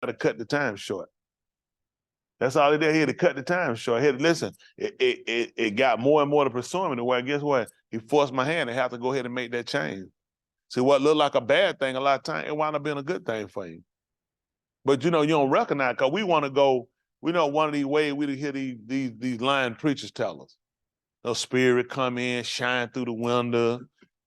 to cut the time short. That's all he did. He had to cut the time short. He had to listen. It got more and more to pursue him. And well, guess what? He forced my hand to have to go ahead and make that change. See, what looked like a bad thing a lot of times, it wound up being a good thing for you. But you know, you don't recognize, because we want to go, we know one of these ways we hear these lying preachers tell us. The spirit come in, shine through the window,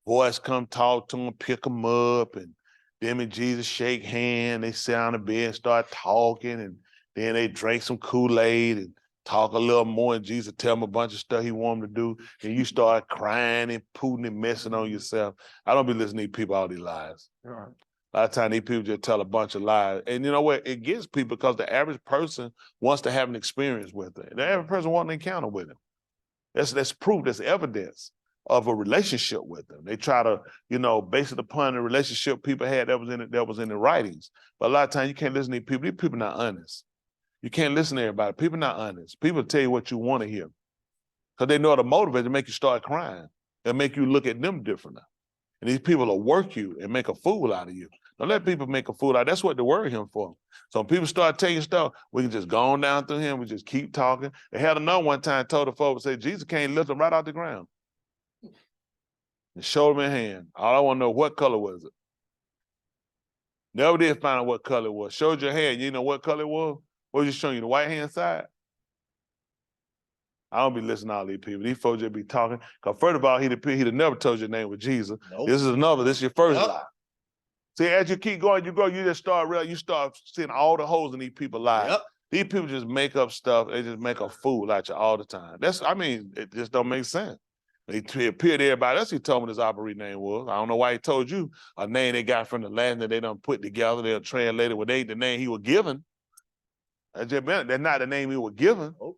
voice come talk to them, pick them up, and them and Jesus shake hands, they sit on the bed and start talking, and then they drink some Kool-Aid and talk a little more, and Jesus tell them a bunch of stuff he want them to do, and you start crying and pooting and messing on yourself. I don't be listening to these people all these lies. Right. A lot of times these people just tell a bunch of lies. And you know what? It gets people because the average person wants to have an experience with it. The average person wants an encounter with him. That's proof, that's evidence of a relationship with them. They try to, you know, base it upon the relationship people had that was in the writings. But a lot of times you can't listen to these people. These people not honest. You can't listen to everybody. People not honest. People tell you what you want to hear. Because they know how to motivate to make you start crying and make you look at them differently. And these people will work you and make a fool out of you. Don't let people make a fool out of you. That's what they worry him for. So when people start telling you stuff, we can just go on down through him. We just keep talking. They had another one time told the folks, say, Jesus can't lift them right out the ground. And showed him in hand. All I want to know, what color was it? Never did find out what color it was. Showed your hand, you know what color it was? What was you showing you, the right hand side? I don't be listening to all these people. These folks just be talking. Because first of all, he'd have never told your name was Jesus. Nope. This is your first lie. See, as you keep going, you just start seeing all the holes in these people's lives. Yep. These people just make up stuff. They just make a fool out you all the time. It just don't make sense. He appeared to everybody else. He told me this operating name was. I don't know why he told you a name they got from the Latin that they done put together. They'll translate it with the name he was given. That's not the name he was given. Oh.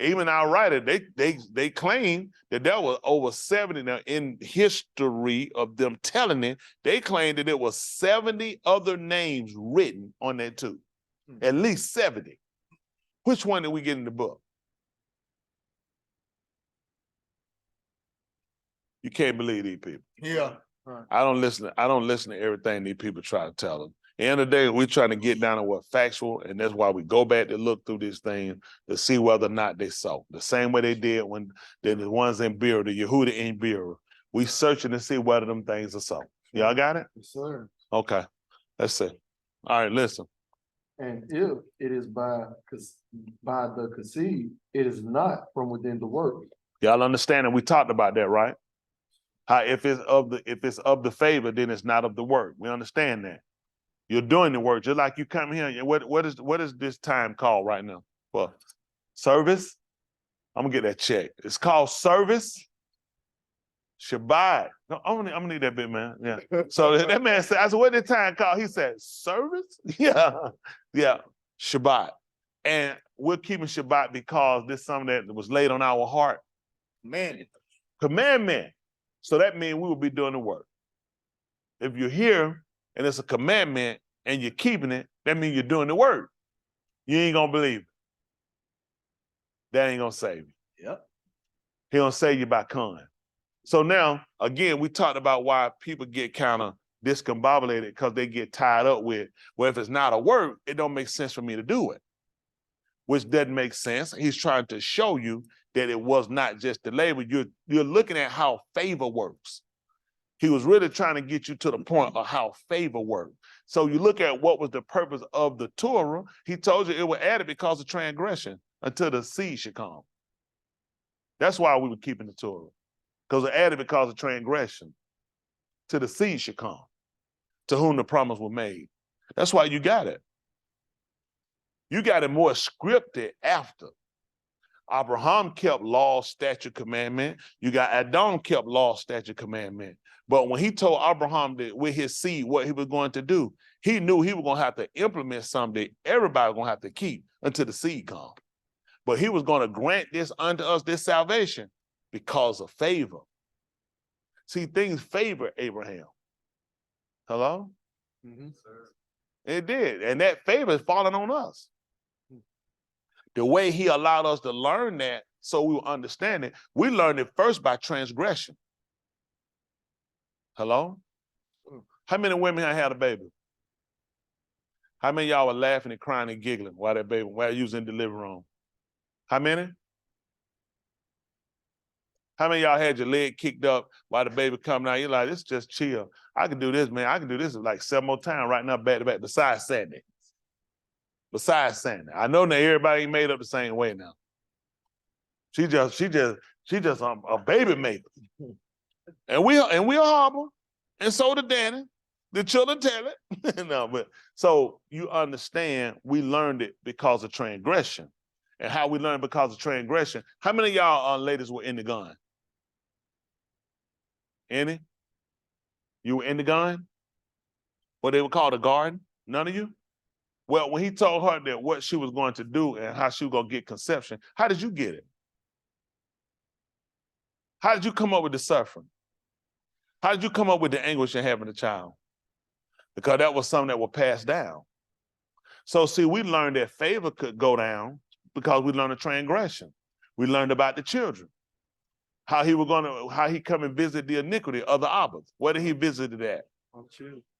Even our writer, they claim that there was over 70 now in history of them telling it. They claim that there was 70 other names written on that too. At least 70. Which one did we get in the book? You can't believe these people. Yeah. Right. I don't listen to everything these people try to tell them. At the end of the day, we're trying to get down to what's factual, and that's why we go back to look through this thing to see whether or not they so. The same way they did when the ones in Beer, the Yahudah in Beer. We searching to see whether them things are so. Y'all got it? Yes, sir. Okay. Let's see. All right, listen. And if it is by the conceived, it is not from within the work. Y'all understand that we talked about that, right? How if it's of the favor, then it's not of the work. We understand that. You're doing the work, just like you come here. What is this time called right now? Well, service. I'm gonna get that check. It's called service. Shabbat. No, I'm gonna need that bit, man. Yeah. So that man said, I said, what is the time called? He said, service? Yeah. Yeah. Shabbat. And we're keeping Shabbat because this is something that was laid on our heart. Commandment. So that means we will be doing the work. If you're here and it's a commandment and you're keeping it, that means you're doing the work. You ain't gonna believe it. That ain't gonna save you. Yep. He gonna save you by con. So now, again, we talked about why people get kind of discombobulated because they get tied up with, well, if it's not a work, it don't make sense for me to do it. Which doesn't make sense. He's trying to show you that it was not just the labor. You're looking at how favor works. He was really trying to get you to the point of how favor works. So you look at what was the purpose of the Torah. He told you it was added because of transgression until the seed should come. That's why we were keeping the Torah. Because it added because of transgression till the seed should come, to whom the promise was made. That's why you got it. You got it more scripted after. Abraham kept law, statute, commandment. You got Adam kept law, statute, commandment. But when he told Abraham that with his seed what he was going to do, he knew he was going to have to implement something that everybody was going to have to keep until the seed comes. But he was going to grant this unto us, this salvation, because of favor. See, things favor Abraham. Hello? Mm-hmm. It did. And that favor is falling on us. The way he allowed us to learn that so we will understand it, we learned it first by transgression. Hello? How many women have had a baby? How many of y'all were laughing and crying and giggling while you was in the living room? How many? How many of y'all had your leg kicked up while the baby coming out? You're like, this just chill. I can do this, man. I can do this like 7 more times right now, back to back, besides Sandy. Besides Sandy. I know now everybody ain't made up the same way now. She just a baby maker. And we are horrible. And so did Danny. The children tell it. No, but so you understand we learned it because of transgression. And how we learned because of transgression. How many of y'all ladies were in the gun? Any? You were in the gun? What they would call the garden? None of you? Well, when he told her that what she was going to do and how she was going to get conception, how did you get it? How did you come up with the suffering? How did you come up with the anguish in having a child? Because that was something that was passed down. So see, we learned that favor could go down because we learned a transgression. We learned about the children. How he come and visit the iniquity of the ahabs. Where did he visit it at?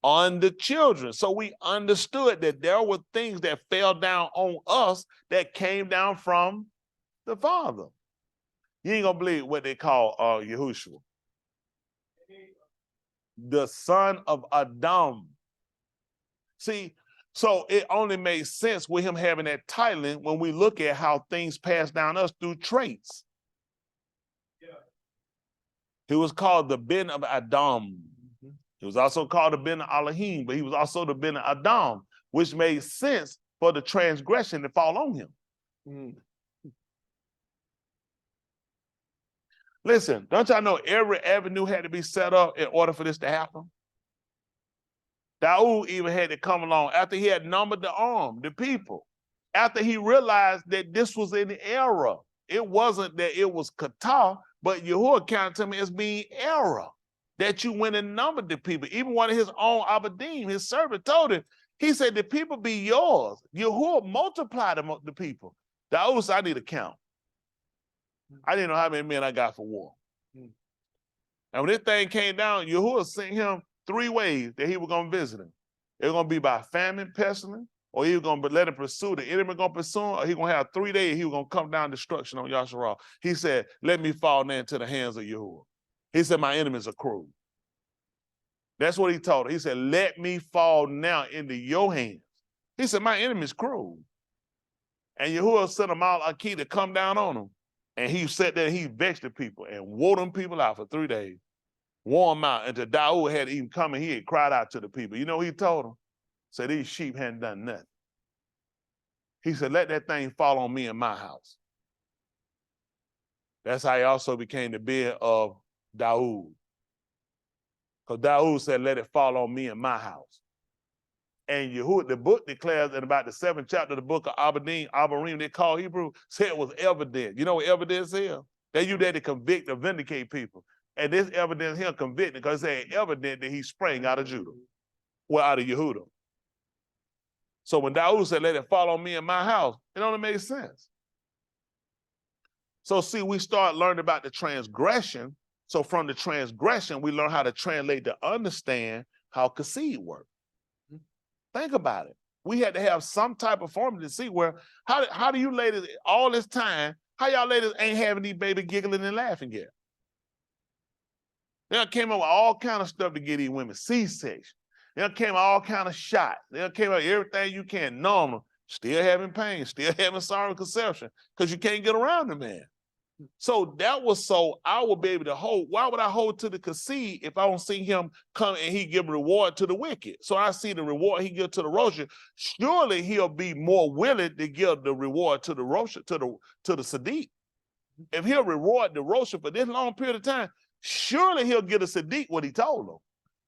On the children. So we understood that there were things that fell down on us that came down from the Father. You ain't gonna believe what they call Yahusha. The son of Adam. See, so it only made sense with him having that titling when we look at how things pass down us through traits. He was called the Ben of Adam. He was also called the Ben of Alahym, but he was also the Ben of Adam, which made sense for the transgression to fall on him. Listen, don't y'all know every avenue had to be set up in order for this to happen? Daud even had to come along after he had numbered the people, after he realized that this was an error. It wasn't that it was kata, but Yahuah counted to me as being error, that you went and numbered the people. Even one of his own abadim, his servant, told him, he said, the people be yours. Yahuah multiplied the people. Daud said, I need a count. I didn't know how many men I got for war. And when this thing came down, Yahuah sent him 3 ways that he was going to visit him. It was going to be by famine, pestilence, or he was going to let him pursue. The enemy going to pursue him, or he going to have 3 days, he was going to come down destruction on Yahusha. He said, let me fall now into the hands of Yahuah. He said, my enemies are cruel. That's what he told her. He said, let me fall now into your hands. He said, my enemy's cruel. And Yahuah sent him all a key to come down on him. And he sat there and he vexed the people and wore them people out for 3 days. Wore them out until Daud had even come and he had cried out to the people. You know what he told them? Said these sheep hadn't done nothing. He said, let that thing fall on me in my house. That's how he also became the beard of Daud. Because Daud said, let it fall on me in my house. And Yahuah, the book declares in about the 7th chapter of the book of Abarim, they call Hebrew, said it was evident. You know what evidence is? They use that to convict or vindicate people. And this evidence here convicted because it's evident that he sprang out of Judah. Well, out of Yahudym. So when Daud said, let it fall on me in my house, it only made sense. So see, we start learning about the transgression. So from the transgression, we learn how to translate to understand how Kassid works. Think about it. We had to have some type of formula to see where, how do you ladies, all this time, how y'all ladies ain't having these baby giggling and laughing yet? They came up with all kind of stuff to get these women C-section. They came up with all kind of shots. They came up with everything you can, normal, still having pain, still having sorrow conception, because you can't get around the man. So that was so I would be able to hold. Why would I hold to the Kassid if I don't see him come and he give reward to the wicked? So I see the reward he give to the Rosha. Surely he'll be more willing to give the reward to the Rosha, to the Sadiq. If he'll reward the Rosha for this long period of time, surely he'll give the Sadiq what he told him.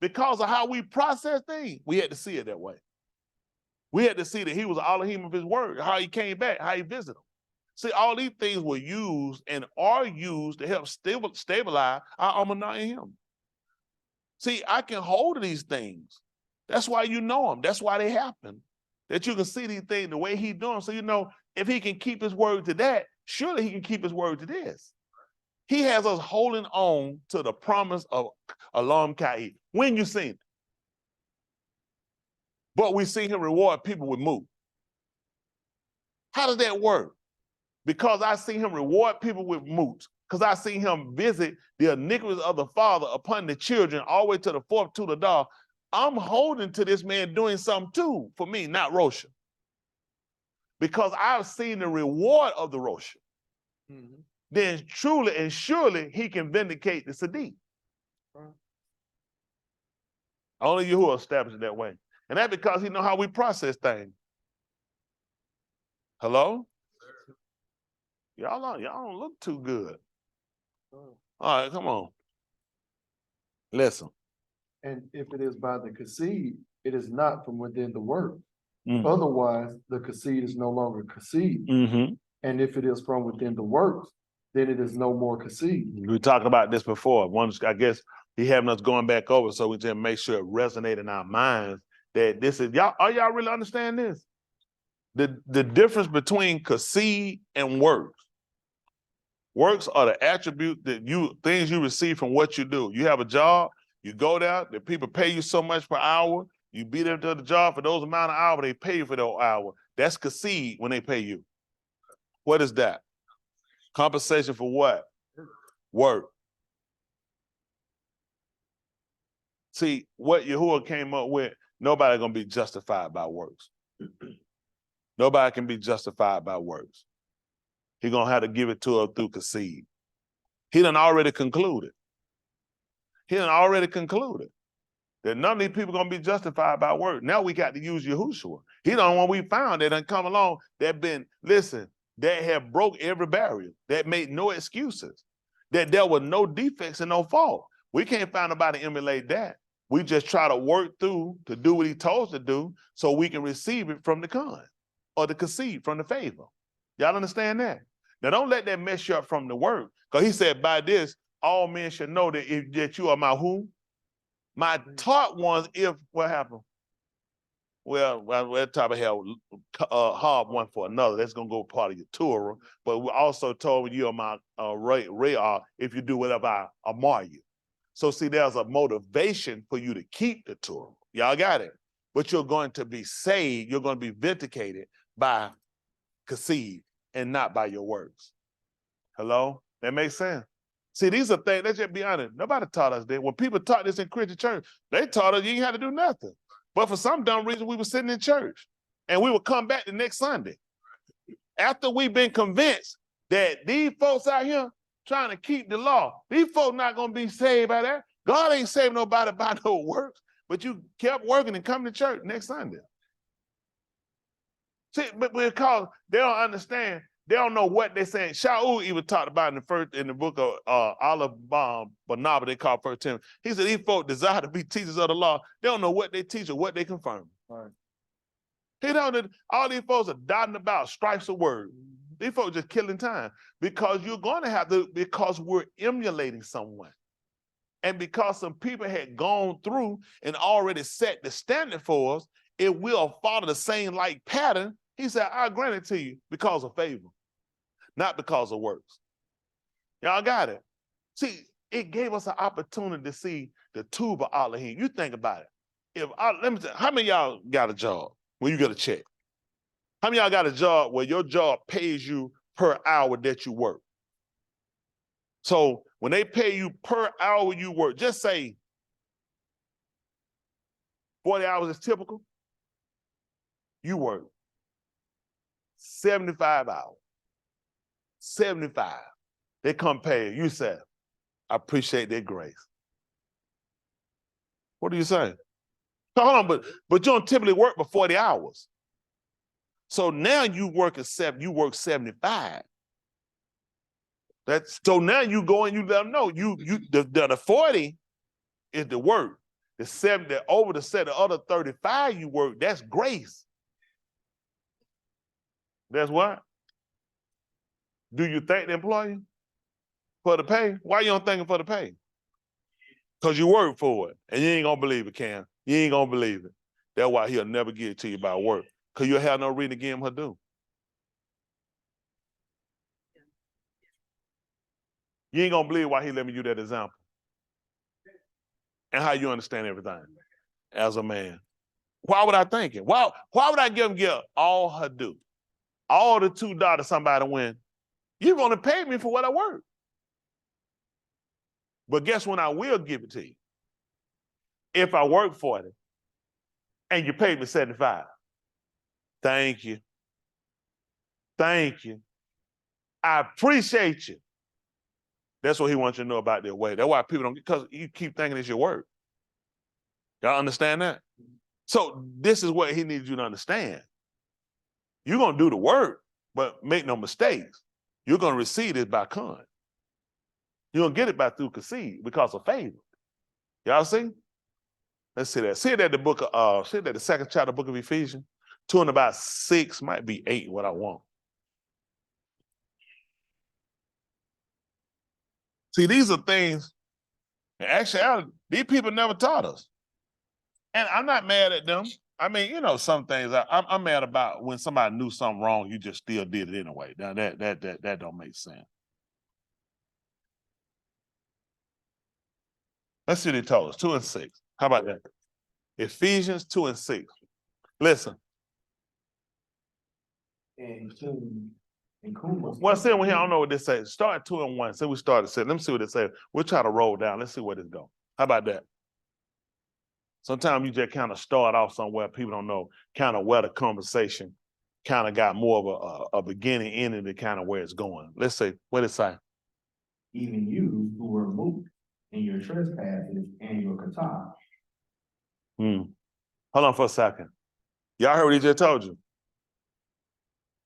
Because of how we process things, we had to see it that way. We had to see that he was an alahyms of his word, how he came back, how he visited him. See, all these things were used and are used to help stabilize our Ananias. See, I can hold these things. That's why you know them. That's why they happen. That you can see these things the way he's doing. So you know, if he can keep his word to that, surely he can keep his word to this. He has us holding on to the promise of Alaph Malakym. When you seen it? but we see him reward people with moot. How does that work? Because I see him reward people with moot, because I see him visit the iniquities of the father upon the children all the way to the fourth to the dog. I'm holding to this man doing something too for me, not Roshan. Because I've seen the reward of the Roshan. Mm-hmm. Then truly and surely he can vindicate the Sadiq. Right. Only Yahuah established it that way. And that's because he know how we process things. Hello? Y'all don't look too good. All right, come on. Listen. And if it is by the conceit, it is not from within the work. Mm-hmm. Otherwise, the conceit is no longer conceit. Mm-hmm. And if it is from within the works, then it is no more conceit. We talked about this before. I guess he having us going back over so we just make sure it resonates in our minds that this is are y'all really understand this? The difference between conceit and works. Works are the attribute that things you receive from what you do. You have a job, you go there, the people pay you so much per hour, you be there to the job for those amount of hours, they pay you for those hours. That's conceit when they pay you. What is that? Compensation for what? Work. See, what Yahuah came up with, nobody gonna be justified by works. Nobody can be justified by works. He's gonna have to give it to her through conceit. He done already concluded. That none of these people gonna be justified by work. Now we got to use Yahushua. He the only one we found that done come along that have broke every barrier, that made no excuses, that there were no defects and no fault. We can't find nobody to emulate that. We just try to work through to do what he told us to do so we can receive it from the con or the conceit from the favor. Y'all understand that? Now don't let that mess you up from the work. Because he said, by this, all men should know that you are my who? My taught ones, if what happened? Well, we're talking about hard one for another. That's gonna go part of your Torah. But we also told you are my Re'ah if you do whatever I amar you. So see, there's a motivation for you to keep the Torah. Y'all got it. But you're going to be saved, you're going to be vindicated by conceit and not by your works. Hello? That makes sense? See, these are things, let's just be honest. Nobody taught us that. When people taught this in Christian church, they taught us you ain't had to do nothing. But for some dumb reason, we were sitting in church and we would come back the next Sunday. After we've been convinced that these folks out here trying to keep the law, these folks not going to be saved by that. God ain't saving nobody by no works, but you kept working and coming to church next Sunday. See, but because they don't understand, they don't know what they're saying. Chahuah even talked about in the book of Alaph Malakym, they call 1 Timothy. He said these folks desire to be teachers of the law. They don't know what they teach or what they confirm. Right. He don't. All these folks are dotting about stripes of word. These folks just killing time because you're going to have to, because we're emulating someone. And because some people had gone through and already set the standard for us, it will follow the same like pattern. He said, I grant it to you because of favor, not because of works. Y'all got it? See, it gave us an opportunity to see the tuba alahyms. You think about it. Let me tell you, how many of y'all got a job where you get a check? How many of y'all got a job where your job pays you per hour that you work? So when they pay you per hour you work, just say 40 hours is typical, you work 75 hours. 75. They come pay you. You say, I appreciate their grace. What do you say? Hold on, but you don't typically work for 40 hours. So now you work 75. So now you go and you let them know the 40 is the work. The 70 over the other 35 you work, that's grace. That's what? Do you thank the employer for the pay? Why you don't thank him for the pay? Because you work for it. And you ain't gonna believe it, Cam. You ain't gonna believe it. That's why he'll never give it to you by work. Because you'll have no reason to give him her due. You ain't gonna believe why he let me use that example. And how you understand everything as a man. Why would I think it? Why would I give all her due? All the $2 to somebody when you've only paid me for what I work. But guess when I will give it to you? If I work 40 and you paid me 75. Thank you. Thank you. I appreciate you. That's what he wants you to know about their way. That's why people don't, because you keep thinking it's your work. Y'all understand that? So this is what he needs you to understand. You're going to do the work, but make no mistakes. You're going to receive it by con. You're going to get it by through concede because of favor. Y'all see? Let's see that. See that the book of, see that the second chapter of the book of Ephesians? 2 and about 6, might be 8, what I want. See, these are things, actually, these people never taught us. And I'm not mad at them. I mean, you know, some things I'm mad about when somebody knew something wrong, you just still did it anyway. Now that don't make sense. Let's see what they told us, 2 and 6. How about that? Ephesians 2 and 6. Listen. Well, see, I don't know what this says. Start at 2 and 1. So we started saying, let me see what it says. We'll try to roll down. Let's see where this goes. How about that? Sometimes you just kind of start off somewhere people don't know kind of where the conversation kind of got more of a beginning, ending to kind of where it's going. Let's say, what did it say? Even you who were moved in your trespasses and your kata. Hold on for a second. Y'all heard what he just told you?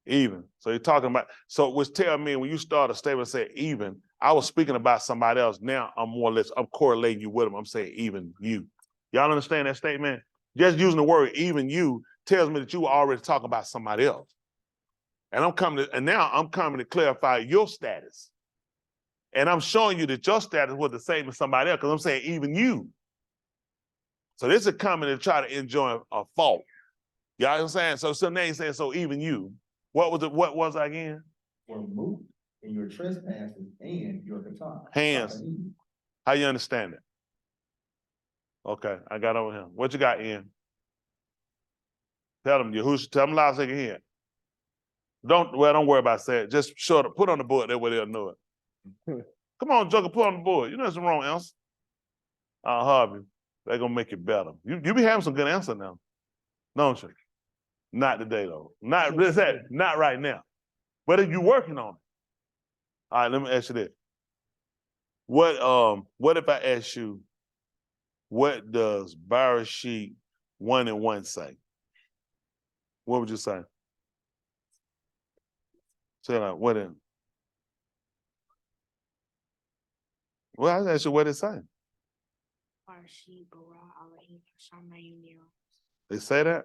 Even. So he's talking about, so which tell me when you start a statement and say even, I was speaking about somebody else. Now I'm more or less, I'm correlating you with them. I'm saying even you. Y'all understand that statement? Just using the word even you tells me that you were already talking about somebody else. And now I'm coming to clarify your status. And I'm showing you that your status was the same as somebody else, because I'm saying even you. So this is coming to try to enjoy a fault. Y'all understand? So now he's saying, so even you. What was I again? Were moved in your trespasses and your kata. Hands. How you understand it? Okay, I got over him. What you got, Ian? Tell them, Yahusha, tell them loud so they can hear. Don't worry about saying it. Just put on the board, that way they'll know it. Come on, Joker, put on the board. You know something wrong answer. I'll help you. They're gonna make it better. You be having some good answer now, don't you? Not today though. Not right now. But if you're working on it. All right, let me ask you this. What if I ask you, what does Bereshit 1 and 1 say? What would you say? Say like, what in? Well, I asked you what it say. They say that?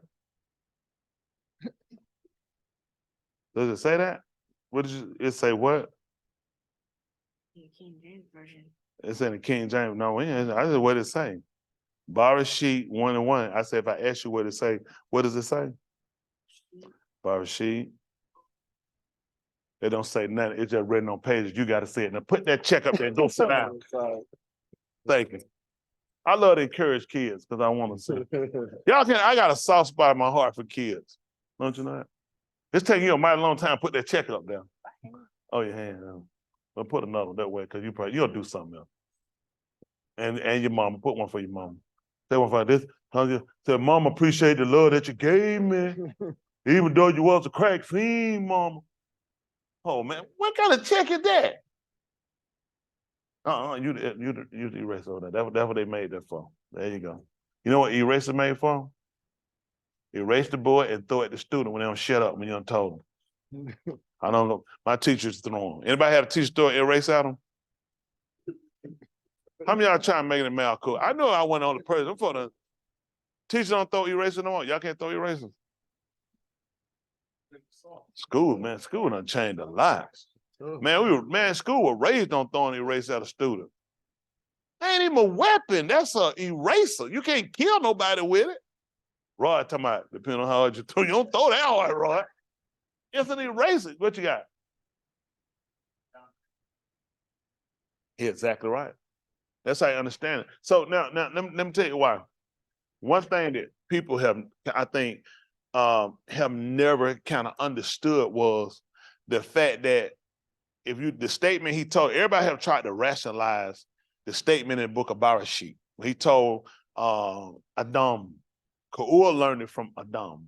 Does it say that? What did it say what? In the King James Version. It's in the King James. No, I said what it say. Bereshit 1 and 1. I said if I ask you what it say, what does it say? Bereshit. It don't say nothing. It's just written on pages. You got to say it. Now put that check up there and go sit down. Thank you. I love to encourage kids because I want to see. I got a soft spot in my heart for kids. Don't you know that? It's taking you a mighty long time to put that check up there. Oh, your hand. Well, put another one that way because you'll do something else. And your mama, put one for your mama. Say one for this. Say, Mama, appreciate the love that you gave me. Even though you was a crack fiend, Mama. Oh, man, what kind of check is that? You the eraser over there. That's what they made that for. There you go. You know what eraser made for? Erase the board and throw it at the student when they don't shut up when you don't told them. I don't know. My teachers throw them. Anybody have a teacher throw an eraser at them? How many of y'all trying to make it math cool? I know I went on the person for the teachers don't throw erasers no more. Y'all can't throw erasers. School done changed a lot. Man, school was raised on throwing eraser at a student. That ain't even a weapon. That's an eraser. You can't kill nobody with it. Rod talking about, depending on how hard you throw, you don't throw that hard, Rod. It's an eraser. What you got? Yeah, exactly right. That's how you understand it. So now let me tell you why. One thing that people have, I think, have never kind of understood was the fact that the statement he told, everybody have tried to rationalize the statement in the book of Bereshit. He told Adam, Chahuah learned it from Adam.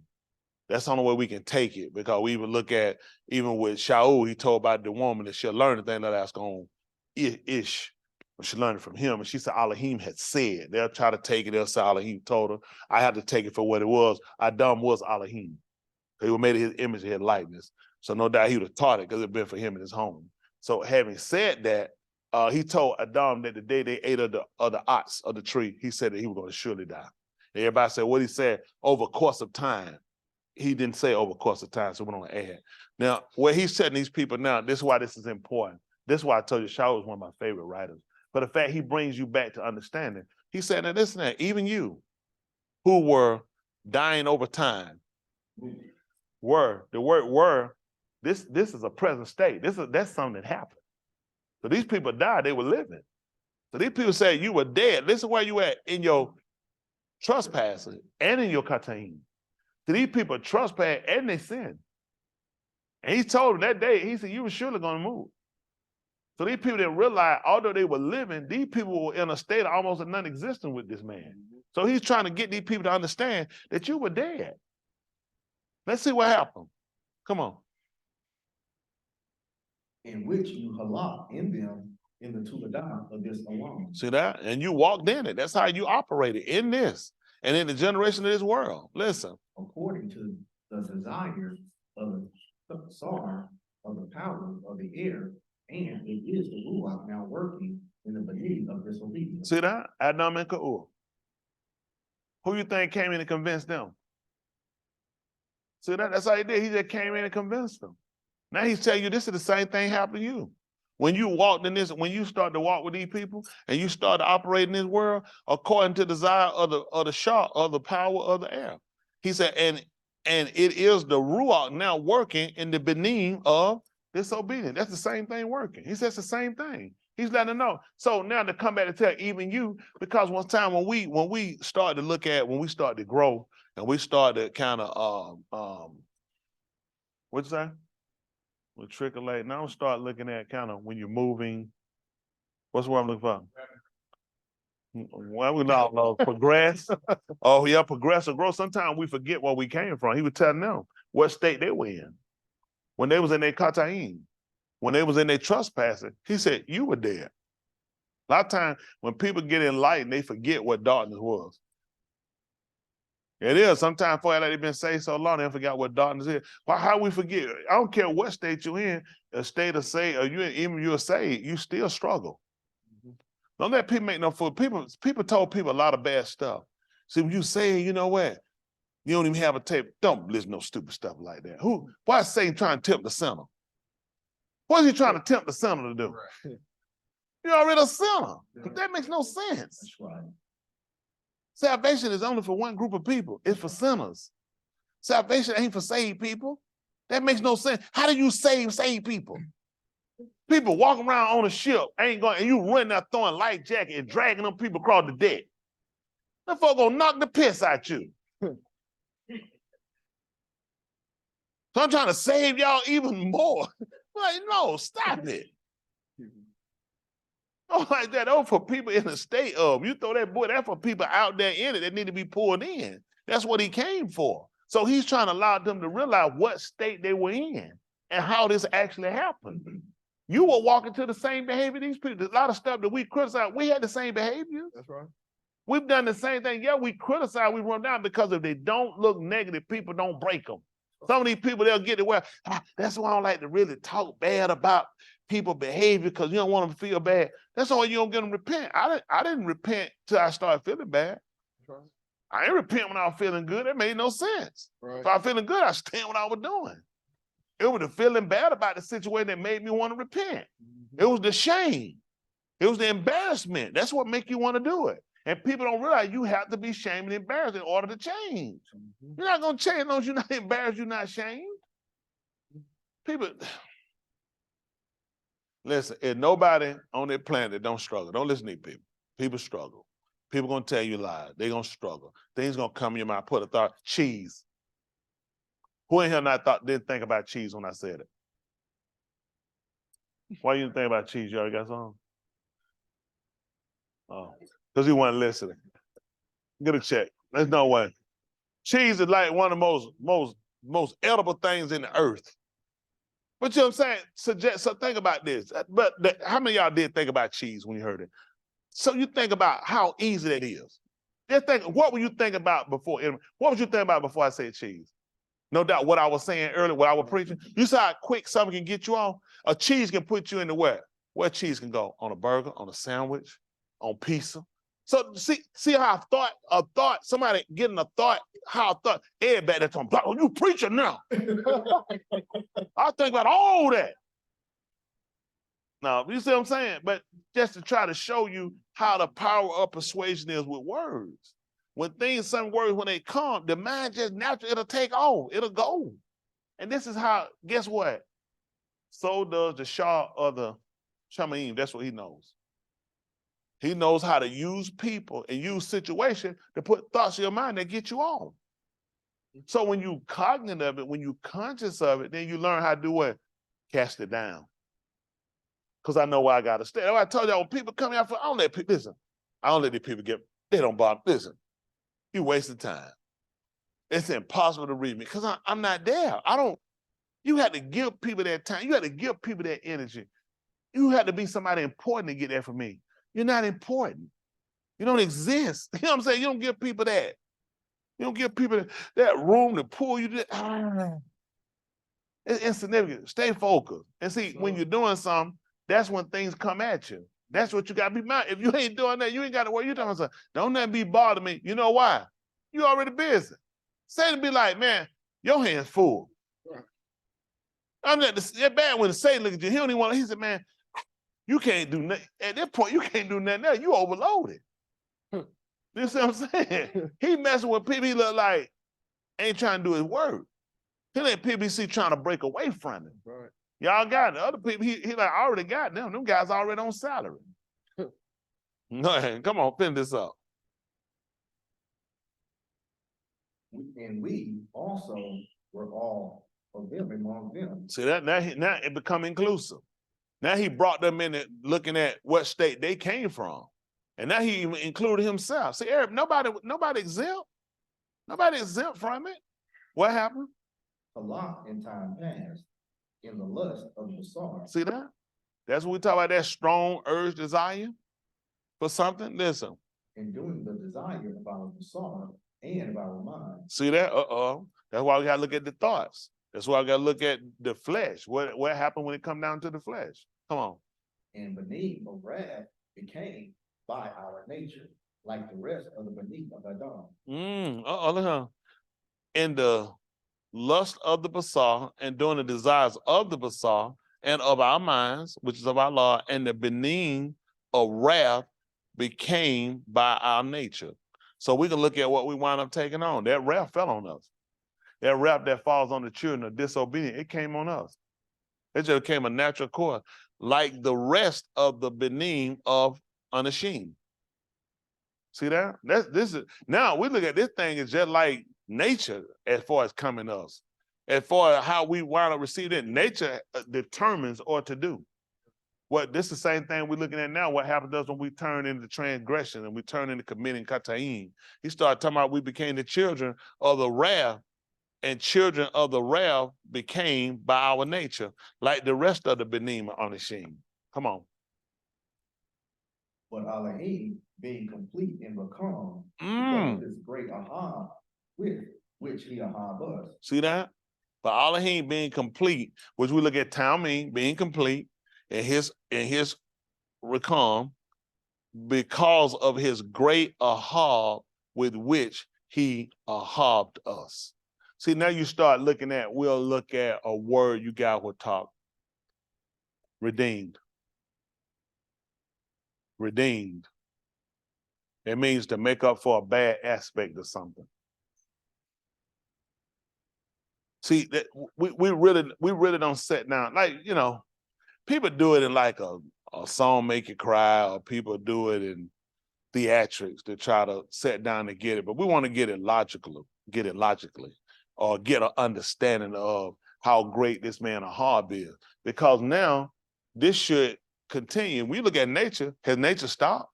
That's the only way we can take it, because we even look at, even with Shaul, he told about the woman that she'll learn the thing that that's on Ish. She learned it from him, and she said Alahym had said. They'll try to take it, they'll say Alahym told her. I had to take it for what it was. Adam was Alahym. He was made in his image and his likeness. So no doubt he would have taught it because it'd been for him in his home. So having said that, he told Adam that the day they ate of the ox of the tree, he said that he was going to surely die. Everybody said what he said over course of time. He didn't say over course of time, so we don't add. Now, where he's setting these people now, this is why this is important. This is why I told you Shaul is one of my favorite writers. But the fact he brings you back to understanding, he said, now listen, that even you who were dying over time, the word were, this is a present state. That's something that happened. So these people died, they were living. So these people say you were dead. Listen where you at in your trespassing and in your kataim. So these people trespass and they sin. And he told them that day, he said, you were surely going to move. So these people didn't realize, although they were living, these people were in a state of almost a non-existent with this man. So he's trying to get these people to understand that you were dead. Let's see what happened. Come on. In which you halak in them in the Tuvadah of this alone. See that? And you walked in it. That's how you operated in this and in the generation of this world. Listen. According to the desire of the Sar, of the power of the air, and it is the Ruach now working in the beginning of disobedience. See that? Adam and Chahuah. Who you think came in and convinced them? See that? That's how he did. He just came in and convinced them. Now he's telling you this is the same thing happened to you. When you walked in this, when you start to walk with these people and you start to operate in this world according to the desire of the shah, of the power of the air. He said, and it is the Ruach now working in the beginning of disobedience. That's the same thing working. He says the same thing. He's letting them know. So now to come back and tell even you, because one time when we start to look at, when we start to grow and we start to kind of what's that? We'll trickleate. Now start looking at kind of when you're moving. What's what I'm looking for? Well, we don't know. Progress. Oh, yeah, progress or grow. Sometimes we forget where we came from. He was telling them what state they were in. When they was in their kataim, when they was in their trespassing, he said, you were dead. A lot of times when people get enlightened, they forget what darkness was. It is. Sometimes for like they've been saved so long, they forgot what darkness is. But how we forget? I don't care what state you're in, a state of say, or even you're saved, you still struggle. Don't let people make no fool. People told people a lot of bad stuff. See, when you say, you know what? You don't even have a tape. Don't listen to no stupid stuff like that. Why is Satan trying to tempt the sinner? What is he trying to tempt the sinner to do? Right. You're already a sinner. Yeah. That makes no sense. That's right. Salvation is only for one group of people. It's for sinners. Salvation ain't for saved people. That makes no sense. How do you save people? People walking around on a ship, ain't going, and you running out throwing life jacket and dragging them people across the deck. That folk gonna knock the piss out you. So I'm trying to save y'all even more. Like, no, stop it. Oh, like that. Oh, for people in the state of, you throw that boy, that's for people out there in it that need to be pulled in. That's what he came for. So he's trying to allow them to realize what state they were in and how this actually happened. You were walking to the same behavior these people. A lot of stuff that we criticize, we had the same behavior. That's right. We've done the same thing. Yeah, we criticize, we run down because if they don't look negative, people don't break them. Some of these people, they'll get it well. That's why I don't like to really talk bad about people's behavior because you don't want them to feel bad. That's why you don't get them to repent. I didn't repent till I started feeling bad. Right. I didn't repent when I was feeling good. It made no sense. Right. If I was feeling good, I stand what I was doing. It was the feeling bad about the situation that made me want to repent. Mm-hmm. It was the shame. It was the embarrassment. That's what make you want to do it. And people don't realize you have to be shamed and embarrassed in order to change. Mm-hmm. You're not going to change unless you're not embarrassed, you're not shamed. People, listen, if nobody on their planet don't struggle, don't listen to these people. People struggle. People gonna tell you lies. They're gonna struggle. Things gonna come in your mouth. Put a thought. Cheese. Who in here didn't think about cheese when I said it? Why you didn't think about cheese? You already got some? Oh, because you weren't listening. Get a check. There's no way. Cheese is like one of the most edible things in the earth. But you know what I'm saying? So think about this. But how many of y'all did think about cheese when you heard it? So you think about how easy that is. Just think, what were you thinking about before? What was you thinking about before I said cheese? No doubt what I was saying earlier, what I was preaching. You saw how quick something can get you off? A cheese can put you into where? Where cheese can go? On a burger, on a sandwich, on pizza. So see how a thought, somebody getting a thought, how a thought, everybody that's on, oh, you preaching now. I think about all that. Now, you see what I'm saying? But just to try to show you how the power of persuasion is with words. When some words, when they come, the mind just naturally, it'll take off, it'll go. And this is how, guess what? So does the Shah of the Shamayim, that's what he knows. He knows how to use people and use situations to put thoughts in your mind that get you on. So when you cognizant of it, when you conscious of it, then you learn how to do what? Cast it down. Because I know where I got to stay. I told y'all, when people come out for, I don't let people, listen, I don't let these people they don't bother. Listen, you wasting time. It's impossible to read me because I'm not there. You had to give people that time. You had to give people that energy. You had to be somebody important to get that from me. You're not important. You don't exist. You know what I'm saying? You don't give people that. You don't give people that room to pull you to. It's insignificant. Stay focused. And see, when you're doing something, that's when things come at you. That's what you got to be mindful. If you ain't doing that, you ain't got to worry. You're talking about, don't let me bother me. You know why? You already busy. Satan be like, man, your hand's full. I'm not it's bad when Satan look at you. He don't even want to, he said, man, you can't do nothing. At this point, you can't do nothing else. You overloaded. You see what I'm saying? He messing with people he look like ain't trying to do his work. He let people see trying to break away from him. Right. Y'all got it. Other people, he like, I already got them. Them guys already on salary. No, come on, finish this up. And we also were all of them among them. See that now it become inclusive. Now he brought them in it, looking at what state they came from. And now he even included himself. See, Eric, nobody exempt. Nobody exempt from it. What happened? A lot in time past, in the lust of the soul. See that? That's what we talk about, that strong urge desire for something. Listen. And doing the desire of our soul and of our mind. See that? That's why we gotta look at the thoughts. That's why we gotta look at the flesh. What happened when it come down to the flesh? Come on. And beneath of wrath became by our nature, like the rest of the beneath of Adam. In the lust of the basar and doing the desires of the basar and of our minds, which is of our law, and the beneath of wrath became by our nature. So we can look at what we wind up taking on. That wrath fell on us. That wrath that falls on the children of disobedience, it came on us. It just became a natural course, like the rest of the beneath of unashamed. See that? Now we look at this thing as just like nature as far as coming us. As far as how we wind up receiving it, nature determines or to do. This is the same thing we're looking at now. What happens to us when we turn into transgression and we turn into committing kataim. He started talking about we became the children of the wrath, and children of the wrath became by our nature, like the rest of the benim on the sheen. Come on. But alahyms being complete and become because of this great ahab with which he ahab us. See that? But alahyms being complete, which we look at Talmud being complete, and his recom, because of his great ahab with which he ahabbed us. See, now you start looking at, we'll look at a word you guys will talk. Redeemed. Redeemed. It means to make up for a bad aspect of something. See, that we really don't sit down. Like, you know, people do it in like a song make you cry, or people do it and theatrics to try to sit down and get it, but we want to get it logically, or get an understanding of how great this man Ahab is. Because now this should continue. We look at nature, has nature stopped?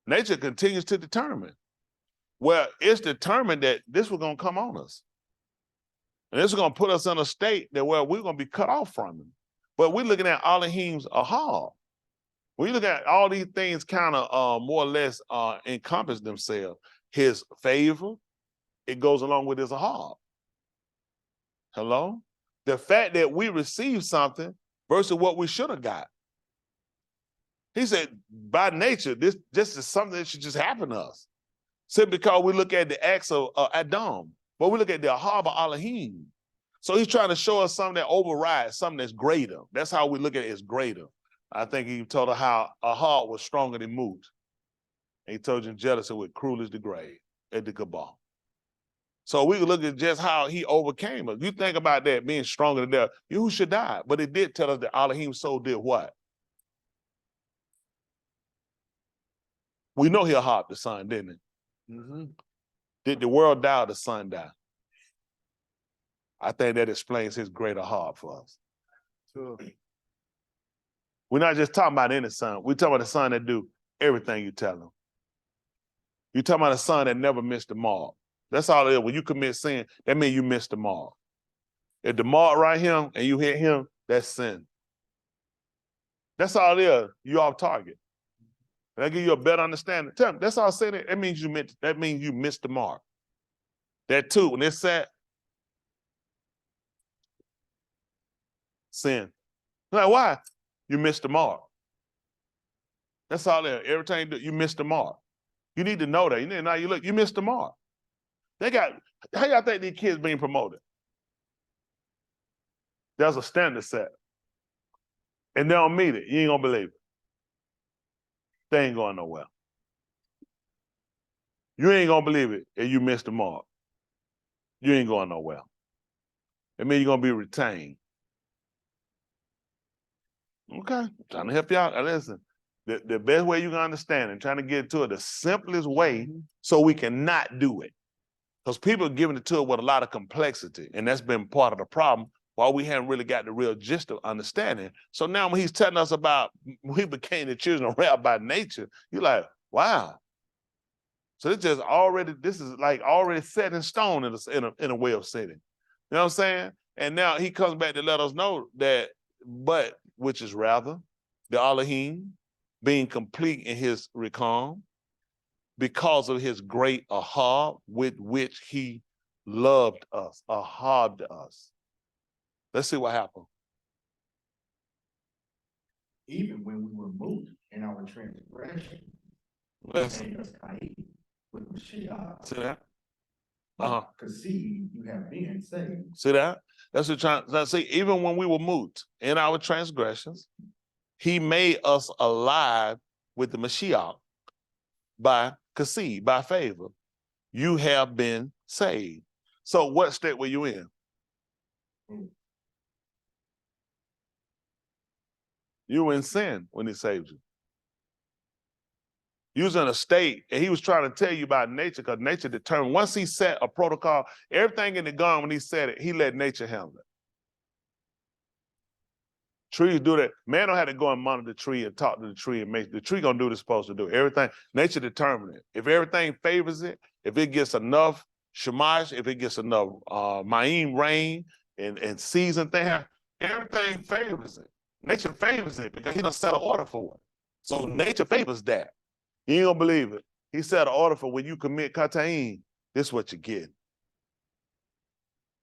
Nature continues to determine. Well, it's determined that this was going to come on us. And this is going to put us in a state that where we're going to be cut off from him. But we're looking at alahyms ahab. When you look at all these things kind of more or less encompass themselves. His favor, it goes along with his ahab. Hello? The fact that we received something versus what we should have got. He said, by nature, this is something that should just happen to us. Simply because we look at the acts of Adam, but we look at the ahab of Alahym. So he's trying to show us something that overrides, something that's greater. That's how we look at it as greater. I think he told her how Ahab was stronger than Moot. And he told you jealousy with cruel as the grave at the cabal. So we can look at just how he overcame us. You think about that being stronger than death, Yahusha died, but it did tell us that Alahym's soul did what? We know he Ahab the son, didn't he? Mm-hmm. Did the world die or the son die? I think that explains his greater heart for us. Sure. We're not just talking about any son. We're talking about the son that do everything you tell him. You're talking about a son that never missed the mark. That's all it is. When you commit sin, that means you missed the mark. If the mark right here and you hit him, that's sin. That's all it is. You off target. And I give you a better understanding. Tell me, that's all I'm saying. That means you missed the mark. That too, when it's set, sin. Like, why? You missed the mark. That's all there. Every time you do, you missed the mark. You need to know that. You need to know, you look, you missed the mark. How y'all think these kids being promoted? There's a standard set. And they don't meet it. You ain't gonna believe it. They ain't going nowhere. You ain't gonna believe it if you missed the mark. You ain't going nowhere. It means you're gonna be retained. Okay, I'm trying to help you out. Listen, the best way you can understand and trying to get to it the simplest way so we can not do it. Because people are giving it to it with a lot of complexity, and that's been part of the problem while we haven't really got the real gist of understanding. So now when he's telling us about we became the children of wrath by nature, you're like, wow. So this is like already set in stone in a way of saying it. You know what I'm saying? And now he comes back to let us know that, but which is rather the Alahym being complete in his recom because of his great ahab with which he loved us, ahabbed us. Let's see what happened. Even when we were moved in our transgression, Let's made us naive with Mashiach. see that. Conceived, you have been saved. See that? That's what trying to see. Even when we were moved in our transgressions, he made us alive with the Mashiach by conceived, by favor. You have been saved. So what state were you in? You were in sin when he saved you. You was in a state, and he was trying to tell you about nature, because nature determined. Once he set a protocol, everything in the garden, when he said it, he let nature handle it. Trees do that. Man don't have to go and monitor the tree and talk to the tree and make the tree gonna do what it's supposed to do. Everything, nature determined it. If everything favors it, if it gets enough shamash, if it gets enough ma'im rain and season thing, everything favors it. Nature favors it because he done set an order for it. So nature favors that. You ain't gonna believe it. He set an order for when you commit kataim, this is what you get.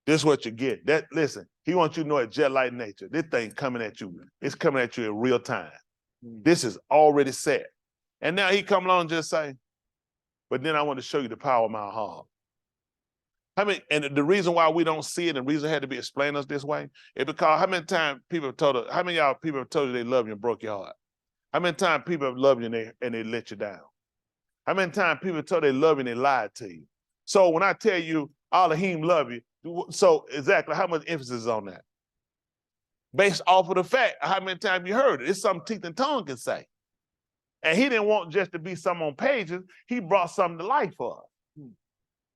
This is what you get. Listen, he wants you to know it just like nature. This thing coming at you. It's coming at you in real time. This is already set. And now he come along and just say, but then I want to show you the power of my heart. And the reason why we don't see it, and the reason it had to be explained us this way, is because how many times people have told us, how many of y'all people have told you they love you and broke your heart? How many times people have loved you and they let you down? How many times people have told you they love you and they lied to you? So when I tell you, Alahym love you, so exactly how much emphasis is on that? Based off of the fact of how many times you heard it. It's something teeth and tongue can say. And he didn't want just to be something on pages. He brought something to life for us.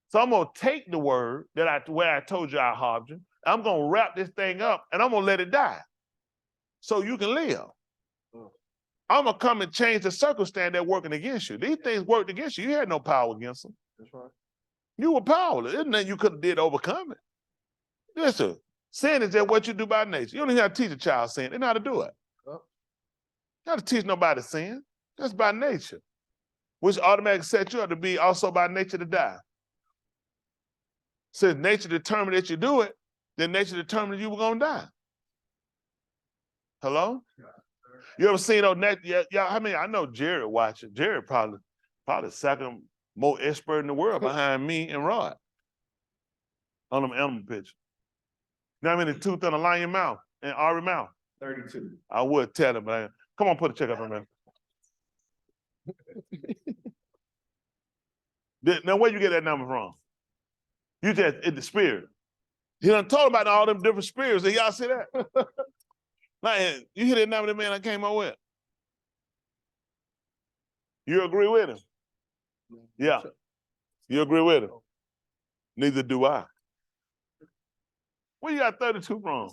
So I'm going to take the word where I told you I ahabs you. I'm going to wrap this thing up and I'm going to let it die so you can live. I'm going to come and change the circumstance that's working against you. These things worked against you. You had no power against them. That's right. You were powerless. There's nothing you could have did to overcome it. Listen, sin is just what you do by nature. You don't even have to teach a child sin. They know how to do it. You don't have to teach nobody sin. That's by nature, which automatically sets you up to be also by nature to die. Since nature determined that you do it, then nature determined you were going to die. Hello? You ever seen those yeah, I mean, I know Jared watching. Jared probably second most expert in the world behind me and Rod on them animal pictures. Now I'm in the tooth in a lion mouth and Ari mouth. 32. I would tell him, man. Come on, put a check up on man. Now, where you get that number from? You just in the spirit. He done told about all them different spirits. Did y'all see that? Like, you hear that number, the man I came up with? You agree with him? Yeah. You agree with him? Neither do I. Where you got 32 from?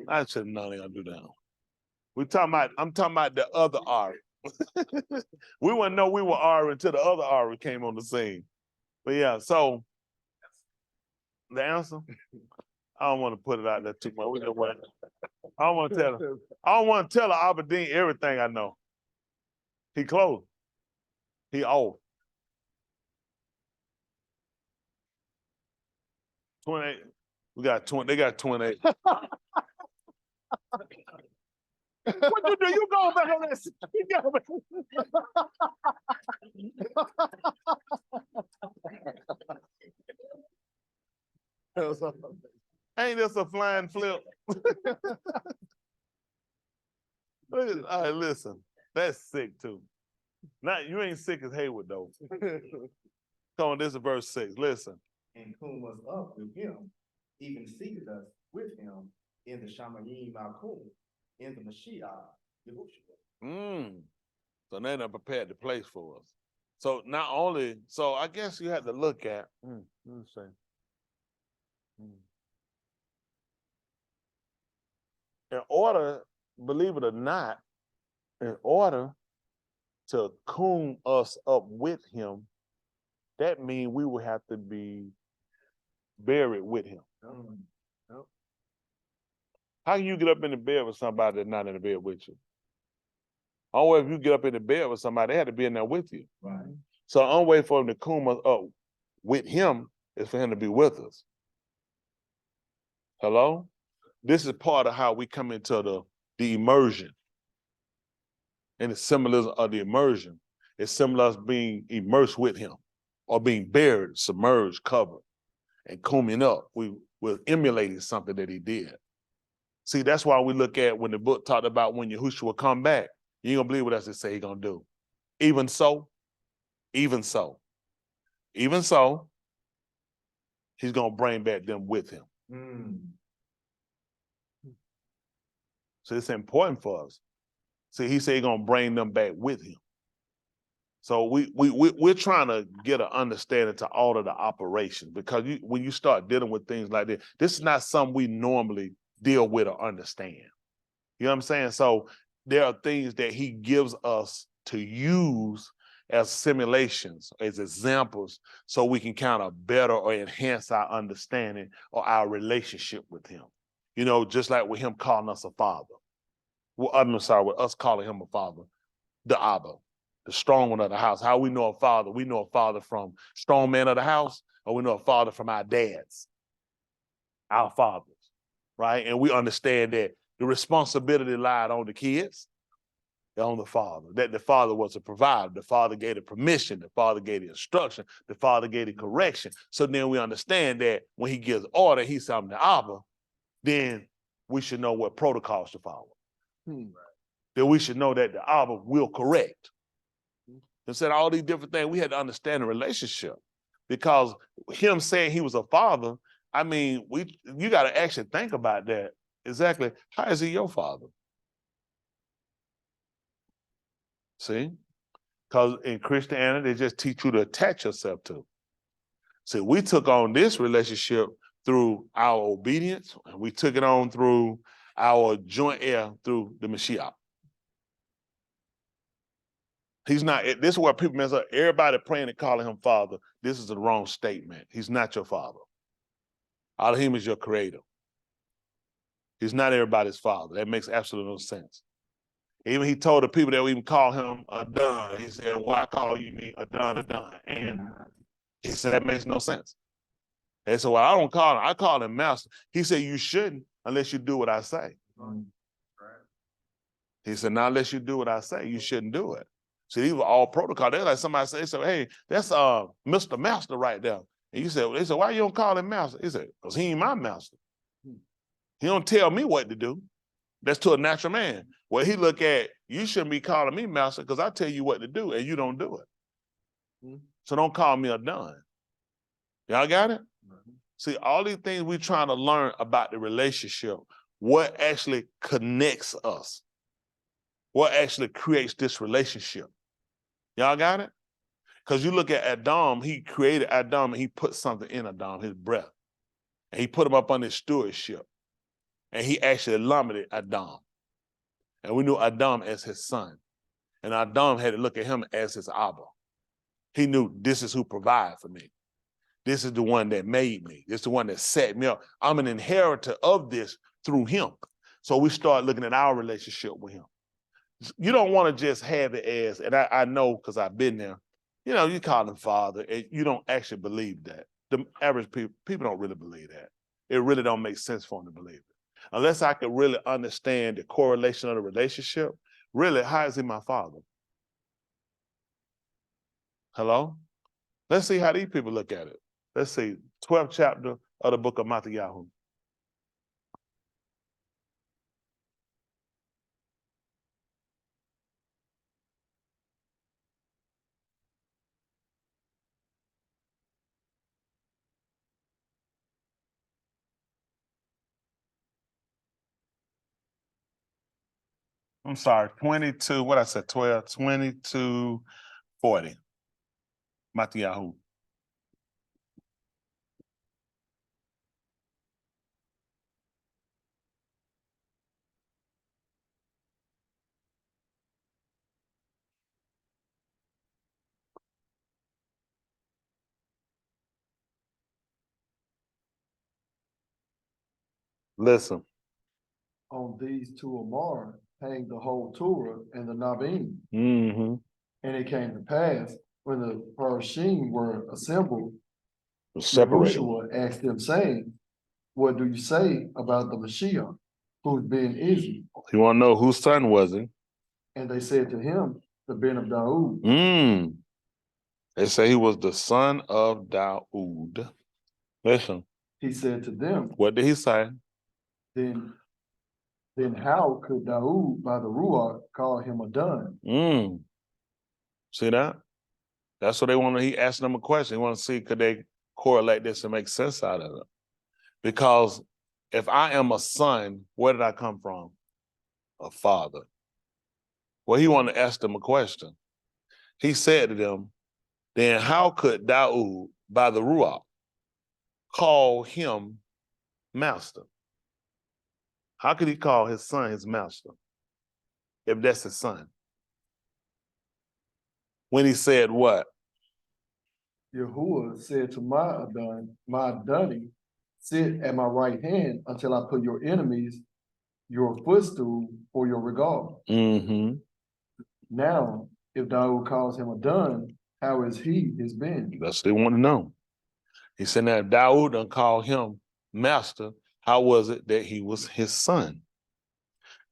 I said, no, they gonna do that. I'm talking about the other Ari. We wouldn't know we were Ari until the other Ari came on the scene. But yeah, so the answer, I don't want to put it out there too much. I don't want to tell her. I don't want to tell her Aberdeen everything I know. He closed. He old. 28. We got 20. They got 28. What you do? You go back on this. You go back. Ain't this a flying flip? All right, listen. That's sick too. Not you ain't sick as Haywood though. Come on, this is verse 6. Listen. And whom was up with him, even seated us with him in the Shamayim Malkum, in the Mashiach, Yahushua. So they done prepared the place for us. So not only, so I guess you had to look at, let me see. In order, believe it or not, in order to coon us up with him, that means we would have to be buried with him. How can you get up in the bed with somebody that's not in the bed with you? Only way if you get up in the bed with somebody, they had to be in there with you. Right. So the only way for him to coon us up with him is for him to be with us. Hello? This is part of how we come into the immersion. And the symbolism of the immersion is similar to being immersed with him or being buried, submerged, covered, and combing up. We're emulating something that he did. See, that's why we look at when the book talked about when Yahusha will come back, you ain't gonna believe what else it say he gonna do. Even so, he's gonna bring back them with him. So it's important for us. See, he said he's gonna bring them back with him. So we're trying to get an understanding to all of the operations, because when you start dealing with things like this is not something we normally deal with or understand. You know what I'm saying? So there are things that he gives us to use as simulations, as examples, so we can kind of better or enhance our understanding or our relationship with him. You know, just like with him calling us a father. Well, I'm sorry, with us calling him a father, the Abba, the strong one of the house. How we know a father? We know a father from strong man of the house, or we know a father from our dads, our fathers, right? And we understand that the responsibility lied on the kids, on the father, that the father was a provider. The father gave the permission, the father gave the instruction, the father gave the correction. So then we understand that when he gives order, he's something to Abba, then we should know what protocols to follow. That we should know that the Abba will correct. Instead of all these different things, we had to understand the relationship, because him saying he was a father, I mean, you got to actually think about that. Exactly. How is he your father? See? Because in Christianity, they just teach you to attach yourself to. See, we took on this relationship through our obedience, and we took it on through our joint heir through the Mashiach. He's not, this is where people mess up. Everybody praying and calling him father. This is the wrong statement. He's not your father. Alahym is your creator. He's not everybody's father. That makes absolutely no sense. Even he told the people that we even call him Adon. He said, why call you me Adon? And he said, that makes no sense. And so well, I don't call him, I call him master. He said, you shouldn't unless you do what I say. He said, now unless you do what I say, you shouldn't do it. See, these were all protocol. They're like somebody say, so, hey, that's Mr. Master right there. And you said, they said, why you don't call him master? He said, because he ain't my master. He don't tell me what to do. That's to a natural man. Well, he look at, you shouldn't be calling me master because I tell you what to do and you don't do it. So don't call me a done. Y'all got it? See, all these things we're trying to learn about the relationship, what actually connects us, what actually creates this relationship. Y'all got it? Because you look at Adam, he created Adam and he put something in Adam, his breath. And he put him up on his stewardship. And he actually limited Adam. And we knew Adam as his son. And Adam had to look at him as his Abba. He knew this is who provides for me. This is the one that made me. This is the one that set me up. I'm an inheritor of this through him. So we start looking at our relationship with him. You don't want to just have it as, and I know because I've been there, you know, you call him father, and you don't actually believe that. The average people don't really believe that. It really don't make sense for them to believe it. Unless I could really understand the correlation of the relationship, really, how is he my father? Hello? Let's see how these people look at it. Let's see, 12th chapter of the book of Matthew. I'm sorry, 22, what I said, 12, 22, 40. Matthew. Listen. On these two Amar hang the whole Torah and the Nabim. Mm-hmm. And it came to pass when the Parashim were assembled, Separated. Yahusha asked them, saying, what do you say about the Mashiach, whose ben is he? You want to know whose son was he? And they said to him, the ben of Daud. They say he was the son of Daud. Listen. He said to them, what did he say? Then how could Daud by the Ruach call him a done? See that? That's what they want to, he asked them a question. He want to see, could they correlate this and make sense out of it? Because if I am a son, where did I come from? A father. Well, he wanted to ask them a question. He said to them, then how could Daud by the Ruach call him master? How could he call his son his master if that's his son? When he said what? Yahuah said to my Adoni, sit at my right hand until I put your enemies, your footstool for your regard. Now, if Daud calls him a done, how is he his ben? That's what they want to know. He said, now if Daud done called him master, how was it that he was his son?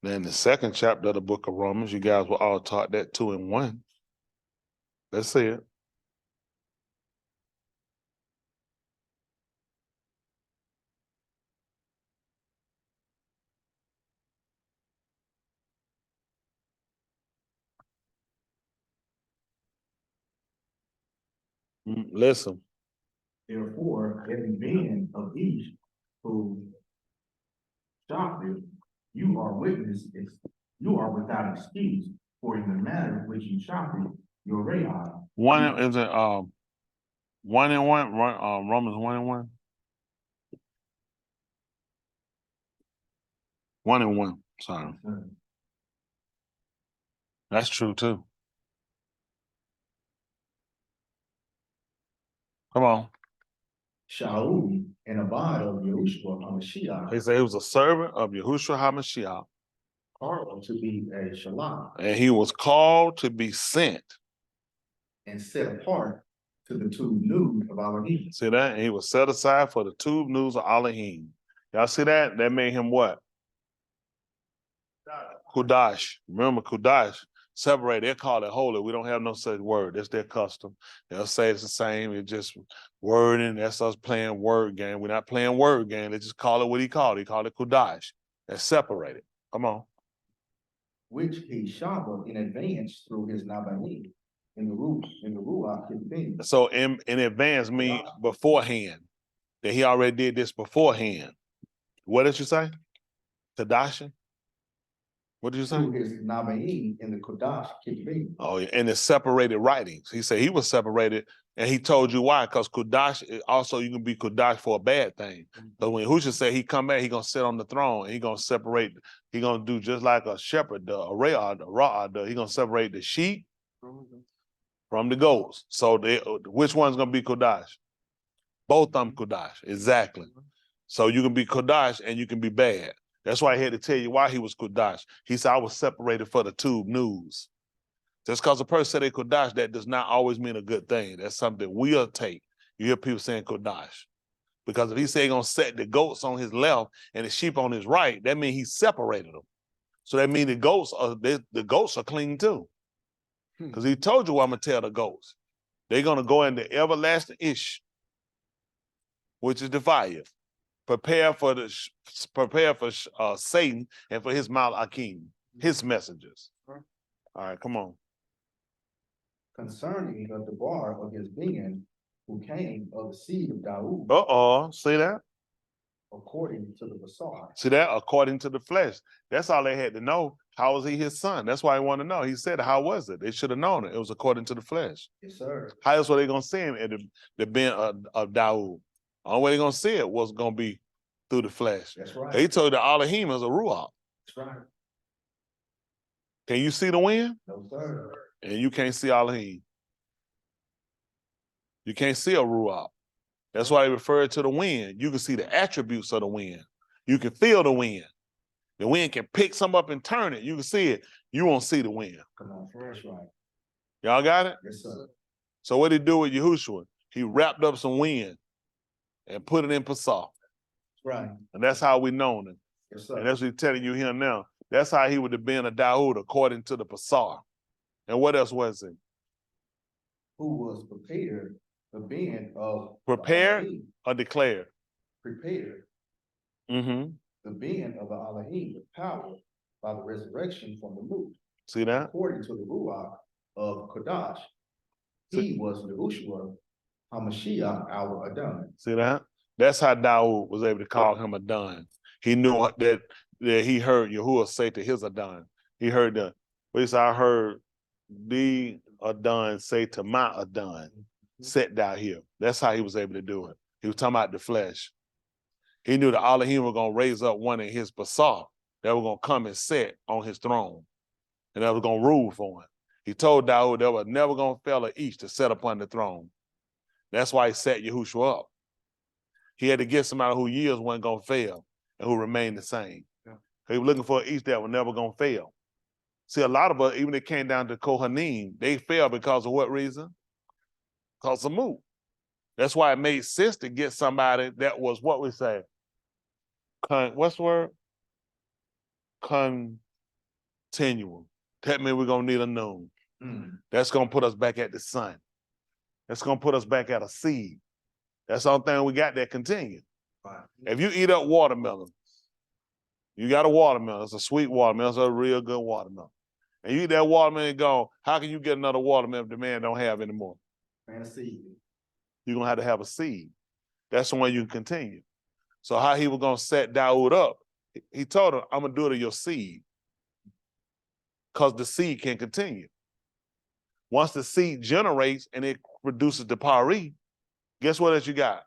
Now in the 2nd chapter of the book of Romans, you guys were all taught that 2 and 1. Let's see it. Listen. Therefore, every man of each who shocked you, you are without excuse. For in the matter which you shopping, your Rahab, One is it 1:1, Romans 1:1. 1:1. Sorry. That's true too. Come on. Shaul, and Abad of Yahushua HaMashiach, They say he was a servant of Yahushua HaMashiach. called to be a Shalom, And he was called to be sent. and set apart to the two news of Alahym. See that? And he was set aside for the two news of Alahym. Y'all see that? That made him what? Kudash. Remember Kudash. Separate. They call it holy. We don't have no such word. That's their custom. They'll say it's the same. It's just wording. That's us playing word game. We're not playing word game. They just call it what he called. He called it Kudash. That's separated. Come on. Which he shabbat in advance through his Nabalim, in the Ruach, his being. So in advance mean beforehand. That he already did this beforehand. What did you say? Tadashin? What did you say? Through his Nabaim in the Kodash, Kibbutz. Oh, yeah. And the separated writings. He said he was separated, and he told you why. Because Kudash, also you can be Kudash for a bad thing. But when Yahusha said he come back, he gonna sit on the throne, and he gonna separate. He gonna do just like a shepherd, a ra'ad. He gonna separate the sheep from the goats. So which one's gonna be Kudash? Both of them Kudash, exactly. So you can be Kudash and you can be bad. That's why I had to tell you why he was Kudash. He said, I was separated for the tube news. Just because a person said they Kudash, that does not always mean a good thing. That's something we'll take. You hear people saying Kudash. Because if he say he's going to set the goats on his left and the sheep on his right, that means he separated them. So that means the goats are clean too. Because he told you what I'm going to tell the goats. They're going to go into everlasting ish, which is the fire. Prepare for Satan and for his Malakym, his messengers. All right, come on. Concerning the bar of his being, who came of the seed of Daud, See that? according to the Basar. See that? According to the flesh. That's all they had to know. How was he his son? That's why he wanted to know. He said, how was it? They should have known it. It was according to the flesh. Yes, sir. How else were they going to see him at the ben of Daud? The only way they're going to see it was going to be through the flesh. That's right. He told the Alahym is a ruach. That's right. Can you see the wind? No, sir. And you can't see Alahym. You can't see a ruach. That's why they refer to the wind. You can see the attributes of the wind. You can feel the wind. The wind can pick some up and turn it. You can see it. You won't see the wind. Come on, that's right. Y'all got it? Yes, sir. So what did he do with Yahushua? He wrapped up some wind and put it in Pasah. Right. And that's how we known him. Yes, sir. And that's what he's telling you here now. That's how he would have been a Daud according to the Pasah. And what else was it? Who was prepared the being of Prepared Alahym. or declared? Prepared Mm-hmm. the being of the Alahym with power by the resurrection from the moot, See that? according to the Ruach of Kodash. He was Yahushua HaMashiach our Adam. See that? That's how Daud was able to call him Adon. He knew that he heard Yahuah say to his Adon. He heard I heard the Adon say to my Adon, sit down here. That's how he was able to do it. He was talking about the flesh. He knew the Alahym were going to raise up one in his basar that were going to come and sit on his throne. And that was going to rule for him. He told Daud there was never going to fail each to sit upon the throne. That's why he set Yahushua up. He had to get somebody who years wasn't going to fail and who remained the same. Yeah. He was looking for each that was never going to fail. See, a lot of us, even it came down to Kohanim, they fell because of what reason? Because of moot. That's why it made sense to get somebody that was what we say. What's the word? Continual. That means we're going to need a noon. That's going to put us back at the sun. That's going to put us back at a seed. That's the only thing we got that continue. Right. If you eat up watermelon, you got a watermelon. It's a sweet watermelon. It's a real good watermelon. And you eat that watermelon and go, how can you get another watermelon if the man don't have anymore? And a seed. You're going to have a seed. That's the way you can continue. So how he was going to set Daud up, he told him, I'm going to do it to your seed. because the seed can continue. Once the seed generates and it produces the pari, guess what else you got?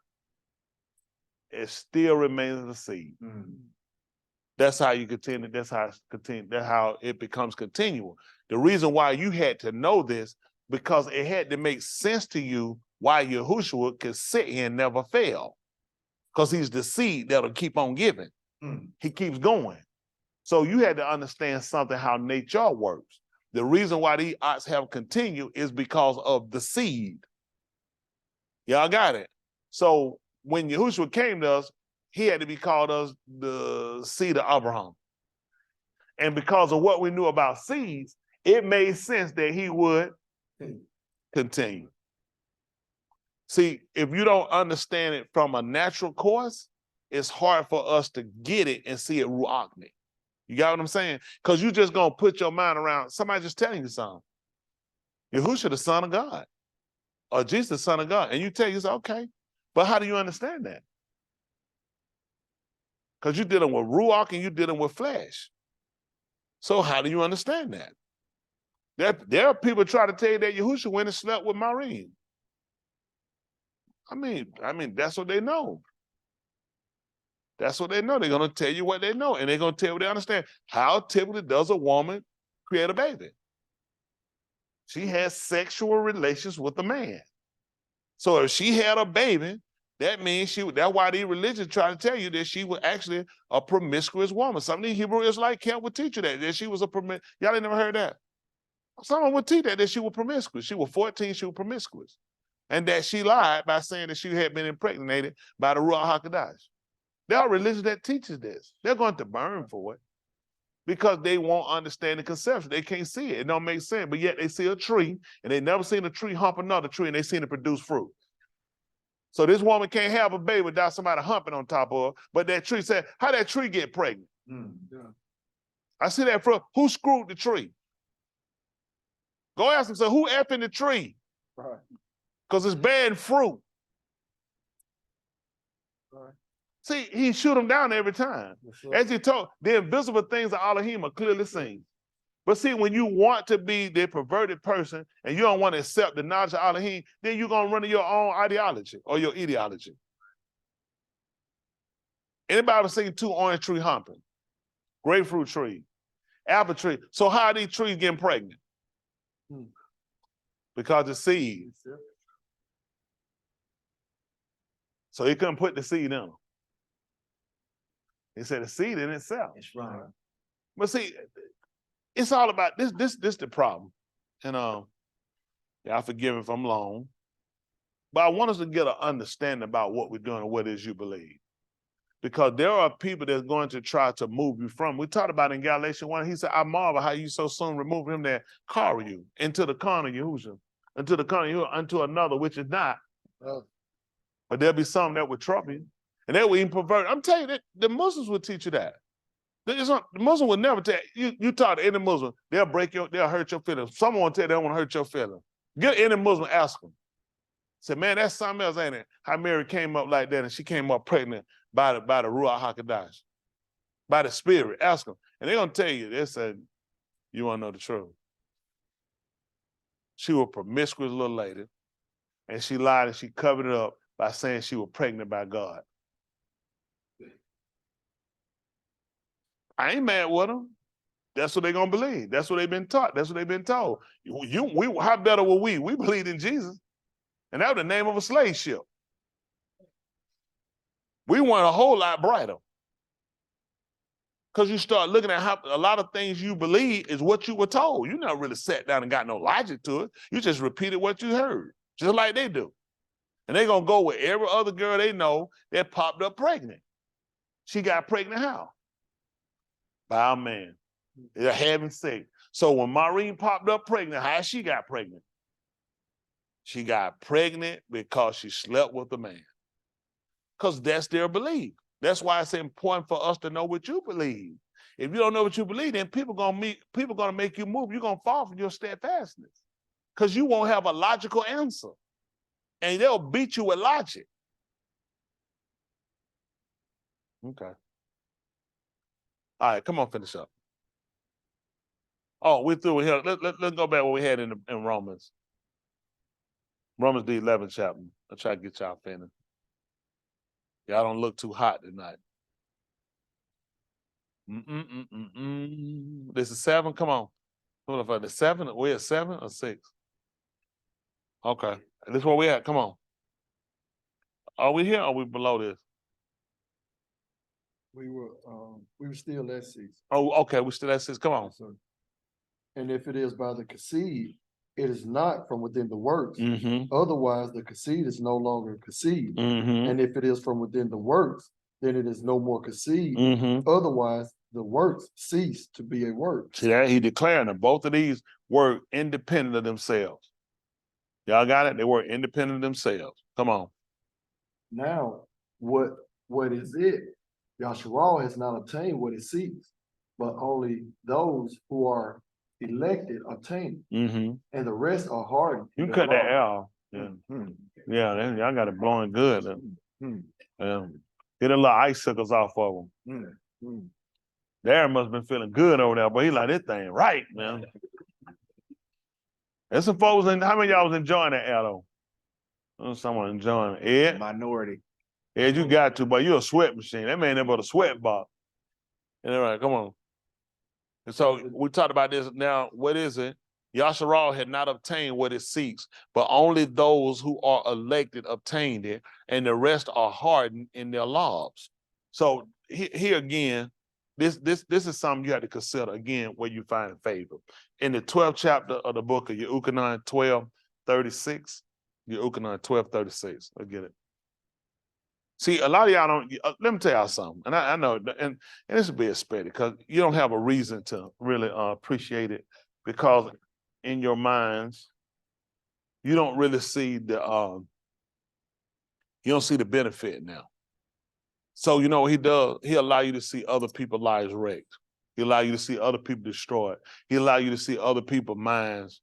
It still remains a seed. That's how you continue. That's how it's continue. That's how it becomes continual. The reason why you had to know this, because it had to make sense to you why Yahusha could sit here and never fail. Because he's the seed that'll keep on giving. He keeps going. So you had to understand something, how nature works. The reason why these ox have continued is because of the seed. Y'all got it? So when Yahushua came to us, he had to be called us the seed of Abraham. And because of what we knew about seeds, it made sense that he would continue. See, if you don't understand it from a natural course, it's hard for us to get it and see it ruachni. You got what I'm saying? Because you just gonna put your mind around somebody just telling you something. Yahusha, the Son of God, or Jesus, the Son of God, and you tell yourself, okay, but how do you understand that? Because you're dealing with ruach and you're dealing with flesh. So how do you understand that? There are people trying to tell you that Yahusha went and slept with Maureen. I mean, that's what they know. That's what they know. They're going to tell you what they know, and they're going to tell you what they understand. How typically does a woman create a baby? She has sexual relations with a man. So if she had a baby, that means that's why these religions try to tell you that she was actually a promiscuous woman. Some of these Hebrew Israelite camp would teach you that she was a promiscuous. Y'all ain't never heard that? Someone would teach that she was promiscuous. She was 14, she was promiscuous. And that she lied by saying that she had been impregnated by the Ruach HaKodesh. There are religions that teaches this. They're going to burn for it because they won't understand the conception. They can't see it. It don't make sense. But yet they see a tree, and they never seen a tree hump another tree, and they seen it produce fruit. So this woman can't have a baby without somebody humping on top of her. But that tree said, how that tree get pregnant? I see that fruit. Who screwed the tree? Go ask them, so who effing the tree? Right. Because it's bearing fruit. Right. See, he shoot them down every time. As he told, the invisible things of Alahym are clearly seen. But see, when you want to be the perverted person and you don't want to accept the knowledge of Alahym, then you're going to run your own ideology or your ideology. Anybody ever seen two orange tree humping? Grapefruit tree, apple tree. So how are these trees getting pregnant? Because the seed. So he couldn't put the seed in them. He said the seed in itself. That's right. But see, it's all about this the problem. And y'all forgive me if I'm long. But I want us to get an understanding about what we're doing and what it is you believe. Because there are people that's going to try to move you from. We talked about in Galatians 1, he said, I marvel how you so soon remove him that call you into the carnal Yahusha, into the carnal Yahuwah, unto another, which is not. But there'll be some that would trouble you. And they will even pervert. I'm telling you, that the Muslims will teach you that. The Muslim will never tell you. You talk to any Muslim, they'll hurt your feelings. Someone will tell you they don't want to hurt your feelings. Get any Muslim, ask them. Say, man, that's something else, ain't it? How Mary came up like that and she came up pregnant by the Ruach HaKodesh, by the Spirit. Ask them. And they're going to tell you, they said, you want to know the truth. She was a promiscuous little lady, and she lied and she covered it up by saying she was pregnant by God. I ain't mad with them. That's what they're going to believe. That's what they've been taught. That's what they've been told. How better were we? We believed in Jesus. And that was the name of a slave ship. We weren't a whole lot brighter. Because you start looking at how a lot of things you believe is what you were told. You never really sat down and got no logic to it. You just repeated what you heard, just like they do. And they're going to go with every other girl they know that popped up pregnant. She got pregnant how? By a man. They're having sex. So when Maureen popped up pregnant, how she got pregnant? She got pregnant because she slept with a man. Because that's their belief. That's why it's important for us to know what you believe. If you don't know what you believe, then people gonna make you move. You're gonna fall from your steadfastness. Because you won't have a logical answer. And they'll beat you with logic. Okay. All right, come on, finish up. Oh, we're through here. Let's go back what we had in Romans. Romans the 11th chapter. I'll try to get y'all finished. Y'all don't look too hot tonight. This is 7. Come on. Hold on, the 7. We're at 7 or 6. Okay, this is where we at. Come on. Are we here or are we below this? We were still at 6. Oh, okay, we still at 6. Come on. And if it is by the conceived, it is not from within the works. Mm-hmm. Otherwise, the conceived is no longer conceived. Mm-hmm. And if it is from within the works, then it is no more conceived. Mm-hmm. Otherwise, the works cease to be a work. See that? He declaring that both of these were independent of themselves. Y'all got it? They were independent of themselves. Come on. Now, what is it? Yahushua has not obtained what it seeks, but only those who are elected obtain it, Mm-hmm. and the rest are hardened. You can cut that L. Yeah, yeah, y'all got it blowing good. Get a little icicles off of them. Darren must have been feeling good over there, but he like, this thing right, man. There's some folks in, how many of y'all was enjoying that L though? Someone enjoying it. Ed? Minority. Ed, you got to, but you're a sweat machine. That man never but a sweat box. And all right, come on. And so we talked about this now. What is it? Yahushua had not obtained what it seeks, but only those who are elected obtained it, and the rest are hardened in their lives. So here again, this is something you have to consider again where you find favor. In the 12th chapter of the book of Yahuchanan 12:36, Yahuchanan 12:36. I get it. See, a lot of y'all don't. Let me tell y'all something, and I know, and this will be expected because you don't have a reason to really appreciate it, because in your minds you don't really see the you don't see the benefit now. So you know what he does? He allow you to see other people's lives wrecked. He allow you to see other people destroyed. He allow you to see other people's minds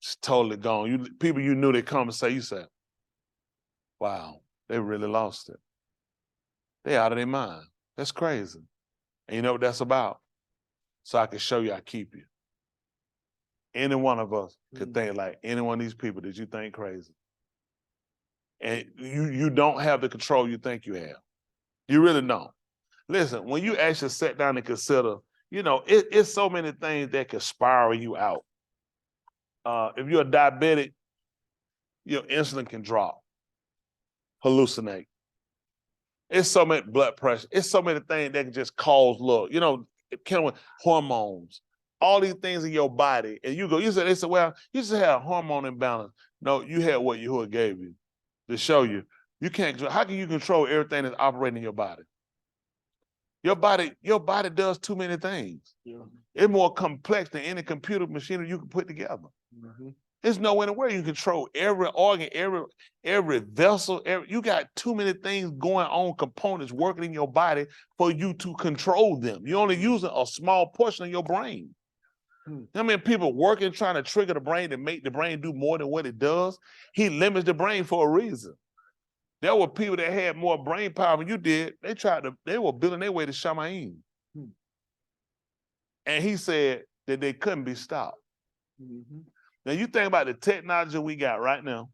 just totally gone. People you knew they come and say, you say, wow, they really lost it. They out of their mind. That's crazy. And you know what that's about? So I can show you I keep you. Any one of us could think like any one of these people that you think crazy. And you don't have the control you think you have. You really don't. Listen, when you actually sit down and consider, you know, it's so many things that can spiral you out. If you're a diabetic, your insulin can drop, hallucinate. It's so many blood pressure. It's so many things that can just cause, look, you know, hormones, all these things in your body. And they said, well, you just had a hormone imbalance. No, you had what Yahuah gave you to show you. How can you control everything that's operating in your body? Your body does too many things. Yeah. It's more complex than any computer machinery you can put together. Mm-hmm. There's no way you can control every organ, every vessel. You got too many things going on, components working in your body for you to control them. You're only using a small portion of your brain. I mean, people working, trying to trigger the brain to make the brain do more than what it does. He limits the brain for a reason. There were people that had more brain power than you did. They were building their way to Shamayim. And he said that they couldn't be stopped. Mm-hmm. Now you think about the technology we got right now.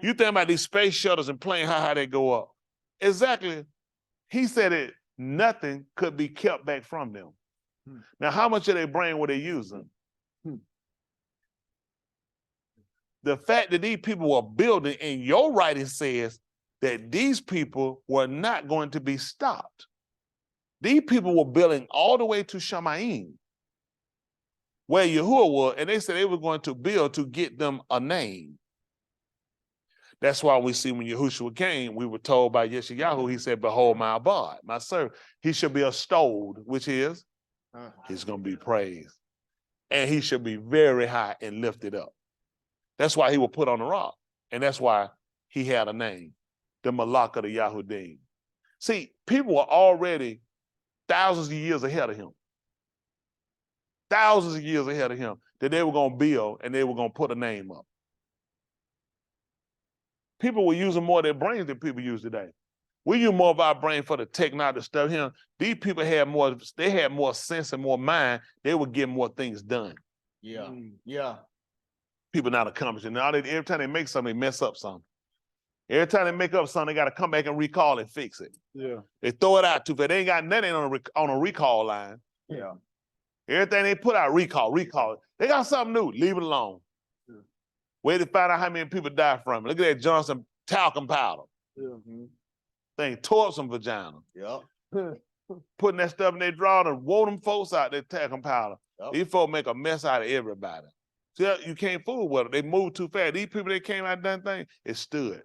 You think about these space shuttles and plane, how they go up. Exactly. He said that nothing could be kept back from them. Now, how much of their brain were they using? The fact that these people were building, and your writing says that these people were not going to be stopped. These people were building all the way to Shamayim, where Yahuah was, and they said they were going to build to get them a name. That's why we see when Yahushua came, we were told by Yeshayahu, he said, behold my abad, my servant. He should be extolled, which is, he's going to be praised. And he should be very high and lifted up. That's why he was put on the rock. And that's why he had a name, the Malak of the Yahudym. See, people were already thousands of years ahead of him. Thousands of years ahead of him, that they were going to build and they were going to put a name up. People were using more of their brains than people use today. We use more of our brain for the technology stuff here. These people had more, they had more sense and more mind. They would get more things done. Yeah. Yeah. People not accomplishing. Now, every time they make something, they mess up something. Every time they make up something, they got to come back and recall and fix it. Yeah. They throw it out too fast. They ain't got nothing on a recall line. Yeah. Everything they put out, recall. They got something new, leave it alone. Yeah. Wait to find out how many people die from it. Look at that Johnson talcum powder. Yeah. Thing tore up some vagina. Yep. Putting that stuff in their drawer and wore them folks out there talcum powder. Yep. These folks make a mess out of everybody. See, you can't fool with them. They move too fast. These people that came out and done things, it stood.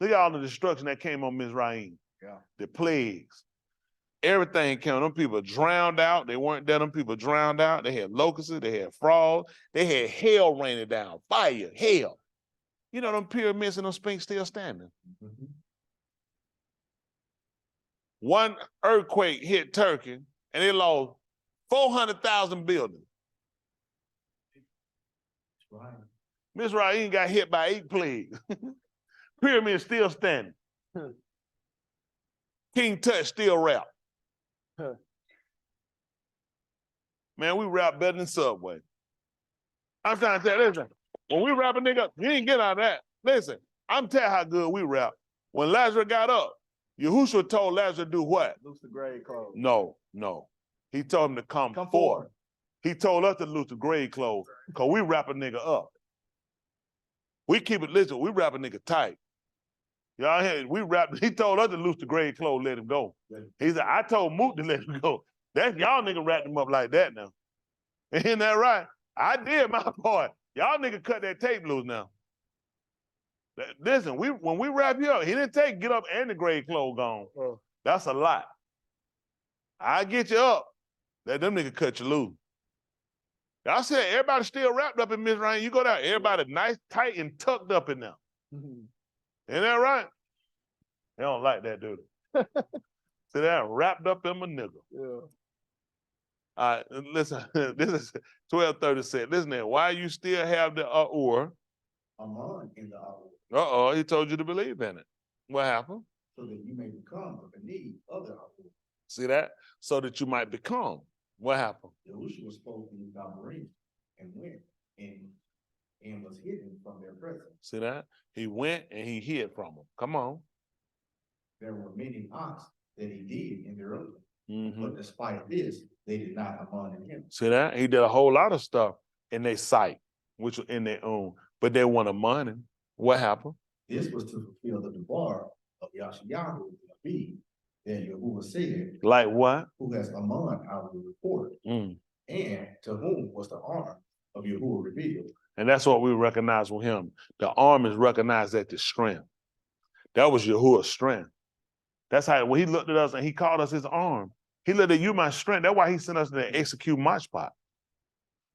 Look at all the destruction that came on Mizraim. Yeah. The plagues. Everything came. Them people drowned out. They weren't there. Them people drowned out. They had locusts. They had frogs. They had hell raining down. Fire, hell. You know, them pyramids and them sphinx still standing. Mhm. One earthquake hit Turkey, and they lost 400,000 buildings. That's right. Mizraim got hit by 8 plagues. Pyramid still standing. King Tut still rap. Man, we rap better than Subway. I'm trying to tell you, listen, when we rap a nigga, you ain't get out of that. Listen, I'm telling you how good we rap. When Lazarus got up, Yahusha told Lazarus to do what? Loose the grave clothes. No. He told him to come Come forth. forward. He told us to loose the grave clothes because we wrap a nigga up. We keep it, listen, we wrap a nigga tight. Y'all hear, he told us to loose the grave clothes, let him go. He said, I told Moot to let him go. That's y'all nigga wrapped him up like that now. Ain't that right? I did my part. Y'all nigga cut that tape loose now. Listen, when we wrap you up, he didn't take get up and the grave clothes gone. That's a lot. I get you up. Let them nigga cut you loose. Y'all said everybody still wrapped up in Mizraim. You go down, everybody nice, tight, and tucked up in there. Ain't that right? They don't like that, do they? See that wrapped up in my nigga. Yeah. All right, listen, this is 1236. Listen there, why you still have the or? Among in the hour, Uh-oh, he told you to believe in it. What happened? so that you may become of the need of the hour. See that? So that you might become. What happened? Yahusha was spoken in Gabarim and went and was hidden from their presence. See that? He went and he hid from them. Come on. There were many acts that he did in their own, Mm-hmm. but despite this, they did not abandon him. See that? He did a whole lot of stuff in their sight, which was in their own, but they want to money. What happened? This was to fulfill the debar of Yahusha the Nabi that Yahuah said, Like what? who has among our report, Mm. and to whom was the arm of Yahuah revealed. And that's what we recognize with him. The arm is recognized at the strength. That was Yahuwah's strength. That's how, when he looked at us and he called us his arm, he looked at you, my strength. That's why he sent us to execute my spot.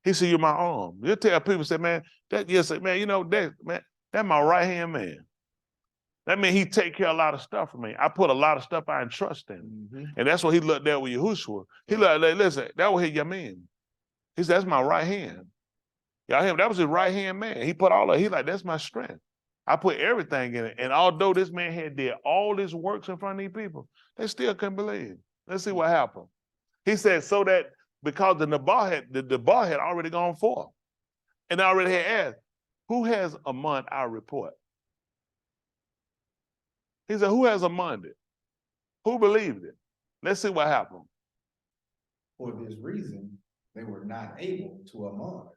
He said, you're my arm. You tell people, say, man, man, you know, that's my right-hand man. That means he take care of a lot of stuff for me. I put a lot of stuff I entrust in. Mm-hmm. And that's what he looked at with Yahushua. He looked at, listen, that was his yamin. He said, that's my right hand. Y'all hear him? That was his right-hand man. He put all of, he like, that's my strength. I put everything in it. And although this man had did all this works in front of these people, they still couldn't believe. Let's see what happened. He said, so that because the bar had already gone forth and already had asked, who has among our report? He said, who has among it? Who believed it? Let's see what happened. For this reason, they were not able to among,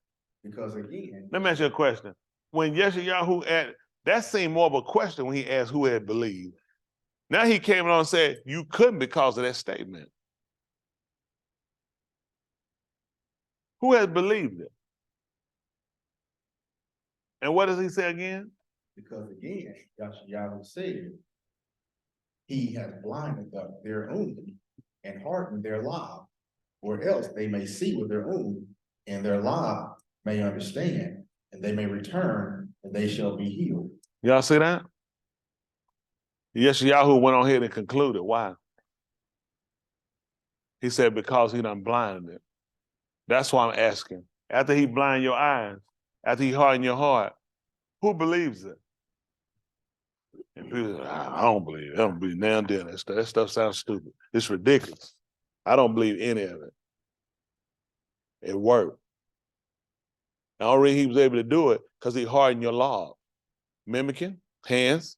because again, Let me ask you a question. When Yeshayahu asked, that seemed more of a question when he asked who had believed. Now he came along and said, you couldn't because of that statement. Who has believed it? And what does he say again? because again, Yahusha said, he has blinded their own and hardened their law, or else they may see with their own, and their law may understand, and they may return, and they shall be healed. Y'all see that? Yeshayahu went on here and concluded. Why? He said, because he done blinded it. That's why I'm asking. After he blind your eyes, after he harden your heart, who believes it? And people, I don't believe it. I don't believe now and then. That stuff sounds stupid. It's ridiculous. I don't believe any of it. It worked. The only reason he was able to do it because he hardened your law. Mimicking, hands.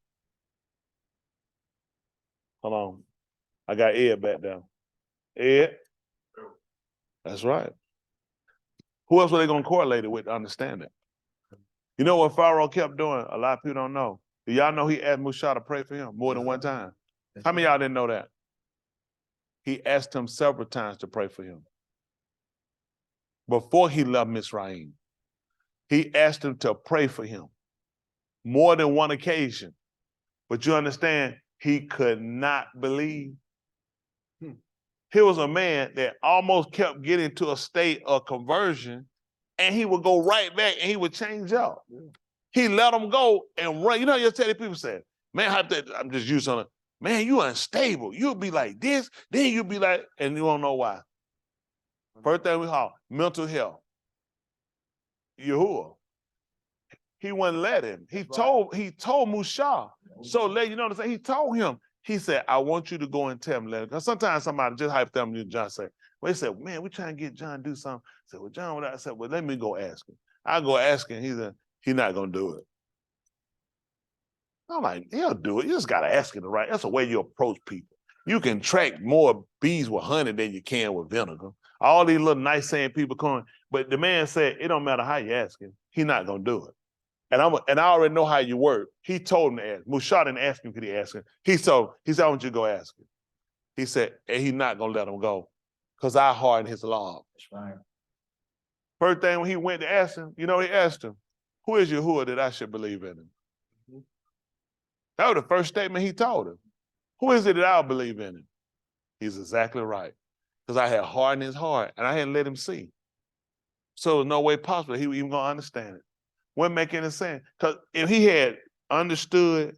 Hold on. I got Ed back down. Ed. That's right. Who else were they going to correlate it with to understand it? You know what Pharaoh kept doing? A lot of people don't know. Do y'all know he asked Musha to pray for him more than one time? How many of y'all didn't know that? He asked him several times to pray for him. Before he left Mizraim, he asked him to pray for him more than one occasion. But you understand, he could not believe. Here was a man that almost kept getting to a state of conversion, and he would go right back and he would change up. Yeah. He let him go and run. You know, you'll tell the people say, man, I'm just using something. Man, you unstable. You'll be like this, then you'll be like, and you won't know why. First thing we call mental health. Yahuah. He wouldn't let him. He told Musha. So let you know what I'm saying. He told him. He said, I want you to go and tell him. Because sometimes somebody just hypothetically, John say, well, he said, man, we're trying to get John to do something. I said, well, John, what I said, well, let me go ask him. I go ask him. He said, he's not going to do it. I'm like, he'll do it. You just got to ask him, right? That's the way you approach people. You can track more bees with honey than you can with vinegar. All these little nice saying people coming. But the man said, it don't matter how you ask him. He's not going to do it. And I already know how you work. He told him to ask. Musha didn't ask him, could he ask him? He said, I want you to go ask him. He said, and he's not going to let him go because I hardened his law. That's right. First thing when he went to ask him, you know, he asked him, who is Yahuah that I should believe in him? Mm-hmm. That was the first statement he told him. Who is it that I'll believe in him? He's exactly right. Because I had hardened his heart and I hadn't let him see. So there's no way possible he was even going to understand it. Wouldn't make any sense. Because if he had understood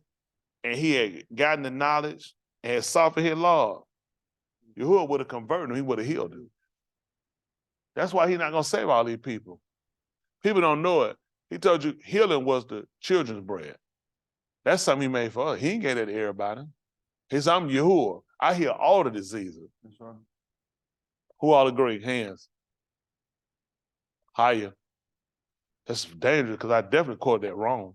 and he had gotten the knowledge and had softened his law, Yahuah would have converted him. He would have healed him. That's why he's not going to save all these people. People don't know it. He told you healing was the children's bread. That's something he made for us. He ain't gave that to everybody. He said, I'm Yahuah. I heal all the diseases. That's right. Who all agree? Hands. Higher. That's dangerous because I definitely quoted that wrong.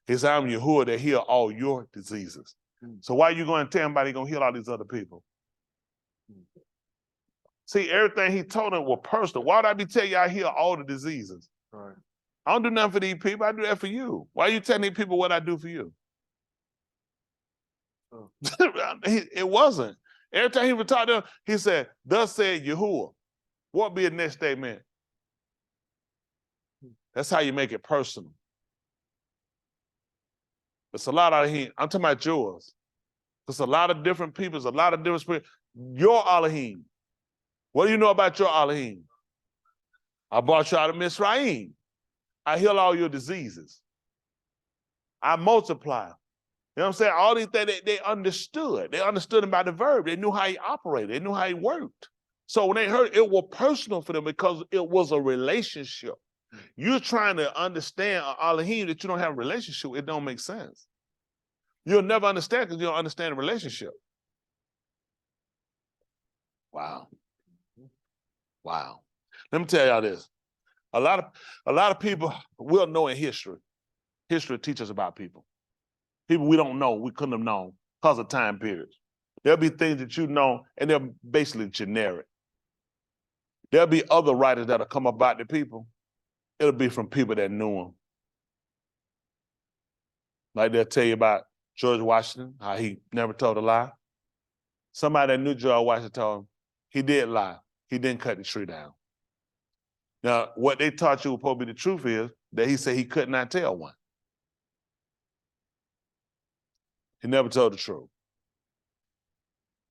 He said, I'm Yahuah that heal all your diseases. So why are you going to tell anybody going to heal all these other people? See, everything he told them was personal. Why would I be telling you I heal all the diseases? Right. I don't do nothing for these people. I do that for you. Why are you telling these people what I do for you? Oh. It wasn't. Every time he would talk to them, he said, thus said Yahuah. What would be the next statement? That's how you make it personal. It's a lot out here. I'm talking about yours. There's a lot of different people. There's a lot of different spirits. Your alahyms. What do you know about your alahyms? I brought you out of Mizraim. I heal all your diseases. I multiply. You know what I'm saying? All these things they understood. They understood about the verb. They knew how he operated. They knew how he worked. So when they heard it was personal for them because it was a relationship. You're trying to understand an alahyms that you don't have a relationship. It don't make sense. You'll never understand because you don't understand the relationship. Wow. Wow. Let me tell y'all this. A lot of people will know in history. History teaches about people. People we don't know, we couldn't have known because of time periods. There'll be things that you know, and they're basically generic. There'll be other writers that'll come about the people. It'll be from people that knew them. Like they'll tell you about George Washington, how he never told a lie. Somebody that knew George Washington told him he did lie. He didn't cut the tree down. Now, what they taught you was supposed to be the truth is that he said he could not tell one. He never told the truth.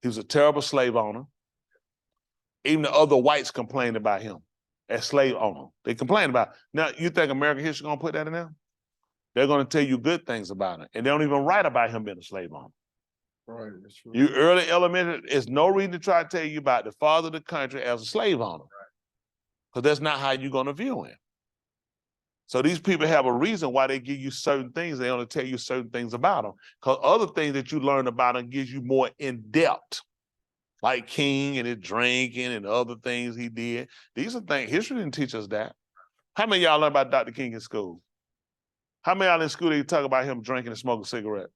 He was a terrible slave owner. Even the other whites complained about him as slave owner. They complained about it. Now, you think American history gonna put that in there? They're gonna tell you good things about it. And they don't even write about him being a slave owner. Right, that's true. You early elementary, there's no reason to try to tell you about the father of the country as a slave owner. Because that's not how you're gonna view him. So these people have a reason why they give you certain things. They only tell you certain things about them. Because other things that you learn about them gives you more in depth. Like King and his drinking and other things he did. These are things, history didn't teach us that. How many of y'all learned about Dr. King in school? How many of y'all in school did you talk about him drinking and smoking cigarettes?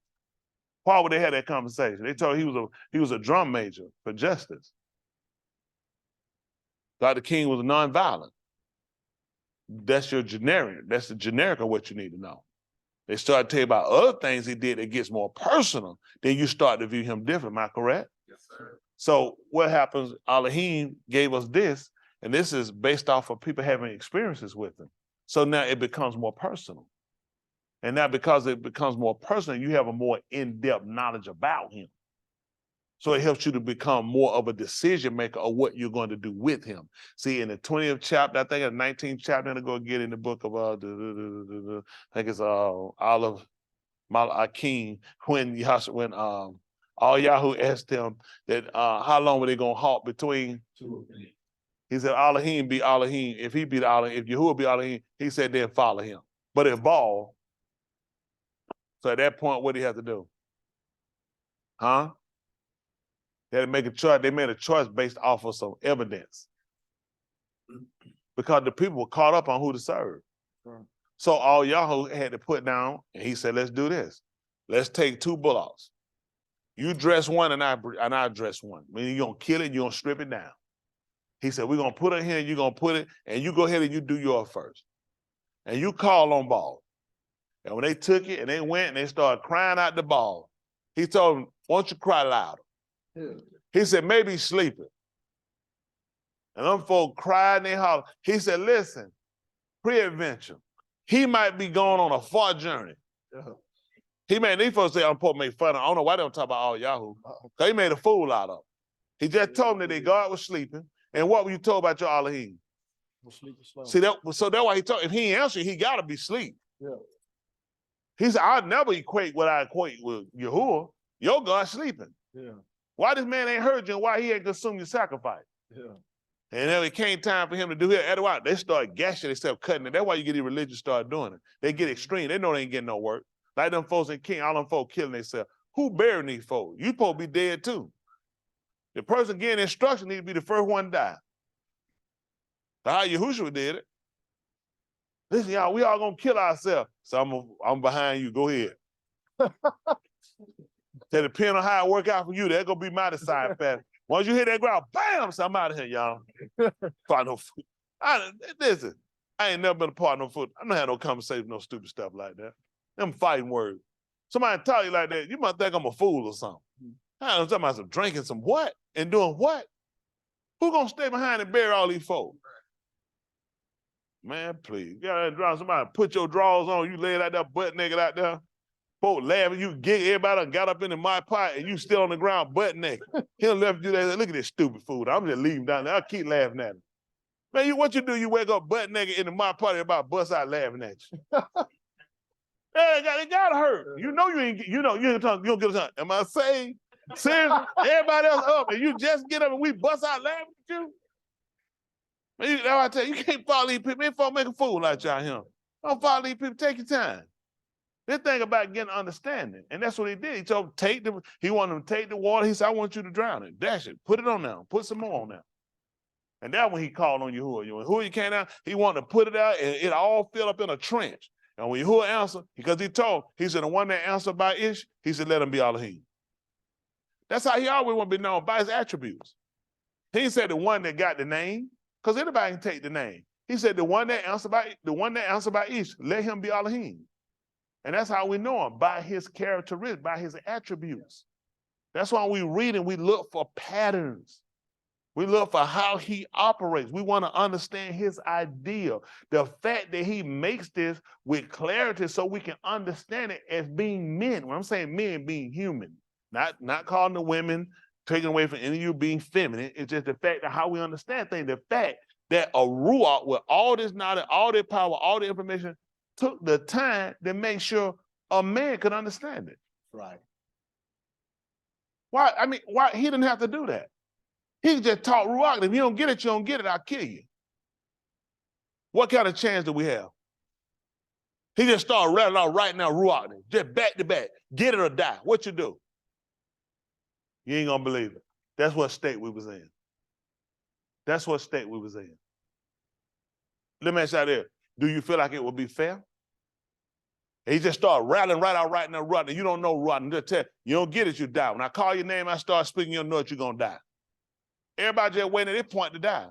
Why would they have that conversation? They told he was a drum major for justice. Dr. King was nonviolent. That's your generic. That's the generic of what you need to know. They start to tell you about other things he did that gets more personal. Then you start to view him different. Am I correct? Yes, sir. So what happens? Alahym gave us this, and this is based off of people having experiences with him. So now it becomes more personal. And now because it becomes more personal, you have a more in-depth knowledge about him. So it helps you to become more of a decision maker of what you're going to do with him. See, in the 20th chapter, I think in the 19th chapter, I'm going to go get in the book of, I think it's Alaph Malakym, when all Yahuah asked him that how long were they going to halt between? He said, Alahym be Alahym. If he be the Alahym, if Yahuah be Alahym, he said, then follow him. But if Baal, so at that point, what do you have to do? Huh? They had to make a choice. They made a choice based off of some evidence. Because the people were caught up on who to serve. Right. So all Yahuah had to put down, and he said, let's do this. Let's take 2 bullocks. You dress one and I dress one. Meaning you're going to kill it, you're going to strip it down. He said, we're going to put it here, and you're going to put it, and you go ahead and you do yours first. And you call on Baal. And when they took it and they went and they started crying out the Baal, he told them, why don't you cry louder? Yeah. He said, maybe he's sleeping. And them folk cried and they hollered. He said, listen, pre-adventure, he might be going on a far journey. Yeah. He made, these folks say, I'm supposed to make fun of, I don't know why they don't talk about all Yahuah. Because he made a fool out of them. He just told them that their God was sleeping. And what were you told about your alahyms? See, so that's why he told, if he ain't answering, he got to be asleep. Yeah. He said, I'll never equate what I equate with Yahuah. Your God sleeping. Yeah. Why this man ain't heard you and why he ain't consumed your sacrifice? Yeah. And then it came time for him to do it. Otherwise, they start gashing themselves, cutting it. That's why you get these religions start doing it. They get extreme. They know they ain't getting no work. Like them folks in King, all them folks killing themselves. Who burying these folks? You supposed to be dead too. The person getting instruction need to be the first one to die. That's how Yahusha did it. Listen, y'all, we all gonna kill ourselves. So I'm behind you. Go ahead. Say depending on how it work out for you, that's gonna be my deciding factor. Once you hit that ground, bam, so I'm out of here, y'all. Fight no food. Listen, I ain't never been a part of no food. I don't have no conversation, no stupid stuff like that. Them fighting words. Somebody tell you like that, you might think I'm a fool or something. I'm talking about some drinking some what and doing what? Who gonna stay behind and bury all these folks? Man, please. You gotta draw somebody, put your drawers on, you lay it out there butt naked out there. Folks laughing, you get everybody got up in the my pot and you still on the ground butt naked. He'll left you there. Look at this stupid food. I'm just leaving down there. I'll keep laughing at him. Man, what you do? You wake up butt naked in the my pot and everybody bust out laughing at you. It gotta hurt. You know you ain't you don't get a time. Am I saying? Seriously? Everybody else up and you just get up and we bust out laughing at you? Man, that's why I tell you, you can't follow these people. They folk make a fool out y'all here. Don't follow these people. Take your time. This thing about getting understanding. And that's what he did. He told him, he wanted him to take the water. He said, I want you to drown it. Dash it. Put it on now. Put some more on now. And that's when he called on Yahuah. Yahuah came out, he wanted to put it out, and it all filled up in a trench. And when Yahuah answered, because he said, the one that answered by Ish, he said, let him be Alahym. That's how he always want to be known, by his attributes. He said the one that got the name, because anybody can take the name. He said the one that answered by Ish, let him be Alahym. And that's how we know him, by his characteristics, by his attributes. That's why we read and we look for patterns. We look for how he operates. We want to understand his idea. The fact that he makes this with clarity so we can understand it as being men. When I'm saying men, being human, not calling the women, taking away from any of you being feminine. It's just the fact that how we understand things. The fact that a ruach with all this knowledge, all this power, all the information, took the time to make sure a man could understand it. Right. Why? I mean, why he didn't have to do that? He just taught ruach. If you don't get it, you don't get it. I'll kill you. What kind of chance do we have? He just started rattling out right now, ruach, just back to back. Get it or die. What you do? You ain't gonna believe it. That's what state we was in. That's what state we was in. Let me ask you out there, do you feel like it would be fair? And he just started rattling right out right now, ruach. You don't know ruach. Just tell you don't get it, you die. When I call your name, I start speaking, you don't know it, you're gonna die. Everybody just waiting at this point to die.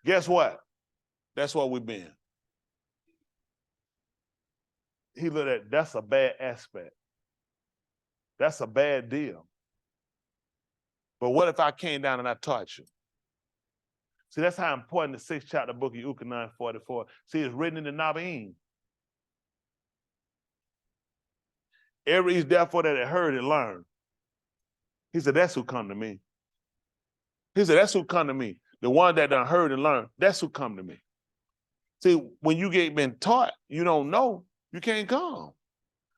Guess what? That's what we've been. He looked at, that's a bad aspect. That's a bad deal. But what if I came down and I taught you? See, that's how important the 6th chapter book of Yahuchanan 44. See, it's written in the Nabaim. Every is therefore that it heard and learned. He said, that's who come to me. He said, that's who come to me. The one that done heard and learned, that's who come to me. See, when you get been taught, you don't know, you can't come.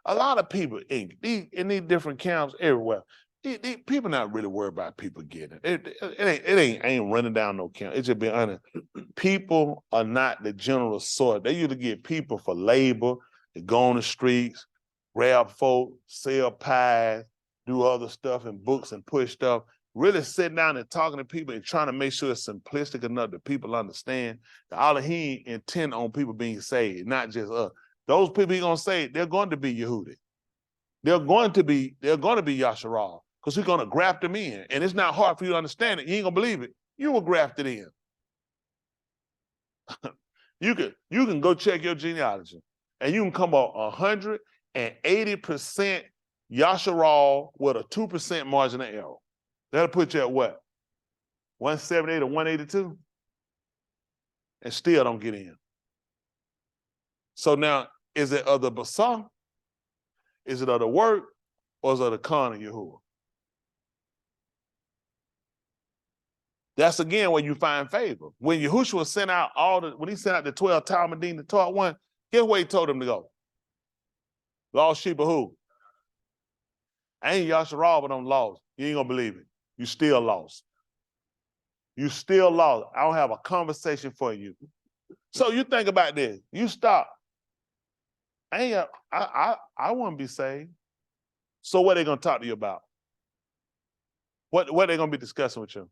A lot of people in these different camps everywhere, people not really worried about people getting it. It ain't running down no camp. It just be honest. People are not the general sort. They usually get people for labor, to go on the streets, grab folk, sell pies, do other stuff and books and push stuff. Really sitting down and talking to people and trying to make sure it's simplistic enough that people understand. The Alahym intend on people being saved, not just us. Those people he's gonna save, they're going to be Yahudym. They're going to be Yahshua, because he's gonna graft them in. And it's not hard for you to understand it. You ain't gonna believe it. You were grafted in. You can go check your genealogy and you can come up 180% Yahshua with a 2% margin of error. That'll put you at what? 178 or 182? And still don't get in. So now, is it of the basar? Is it of the work? Or is it of the Khan of Yahuah? That's again where you find favor. When Yahusha sent out when he sent out the 12 Talmudim to taught one, guess where he told them to go? Lost sheep of who? I ain't Yahshua, but I'm lost. You ain't gonna believe it. You still lost. You still lost. I don't have a conversation for you. So you think about this. You stop. I want to be saved. So what are they gonna talk to you about? What are they gonna be discussing with you?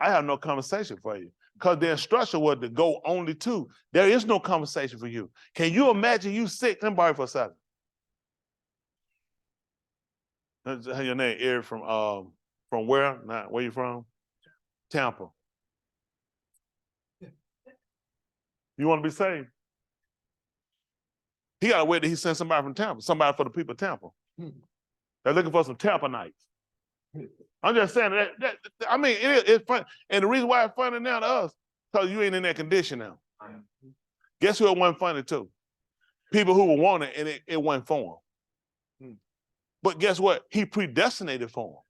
I have no conversation for you. Because the instruction was to go only to. There is no conversation for you. Can you imagine you sick? Let me borrow for a second. Your name, Eric, from where? Not where you from? Tampa. You want to be saved? He got to wait till he sends somebody from Tampa, somebody for the people of Tampa. They're looking for some Tampanites. I'm just saying that I mean, it's fun. And the reason why it's funny now to us, because you ain't in that condition now. Guess who it wasn't funny to? People who were wanted and it wasn't for them. But guess what? He predestinated for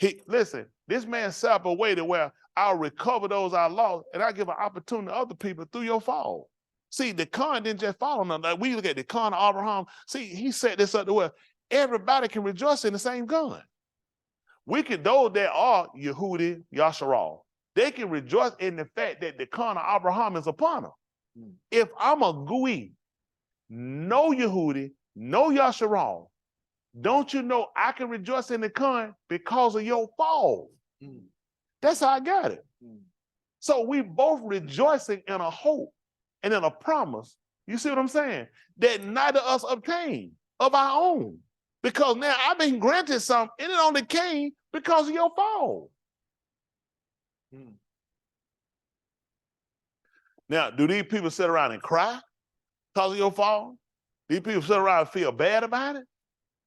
them. Listen, this man set up a way to where I'll recover those I lost and I give an opportunity to other people through your fall. See, the Khan didn't just fall on them. Like we look at the Khan of Abraham. See, he set this up to where everybody can rejoice in the same gun. Those that are Yehudi, Yahshua, they can rejoice in the fact that the Khan of Abraham is upon them. If I'm a Gui, no Yehudi, no Yahshua, don't you know I can rejoice in the Khan because of your fall? That's how I got it. So we both rejoicing in a hope and in a promise, you see what I'm saying? That neither of us obtain of our own. Because now I've been granted something and it only came because of your fall. Now, do these people sit around and cry because of your fall? These people sit around and feel bad about it?